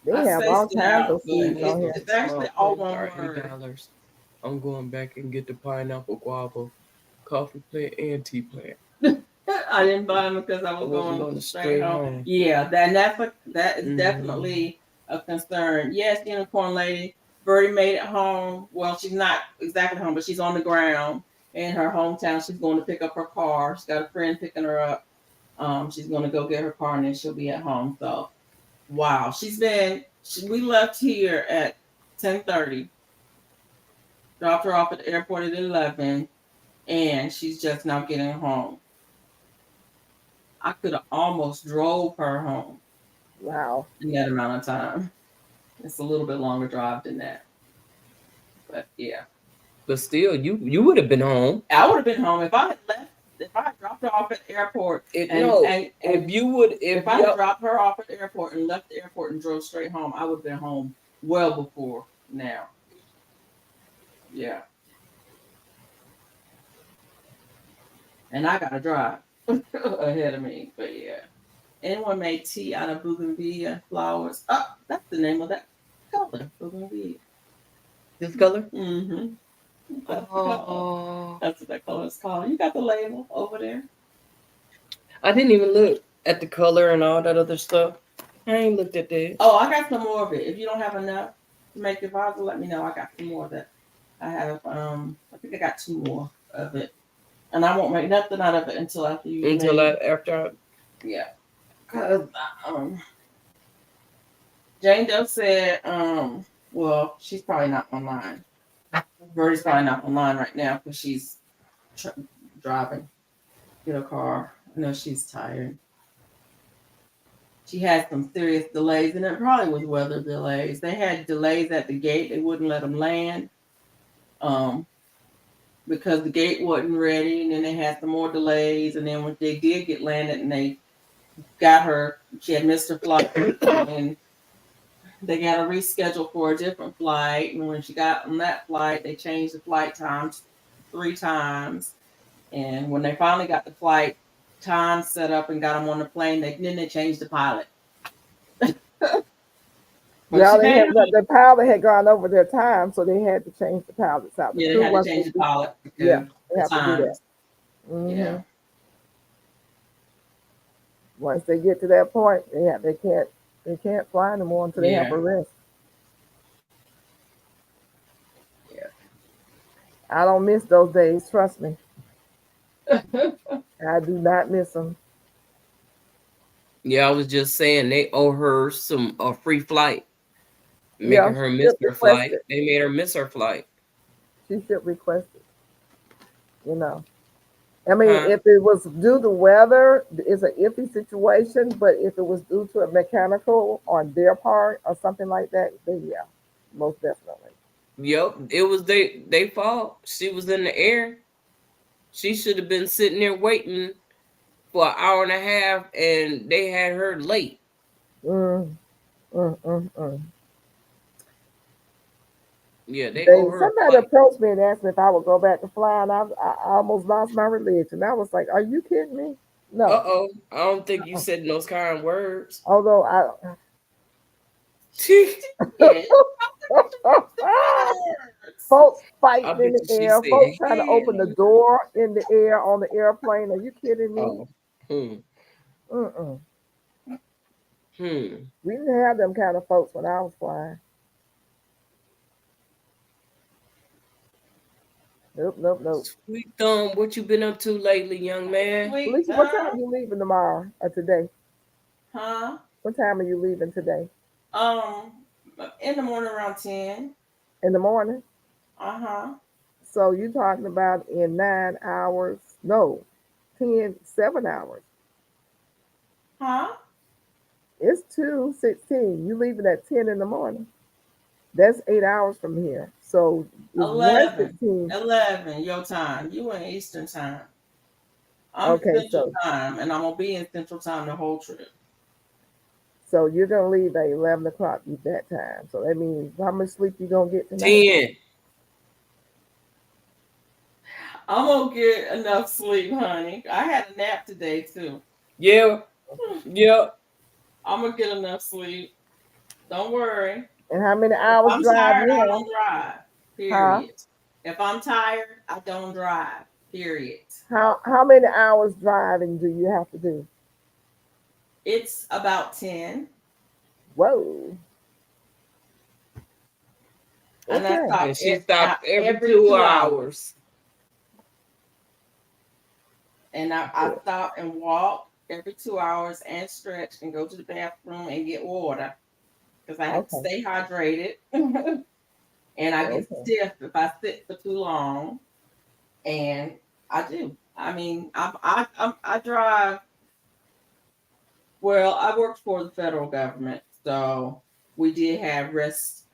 They I have all spaced it kinds out, of seeds but on here. it's actually all one Are word. $8. I'm going back and get the pineapple guava coffee plant and tea plant. I didn't buy them because I was going straight home. Yeah, that is definitely a concern. Yes, unicorn lady, Birdie made it home. Well, she's not exactly home, but she's on the ground in her hometown. She's going to pick up her car. She's got a friend picking her up. She's going to go get her car and then she'll be at home. So, wow, we left here at 10:30. Dropped her off at the airport at 11, and she's just now getting home. I could have almost drove her home. Wow. In that amount of time. It's a little bit longer drive than that. But yeah. But still, you would have been home. I would have been home if I had left. If I had dropped her off at the airport. If I had dropped her off at the airport and left the airport and drove straight home, I would have been home well before now. Yeah. And I got to drive ahead of me. But yeah. Anyone made tea out of bougainvillea flowers? Oh, that's the name of that color, bougainvillea. This color? Mm-hmm. That's Oh, what that color is called. You got the label over there. I didn't even look at the color and all that other stuff. I ain't looked at that. Oh, I got some more of it. If you don't have enough to make your vase, let me know. I got some more of that. I have. I think I got 2 more of it, and I won't make nothing out of it until after you. Yeah. Cause Jane Doe said, well, she's probably not online. Birdie's probably not online right now because she's driving, get a car. I know she's tired. She had some serious delays, and it probably was weather delays. They had delays at the gate; they wouldn't let them land, because the gate wasn't ready. And then they had some more delays, and then when they did get landed, and they got her, she had missed her flight, and they got to reschedule for a different flight. And when she got on that flight, they changed the flight times 3 times. And when they finally got the flight time set up and got them on the plane, they changed the pilot. But Yeah, she they made had, them. the pilot had gone over their time, so they had to change the pilots out. The Yeah, they crew had to wasn't change the gonna pilot be- yeah, because they the have to do that. times. hmm Yeah. Once they get to that point, they can't fly anymore until they have Yeah. a rest. Yeah. I don't miss those days. Trust me, I do not miss them. Yeah, I was just saying they owe her some a free flight, Yeah, making her she miss should her request flight. it. They made her miss her flight. She should request it. You know. I mean, Huh? if it was due to weather, it's an iffy situation. But if it was due to a mechanical on their part or something like that, then yeah, most definitely. Yep, it was they fault. She was in the air. She should have been sitting there waiting for an hour and a half, and they had her late. Mm, mm. Yeah, they owe her a Somebody flight. approached me and asked me if I would go back to flying. I almost lost my religion. I was like, "Are you kidding me?" No. Uh-oh. I don't think you said those kind words. Although I, Yeah. folks I fighting bet in the you she air, said, folks trying to "Hey." open the door in the air on the airplane. Are you kidding me? Oh. Hmm. Mm-mm. Hmm. We didn't have them kind of folks when I was flying. Nope. Sweet thumb, what you been up to lately, young man? Sweet. Felicia, what time are you leaving tomorrow or today? Huh? What time are you leaving today? Um, in the morning around 10. In the morning? Uh-huh. So you talking about in 9 hours? No, 7 hours. Huh? It's 2:16. You leaving at 10 in the morning. That's 8 hours from here. So it's 11. 1:16. 11, your time. You in Eastern time. I'm Okay, Central time, and I'm gonna be in Central time the whole trip. so you're gonna leave at 11 o'clock that time. So that means how much sleep you gonna get tonight? 10. I'm gonna get enough sleep, honey. I had a nap today too. Yeah. Yeah. I'm gonna get enough sleep. Don't worry. And how many If hours I'm drive tired, you I have? don't drive. Huh? Period. If I'm tired, I don't drive. Period. How many hours driving do you have to do? It's about 10. Whoa. And I Okay. And stop she stopped every every 2 2 hours. And I stop and walk every 2 hours and stretch and go to the bathroom and get water because I have to Okay. stay hydrated. And I get Okay. stiff if I sit for too long. And I do. I mean, I drive. Well, I worked for the federal government, so we did have rest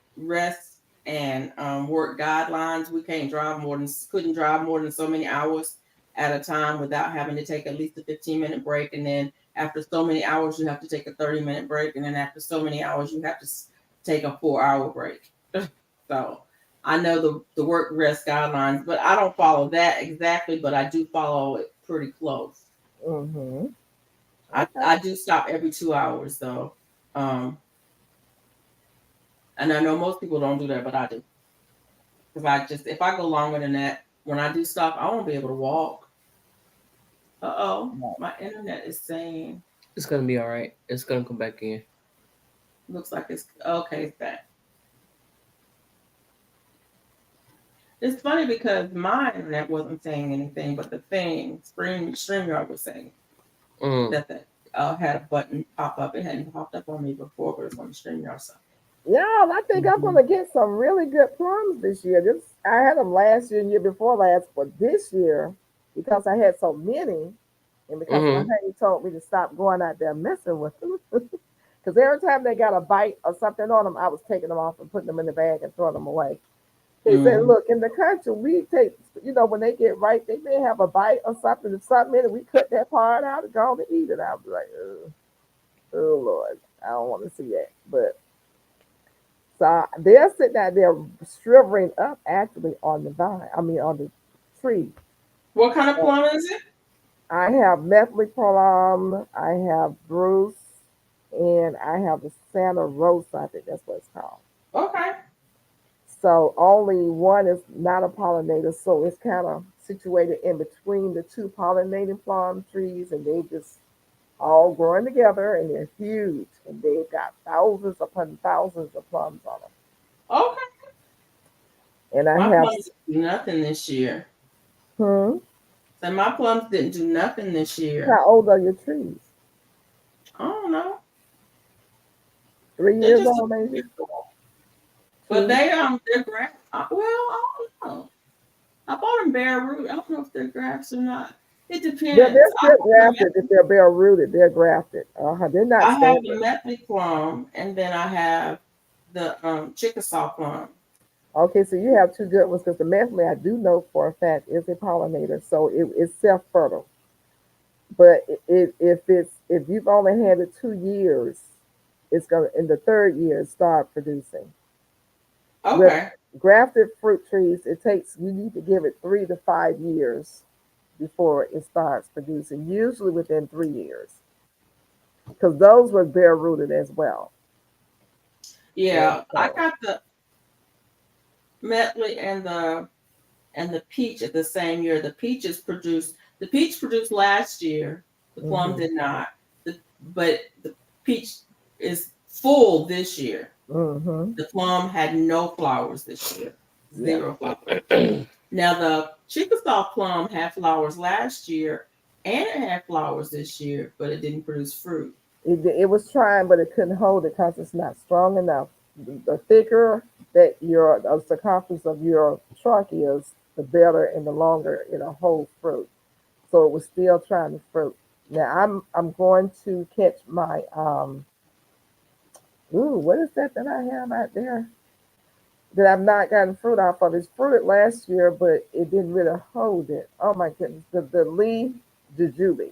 and work guidelines. We couldn't drive more than so many hours at a time without having to take at least a 15-minute break. And then after so many hours, you have to take a 30-minute break. And then after so many hours, you have to take a 4-hour break. So I know the work rest guidelines, but I don't follow that exactly, but I do follow it pretty close. Mm-hmm. I do stop every 2 hours though. And I know most people don't do that, but I do. Because if I go longer than that, when I do stop, I won't be able to walk. My internet is saying, It's gonna be all right. It's gonna come back in. looks like it's okay, it's back. It's funny because my internet wasn't saying anything, but the thing, StreamYard was saying that had a button pop up. It hadn't popped up on me before, but it's on the StreamYard side. Yeah, I think I'm gonna get some really good plums this year. I had them last year and year before last, but this year because I had so many, and because my honey told me to stop going out there messing with them, because every time they got a bite or something on them, I was taking them off and putting them in the bag and throwing them away. They said, "Look, in the country, we take, when they get ripe, they may have a bite or something. If something in it, we cut that part out and go on and eat it." I was like, "Oh Lord, I don't want to see that." But so they're sitting out there shriveling up actually on the vine. I mean, on the tree. What kind of plum is it? I have Methley plum. I have Bruce, and I have the Santa Rosa. I think that's what it's called. Okay. So only one is not a pollinator, so it's kind of situated in between the two pollinating plum trees, and they just all growing together, and they're huge, and they've got thousands upon thousands of plums on them. Okay. And I My have, plums didn't do nothing this year. hmm, So my plums didn't do nothing this year. how old are your trees? I don't know. 3 They're years just old, maybe. but 2. they're grass. Well, I don't know. I bought them bare root. I don't know if they're grafts or not. It They're, depends. they're still grafted if they're bare rooted. They're grafted. They're not I have the standard. Methley plum, and then I have the Chickasaw plum. Okay, so you have two good ones because the methley I do know for a fact is a pollinator, so it's self fertile. But if you've only had it 2 years, it's gonna in the third year start producing. With Okay. grafted fruit trees, it takes you need to give it 3 to 5 years before it starts producing. Usually within 3 years, because those were bare rooted as well. And Yeah, I so, got the Methley and the peach at the same year. The peach produced last year. The plum hmm did not. But the peach is full this year. hmm The plum had no flowers this year. yeah, Zero flowers. Now the Chickasaw plum had flowers last year and it had flowers this year, but it didn't produce fruit. it was trying, but it couldn't hold it because it's not strong enough. The thicker that your the circumference of your trunk is, the better and the longer it'll hold fruit. So it was still trying to fruit. Now I'm going to catch my what is that I have out there that I've not gotten fruit off of? It's fruited last year, but it didn't really hold it. Oh my goodness, the Lee Jujube.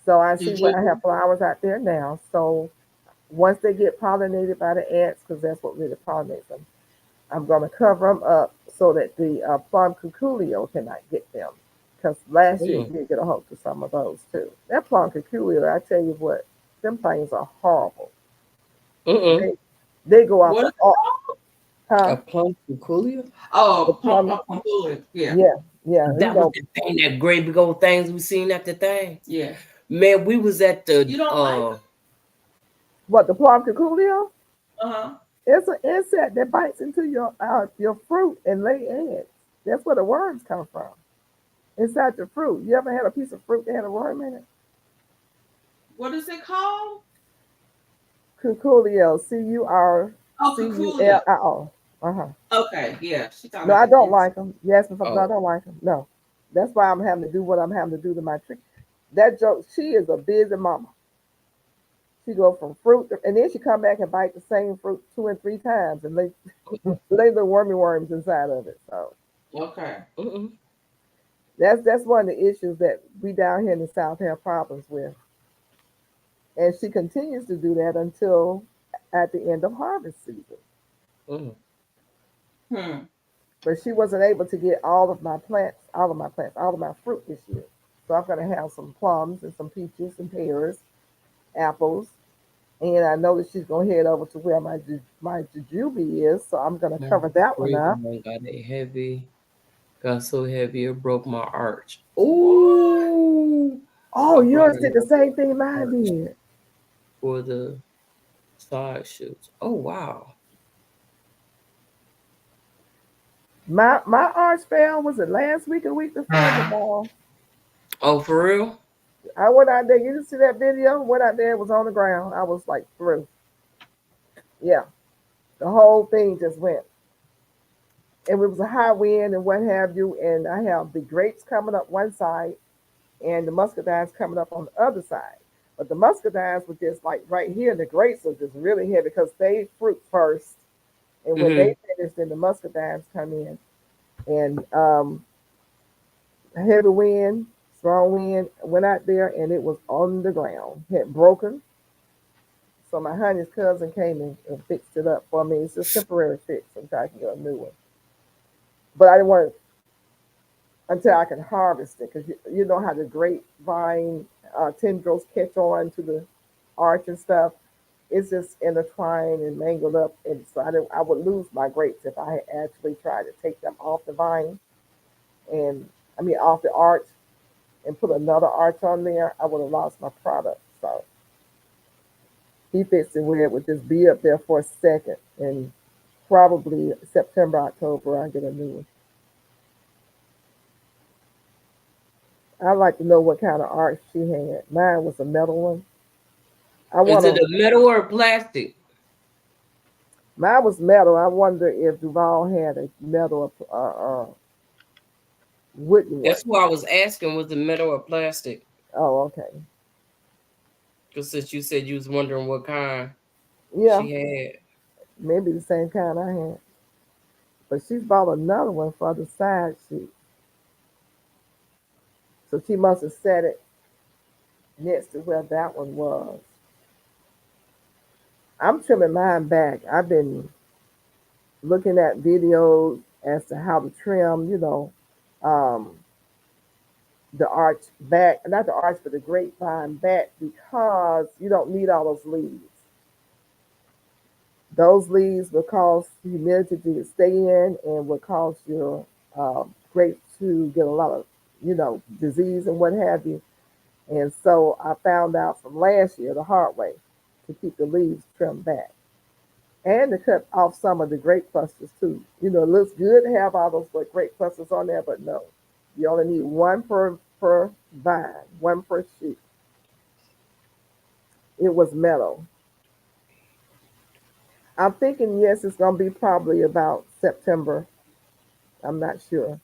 So I see Did what I you? have flowers out there now. So once they get pollinated by the ants, because that's what really pollinates them, I'm going to cover them up so that the plum cuculio cannot get them. Because last year it Mm. did get a hold of some of those too. That plum cuculio, I tell you what, them things are horrible. Mm-mm. They, they go off What the, is it called? A huh? plum cuculia? The Oh, plum, pump yeah. yeah, yeah, That was the thing, that great big old things we seen at the thing. Yeah. Man, we was at the You don't like them? what, the plum cuculio? Uh-huh. It's an insect that bites into your fruit and lay eggs. That's where the worms come from. Inside your fruit. You ever had a piece of fruit that had a worm in it? What is it called? Cuculio, Curculio. Oh, Cuculio. Uh-huh. Okay, yeah. She talking No, about I the don't insect. like them. Yes, if I oh, don't like them. No, that's why I'm having to do what I'm having to do to my tree. That joke. She is a busy mama. She go from fruit, and then she come back and bite the same fruit 2 and 3 times, and lay the wormy worms inside of it. So Okay. mm-mm. that's one of the issues that we down here in the South have problems with. And she continues to do that until at the end of harvest season. Mm. Hmm. But she wasn't able to get all of my fruit this year. So I'm going to have some plums and some peaches and pears, apples. And I know that she's going to head over to where my jujube is. So I'm going to My cover that one crazy up. one got so heavy it broke my arch. What? Ooh, Oh, I brought yours it did the up same thing mine arch did. for the side shoots. Oh wow. My arch fell, was it last week or week before the ball? Oh, for real? I went out there. You didn't see that video? Went out there, it was on the ground. I was like through. Yeah, the whole thing just went. And it was a high wind and what have you. And I have the grapes coming up one side and the muscadines coming up on the other side. But the muscadines were just like right here, and the grapes are just really heavy because they fruit first. And when Mm-hmm. they finish, then the muscadines come in. And heavy wind, strong wind, went out there and it was on the ground. Had broken. So my honey's cousin came and fixed it up for me. It's just temporary fix until I can get a new one. But I didn't want to until I can harvest it because you know how the grapevine tendrils catch on to arch and stuff, it's just intertwined and mangled up, and so I would lose my grapes if I had actually tried to take them off the vine, and I mean off the arch and put another arch on there. I would have lost my product. So he fixed it where it would just be up there for a second, and probably September, October, I get a new one. I'd like to know what kind of arch she had. Mine was a metal one. I Is want it to. a metal or plastic? Mine was metal. I wonder if Duval had a metal wooden one. That's why I was asking, was it metal or plastic? Oh, okay. Because since you said you was wondering what kind Yeah, she had. maybe the same kind I had. But she's bought another one for the side sheet. So she must have set it next to where that one was. I'm trimming mine back. I've been looking at videos as to how to trim, um, the arch back, not the arch, but the grapevine back because you don't need all those leaves. Those leaves will cause humidity to stay in and will cause your grapes to get a lot of, disease and what have you. And so I found out from last year the hard way to keep the leaves trimmed back and to cut off some of the grape clusters too. It looks good to have all those grape clusters on there, but no, you only need one per vine, one per sheet. It was metal. I'm thinking yes, it's gonna be probably about September. I'm not sure,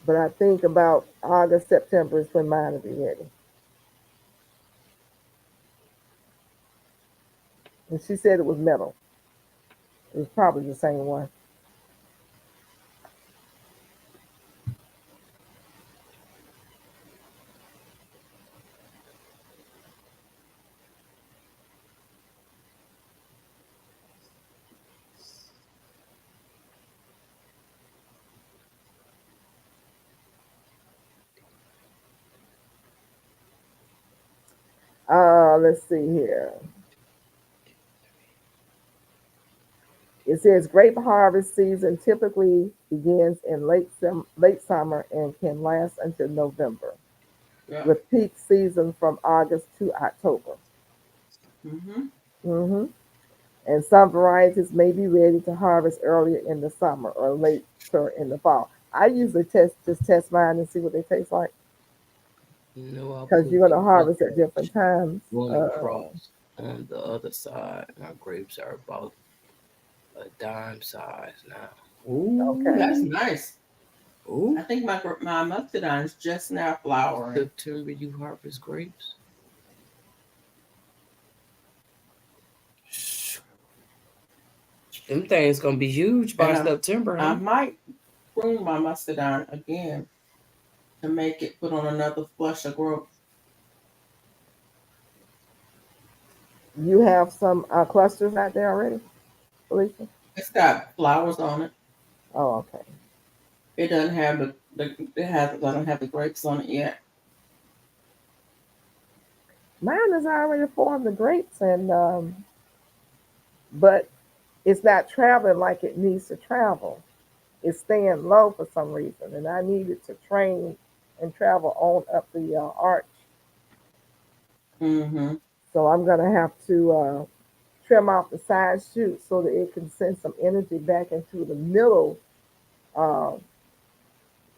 but I think about August, September is when mine will be ready. And she said it was metal. It was probably the same one. Let's see here. It says grape harvest season typically begins in late summer and can last until November, Yeah. with peak season from August to October. Mm-hmm. hmm And some varieties may be ready to harvest earlier in the summer or later in the fall. I usually test mine and see what they taste like I'll because put you're going you to one harvest at different times. going across on the other side. My grapes are about a dime size now. Ooh, Okay. that's nice. Ooh. I think my muscadine is just now flowering. September, you harvest grapes? Them things gonna be huge by September, I huh? might prune my muscadine again to make it put on another flush of growth. You have some clusters out there already, Felicia? It's got flowers on it. Oh, okay. It doesn't have doesn't have the grapes on it yet. Mine has already formed the grapes, and but it's not traveling like it needs to travel. It's staying low for some reason, and I needed to train and travel on up the arch. Mm-hmm. So I'm gonna have to trim off the side shoots so that it can send some energy back into the middle uh,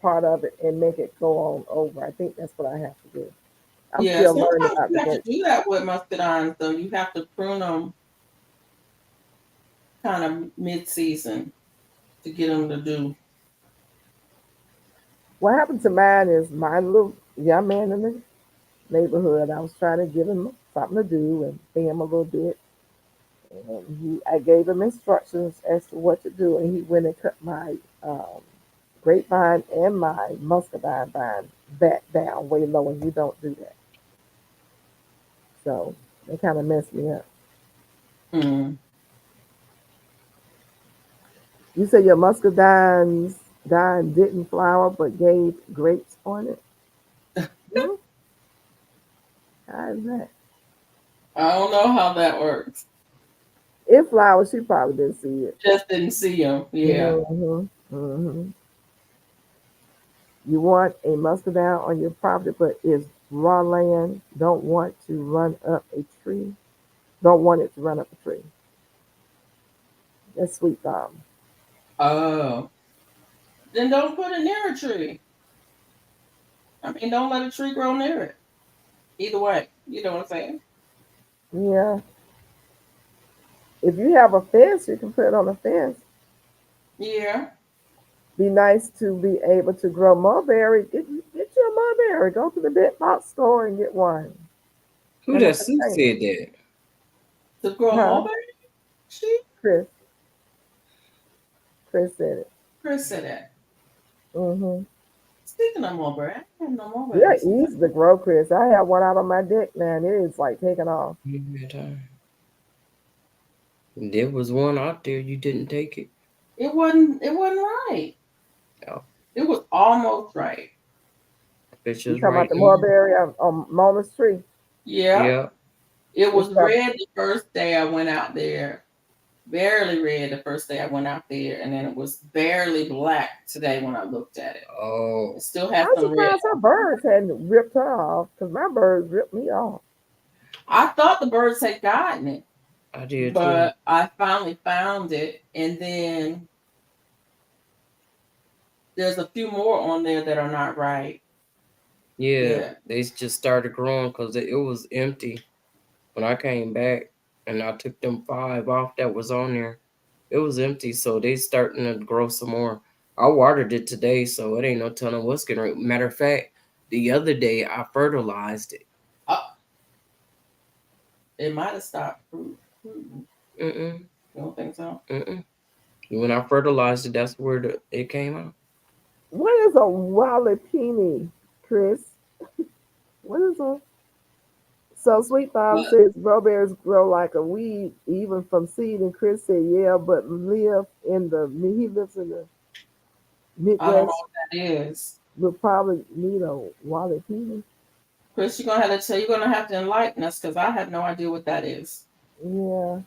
part of it and make it go on over. I think that's what I have to do. I'm Yeah, still learning sometimes about you the have to grapes. do that with muscadines, though. You have to prune them kind of mid-season to get them to do. What happened to mine is my little young man in the neighborhood. I was trying to give him something to do and pay him a little bit. And I gave him instructions as to what to do, and he went and cut my grapevine and my muscadine vine back down way low, and you don't do that. So they kind of messed me up. Mm. You say your muscadine dine didn't flower but gave grapes on it? Hmm? How is that? I don't know how that works. If flowers, she probably didn't see it. Just didn't see them. Yeah. You want a muscadine on your property, but it's raw land. Don't want to run up a tree. Don't want it to run up a tree. That's sweet thumb. Oh. Then don't put it near a tree. I mean, don't let a tree grow near it. Either way, you know what I'm saying? Yeah. If you have a fence, you can put it on a fence. Yeah. Be nice to be able to grow mulberry. Get you a mulberry. Go to the big box store and get one. Who And that a Sue container. said that? To grow Huh? mulberry? She? Chris. Chris said it. Chris said that. Mm-hmm. Speaking of mulberry, I have no mulberry. Yeah, easy to grow, Chris. I have one out on my deck, man. It is like taking off. There was one out there, you didn't take it. It wasn't right. Oh. It was almost right. It's You just talking right about the mulberry on Mona's tree? Yeah. Yeah. It was What's up? red the first day I went out there. Barely red the first day I went out there, and then it was barely black today when I looked at it. Oh. It still had I'm some red. surprised her birds hadn't ripped her off, because my birds ripped me off. I thought the birds had gotten it, I did too. but I finally found it, and then there's a few more on there that are not right. Yeah. They just started growing because it was empty when I came back, and I took them 5 off that was on there. It was empty, so they starting to grow some more. I watered it today, so it ain't no telling what's gonna. Matter of fact, the other day I fertilized it. It might have stopped fruiting. You don't think so? When I fertilized it, that's where it came out. What is a walipini, Chris? What is a? So Sweet Thumb says strawberries grow like a weed, even from seed. And Chris said, yeah, but he lives in the Midwest. I don't know what that is. We'll probably need a walipini. Chris, you're gonna have to enlighten us because I have no idea what that is. Yeah.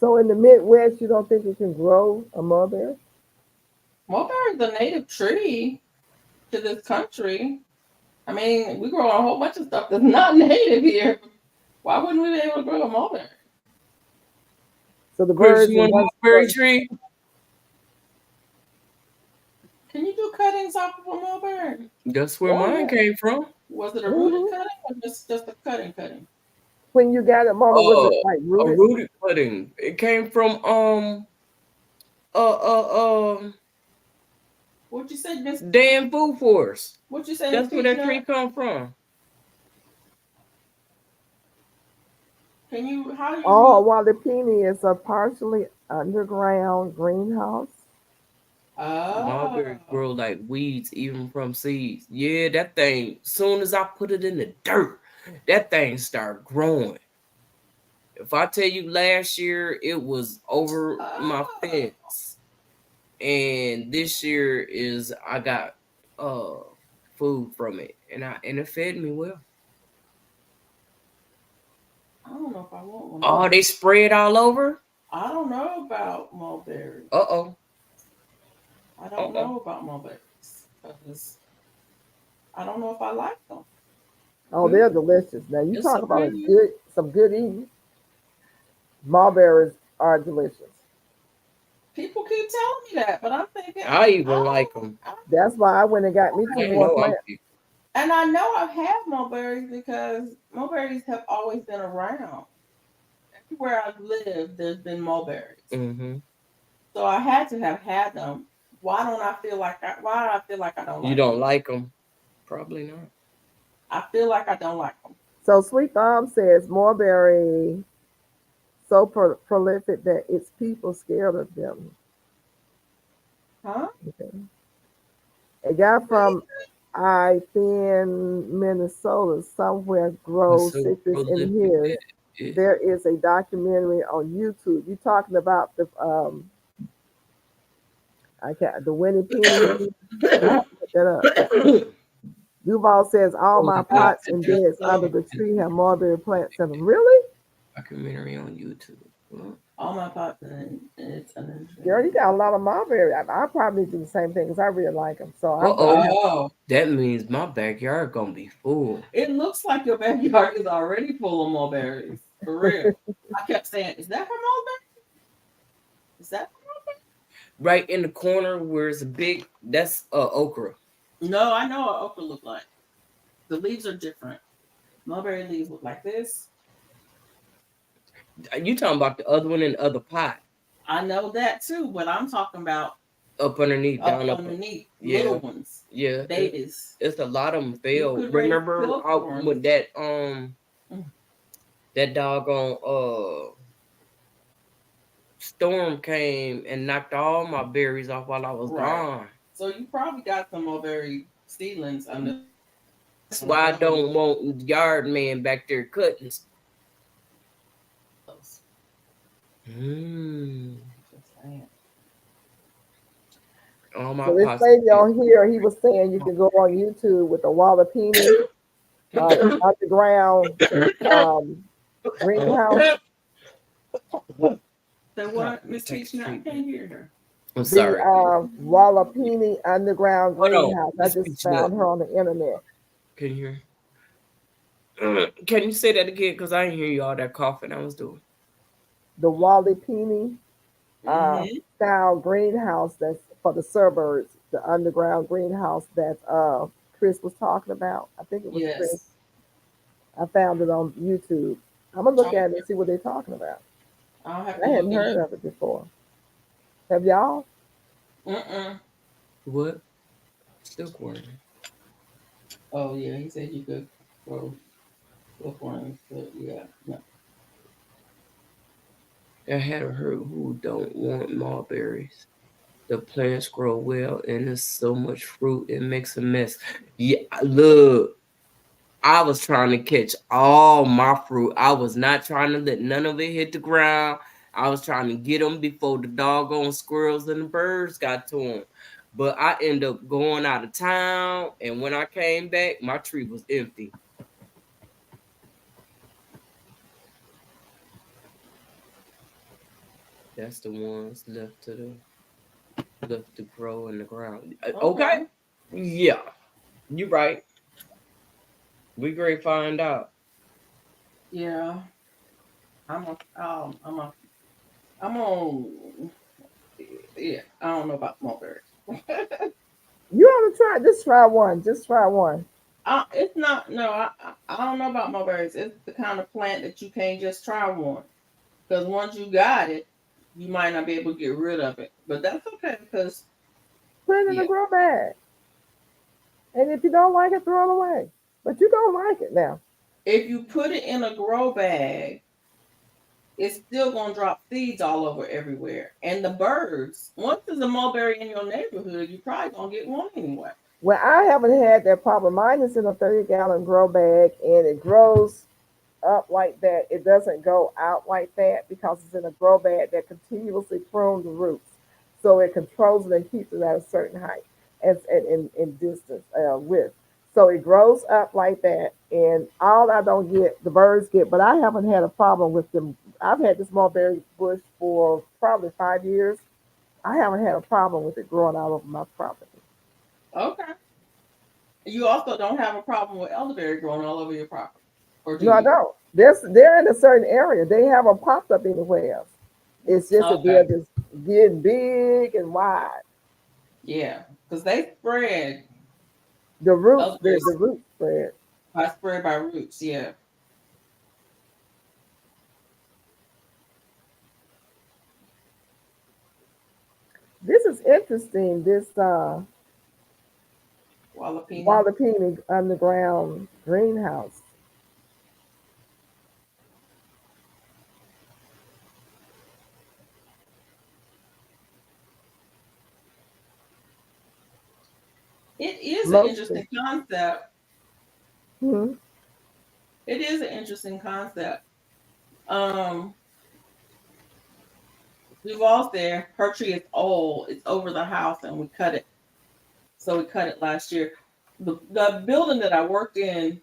So in the Midwest, you don't think it can grow a mulberry? Mulberry is a native tree to this country. I mean, we grow a whole bunch of stuff that's not native here. Why wouldn't we be able to grow a mulberry? So the Chris, birds. you want a mulberry tree? Can you do cuttings off of a mulberry? That's where mine came from. Was it a rooted cutting or just a cutting? When you got it, Mama, was it like rooted? A rooted cutting. It came from What'd you say, Miss? Dan Food Force. What'd you say? That's where that tree come from. Can you? How do you? Oh, walipini is a partially underground greenhouse. Mulberries grow like weeds, even from seeds. Yeah, that thing. Soon as I put it in the dirt, that thing start growing. If I tell you, last year it was over my fence, and this year I got food from it, and it fed me well. I don't know if I want one. Oh, they spray it all over? I don't know about mulberries. I don't know about mulberries because I don't know if I like them. Oh, they're delicious. Now you talk about some good eating. Mulberries are delicious. People keep telling me that, but I'm thinking I even like them. That's why I went and got me some more plants. And I know I've had mulberries because mulberries have always been around. Everywhere I've lived, there's been mulberries. So I had to have had them. Why do I feel like I don't like You don't like them? Probably not. I feel like I don't like them. So Sweet Thumb says mulberry so prolific that it's people scared of them. Huh? Okay. A guy from Minnesota somewhere grows citrus in his. There is a documentary on YouTube. You talking about the the Winnie Penny? Look that up. Duval says all my Oh, pots yeah, and just beds under the tree have mulberry plants in them. Really? documentary on YouTube. Huh? all my pots and it's Girl, you got a lot of mulberry. I probably do the same thing because I really like them. So I'm gonna Uh-oh. have. Oh, That means my backyard gonna be full. it looks like your backyard is already full of mulberries. For real. I kept saying, is that for mulberry? Is that Right in the corner where it's a big, that's okra. No, I know what okra look like. The leaves are different. Mulberry leaves look like this. You talking about the other one in the other pot I know that too, but I'm talking about up underneath, up down up. underneath, Yeah. little ones, Yeah, babies. it's a lot of them You failed. could raise Remember pilgrims. with that Mm. that doggone storm came and knocked all my berries off while I was Right. gone. So you probably got some mulberry seedlings under. That's why I don't want yard man back there cutting. Mm. Just saying. All my So this pots. lady on here, he was saying you can go on YouTube with the Wallapini underground greenhouse. So what, Miss Teach? I can't hear her. I'm The sorry. Wallapini underground Hold on. greenhouse. I Miss just Peach found Nut. her on the internet. Can you hear? Can you say that again? Because I didn't hear you all that coughing I was doing. The Wallapini Mhm. style greenhouse that's for the suburbs, the underground greenhouse that Chris was talking about. I think it was Chris. Yes. I found it on YouTube. I'm gonna look Okay. at it and see what they're talking about. I'll have I to hadn't look it heard up. of it before. Have y'all? What? Still quarantine. Oh yeah, he said you could grow silkworms, but yeah, no. I had heard who don't want mulberries. The plants grow well and there's so much fruit it makes a mess. Yeah, look, I was trying to catch all my fruit. I was not trying to let none of it hit the ground. I was trying to get them before the doggone squirrels and the birds got to them. But I ended up going out of town, and when I came back, my tree was empty. That's the ones left to grow in the ground. Okay. Yeah, you're right. We great find out. Yeah. I'm on yeah, I don't know about mulberries. You ought to try. Just try one. Just try one. It's not no, I don't know about mulberries. It's the kind of plant that you can't just try one. Because once you got it, you might not be able to get rid of it. But that's okay because Put it in yeah. a grow bag. And if you don't like it, throw it away. But you don't like it now. If you put it in a grow bag, it's still gonna drop seeds all over everywhere. And the birds, once there's a mulberry in your neighborhood, you're probably gonna get one anyway. Well, I haven't had that problem. Mine is in a 30-gallon grow bag and it grows up like that. It doesn't go out like that because it's in a grow bag that continuously prunes the roots. So it controls it and keeps it at a certain height and in distance, width. So it grows up like that. And all I don't get, the birds get, but I haven't had a problem with them. I've had this mulberry bush for probably 5 years. I haven't had a problem with it growing all over my property. Okay. You also don't have a problem with elderberry growing all over your property. Or do No, I you? don't. They're in a certain area. They haven't popped up anywhere else. It's just that they're Okay. just getting big and wide. Yeah. Because they spread The roots, the, elderberries the root spread. by spread by roots, yeah. This is interesting. This Jalapeno. Wallapini underground greenhouse. It is an Mostly. interesting concept. Hmm. It is an interesting concept. Um, Duval's there. Her tree is old. It's over the house, and we cut it. So we cut it last year. the building that I worked in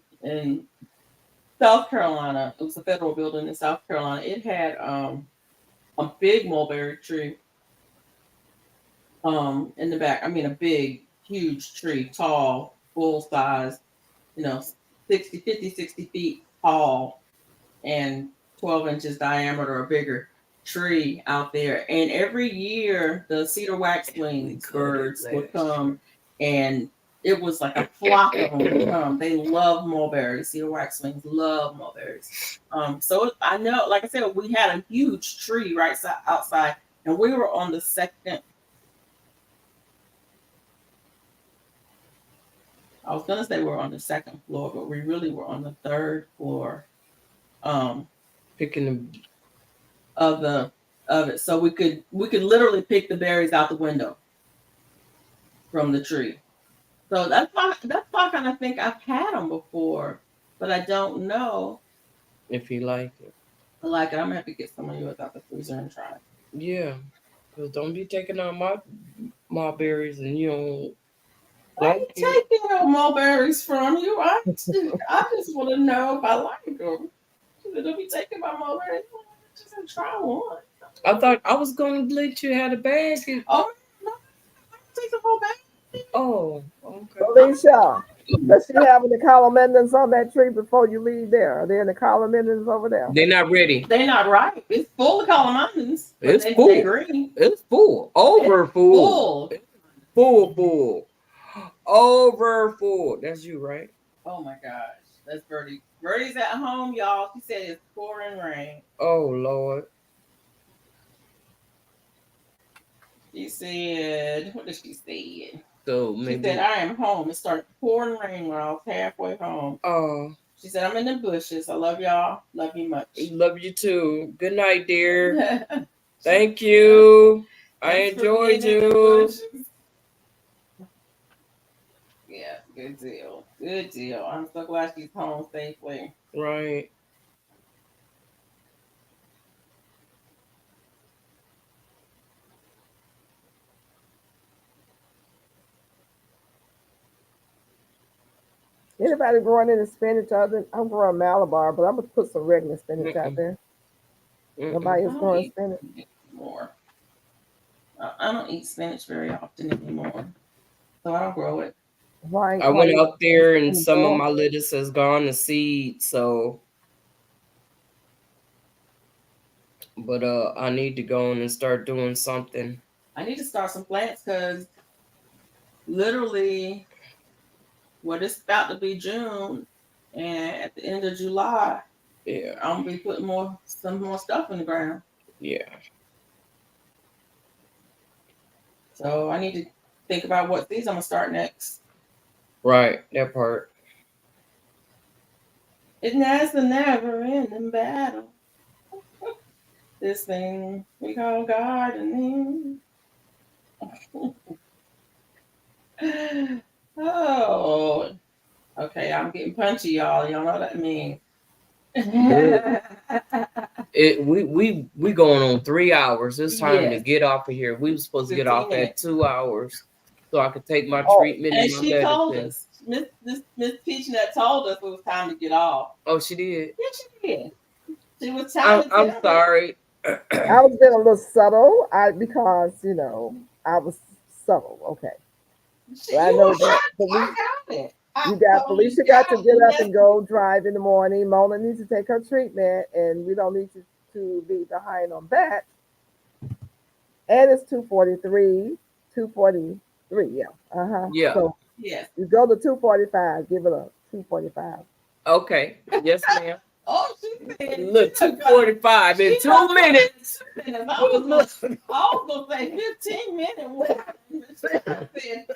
South Carolina, it was a federal building in South Carolina. It had a big mulberry tree in the back. I mean, a big, huge tree, tall, full size, 60 feet tall and 12 inches diameter or bigger tree out there. And every year, the cedar waxwings birds would come, and it was like a flock of them would come. They love mulberries. Cedar waxwings love mulberries. So I know, like I said, we had a huge tree right outside, and we were on the second. I was gonna say we were on the second floor, but we really were on the third floor. Picking Of it, so we could literally pick the berries out the window from the tree. So that's why I kind of think I've had them before, but I don't know if you like it. I like it. I'm gonna have to get some of yours out the freezer and try it. Yeah, because don't be taking out my berries and you don't. I ain't taking no mulberries from you. I just want to know if I like them. Don't be taking my mulberries. Just try one. I thought I was gonna let you have a bag. Oh no, take the whole bag. Oh, okay. Alicia, does she have any calamendins on that tree before you leave there? Are there any calamendins over there? They're not ready. They're not ripe. It's full of calamendins. It's full. They're green. It's full. Over it's full. Full. Over full. That's you, right? Oh my gosh. That's Birdie. Birdie's at home, y'all. She said it's pouring rain. Oh Lord. She said, what did she say? So maybe she said, I am home. It started pouring rain when I was halfway home. Oh. She said, I'm in the bushes. I love y'all. Love you much. Love you too. Good night, dear. Thank you. I enjoyed you. Yeah, good deal. Good deal. I'm so glad she's home safely. Right. Anybody growing any spinach? I'm growing Malabar, but I'm gonna put some regular spinach out there. Nobody is growing spinach. More. I don't eat spinach very often anymore, so I don't grow it. Right. I went out there and some of my lettuce has gone to seed, so. But I need to go in and start doing something. I need to start some plants because literally, it's about to be June, and at the end of July, yeah, I'm gonna be putting some more stuff in the ground. Yeah. So I need to think about what things I'm gonna start next. Right, that part. That's a never-ending battle. This thing we call gardening. Oh, okay. I'm getting punchy, y'all. Y'all know what that means. We going on 3 hours. It's time to get off of here. We were supposed to get off at 2 hours, so I could take my treatment. And she told us, Miss Peachnut told us it was time to get off. Oh, she did. Yeah, she did. She was telling. I'm sorry. I was being a little subtle, because I was subtle. Okay. I know that. You got Felicia got to get up and go drive in the morning. Mona needs to take her treatment, and we don't need to be behind on that. And it's 2:43. 2:43. Yeah. Yeah. So you go to 2:45. Give it up. 2:45. Okay. Yes, ma'am. Oh, she said, look, 2:45 in 2 minutes. I was gonna say 15 minutes.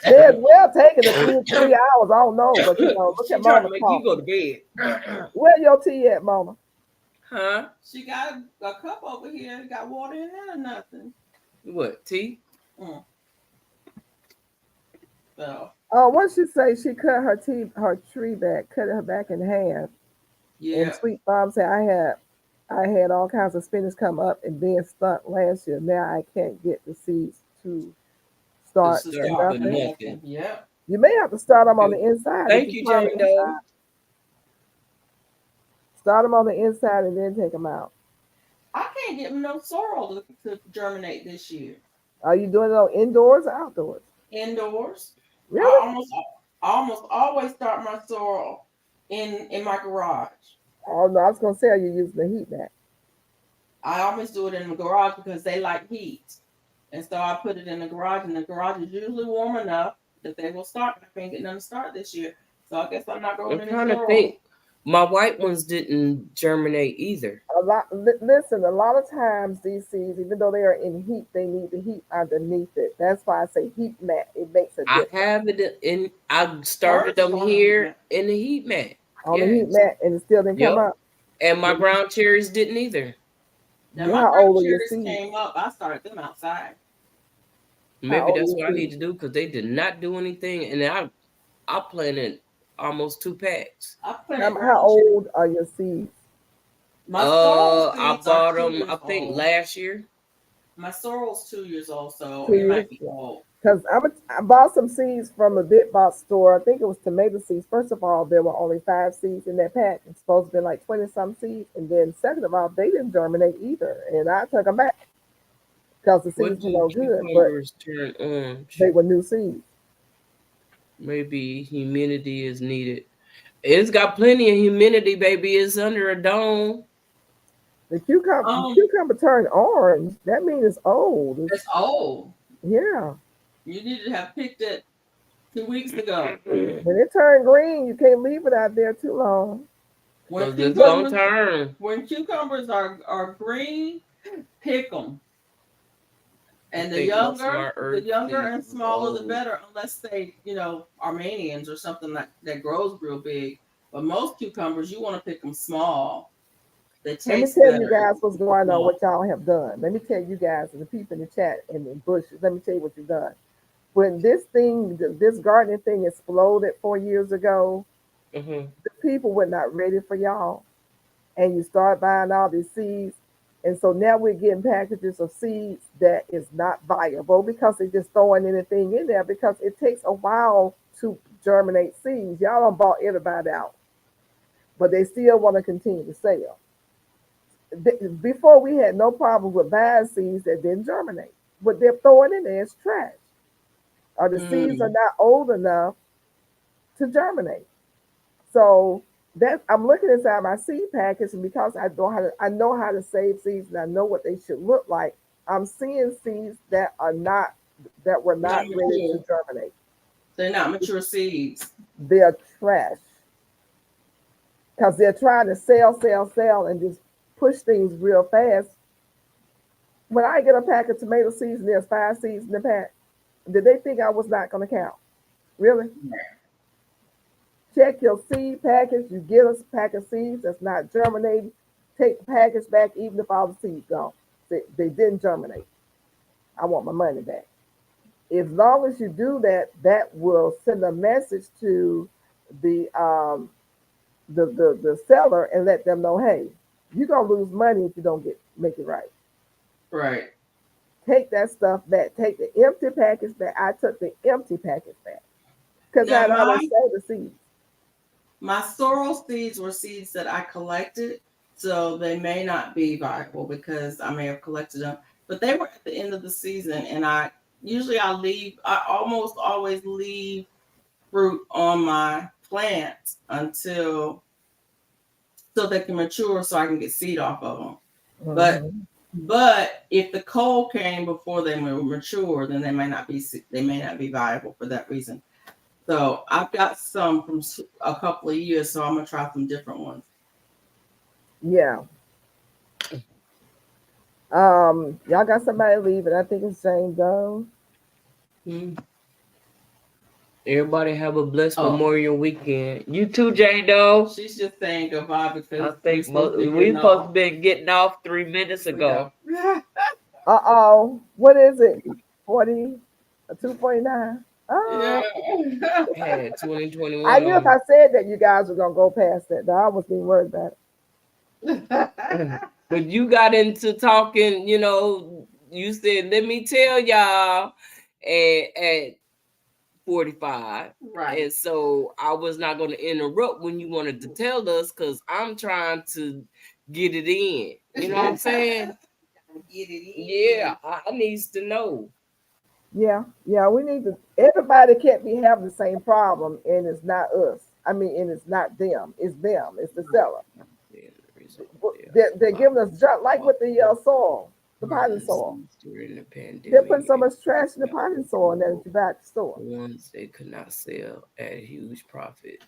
Yeah, well taken a few 3 hours. I don't know, but look at Mona. You go to bed. Where your tea at, Mona? Huh? She got a cup over here. Got water in there or nothing? What, tea? So. What she say? She cut her tree back, cut her back in half. Yeah. And Sweet Mom said I had all kinds of spinach come up and being stuck last year. Now I can't get the seeds to start nothing. Yeah. You may have to start them on the inside. Thank If you, plant 'em Jane Doe. inside, start them on the inside and then take them out. I can't get no sorrel to germinate this year. Are you doing it on indoors or outdoors? Indoors. Really? I almost always start my sorrel in my garage. Oh no, I was gonna say, are you using the heat mat? I always do it in the garage because they like heat. And so I put it in the garage, and the garage is usually warm enough that they will start. I can't get them to start this year. So I guess I'm not growing I'm any trying to sorrel. think. My white ones didn't germinate either. Listen, a lot of times these seeds, even though they are in heat, they need the heat underneath it. That's why I say heat mat. It makes a I difference have it in. I started Birds them on the heat here mat. in the heat mat. on the heat Yes. mat, and it still didn't come Yep. up. And my ground cherries didn't either. Now Yeah, my how brown old are your cherries seeds? came up. I started them outside. Maybe old that's are what your I need seeds? to do because they did not do anything. And I planted almost 2 packs. I planted How brown cherries. old are your seeds? My sorrel I seeds are bought 2 them. years I think old. last year. My sorrel's 2 years old, so 2 it years might be ago. old. Because I bought some seeds from a big box store. I think it was tomato seeds. First of all, there were only 5 seeds in that pack. It's supposed to be like 20 some seeds. And then second of all, they didn't germinate either. And I took them back because the What seeds were do no good, but cucumbers turn orange? they were new seeds. Maybe humidity is needed. It's got plenty of humidity, baby. It's under a dome. The cucumber turned orange. That means it's old. It's old. Yeah. You need to have picked it 2 weeks ago. When it turned green, you can't leave it out there too long. So When it's gonna cucumbers, turn. when cucumbers are green, pick them. And the think most of younger, our the earth younger seeds and is smaller, the old. better. Unless they, Armenians or something that grows real big. But most cucumbers, you want to pick them small. They Let me taste tell you better. guys what's going on, Small. what y'all have done. Let me tell you guys, and the people in the chat and the bushes, let me tell you what you've done. When this gardening thing exploded 4 years ago, Mhm. the people were not ready for y'all. And you start buying all these seeds. And so now we're getting packages of seeds that is not viable because they're just throwing anything in there because it takes a while to germinate seeds. Y'all don't bought everybody out, but they still want to continue to sell. Before we had no problem with buying seeds that didn't germinate. What they're throwing in there is trash. Or the seeds are not old enough to germinate. So that I'm looking inside my seed package, and because I know how to save seeds and I know what they should look like, I'm seeing seeds that were not ready to germinate. They're not mature seeds. They're trash. Because they're trying to sell, and just push things real fast. When I get a pack of tomato seeds and there's 5 seeds in the pack, did they think I was not going to count? Really? Check your seed package. You get a pack of seeds that's not germinating. Take the package back, even if all the seeds gone. They didn't germinate. I want my money back. As long as you do that, that will send a message to the seller and let them know, hey, you're gonna lose money if you don't make it right. Right. Take that stuff back. Take the empty package back. I took the empty package back because I know how to sell the seeds. My sorrel seeds were seeds that I collected, so they may not be viable because I may have collected them. But they were at the end of the season, and I almost always leave fruit on my plants until so they can mature, so I can get seed off of them. Mm-hmm. But if the cold came before they were mature, then they may not be viable for that reason. So I've got some from a couple of years, so I'm gonna try some different ones. Yeah. Y'all got somebody leaving. I think it's Jane Doe. Everybody have a blessed Memorial weekend. You too, Jane Doe. She's just saying goodbye because I think we supposed to be getting off 3 minutes ago. What is it? 40, 249. Yeah. 2021. I knew if I said that, you guys were gonna go past that. I was being worried about it. But you got into talking, you said, let me tell y'all, and 45. Right. And so I was not going to interrupt when you wanted to tell us because I'm trying to get it in. You know what I'm saying? Get it in. Yeah, I needs to know. Yeah, we need to. Everybody can't be having the same problem, and it's not us. I mean, and it's not them. It's them. It's the seller. They're giving us junk, like with the soil, the potting soil. During the pandemic, They're putting so much trash in the potting soil, and then it's back to the store. ones they could not sell at a huge profit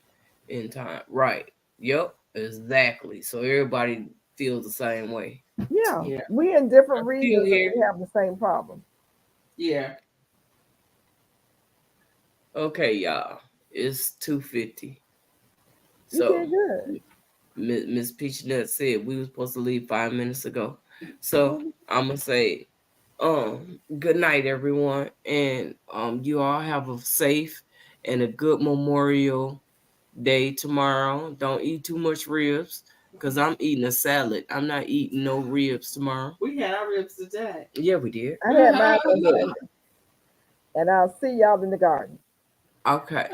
in time. Right. Yep. Exactly. So everybody feels the same way. Yeah, Yeah. we in different I'm regions, still and here. we have the same problem. Yeah. Okay, y'all. It's 2:50. You So did good. Miss Peach Nut said we were supposed to leave 5 minutes ago. So I'm gonna say good night everyone, and you all have a safe and a good Memorial Day tomorrow. Don't eat too much ribs because I'm eating a salad. I'm not eating no ribs tomorrow. We had our ribs today. Yeah, we did. I had mine on Sunday. And I'll see y'all in the garden. Okay.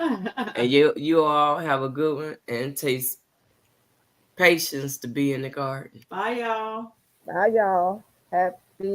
And you all have a good one and taste patience to be in the garden. Bye, y'all. Bye, y'all. Happy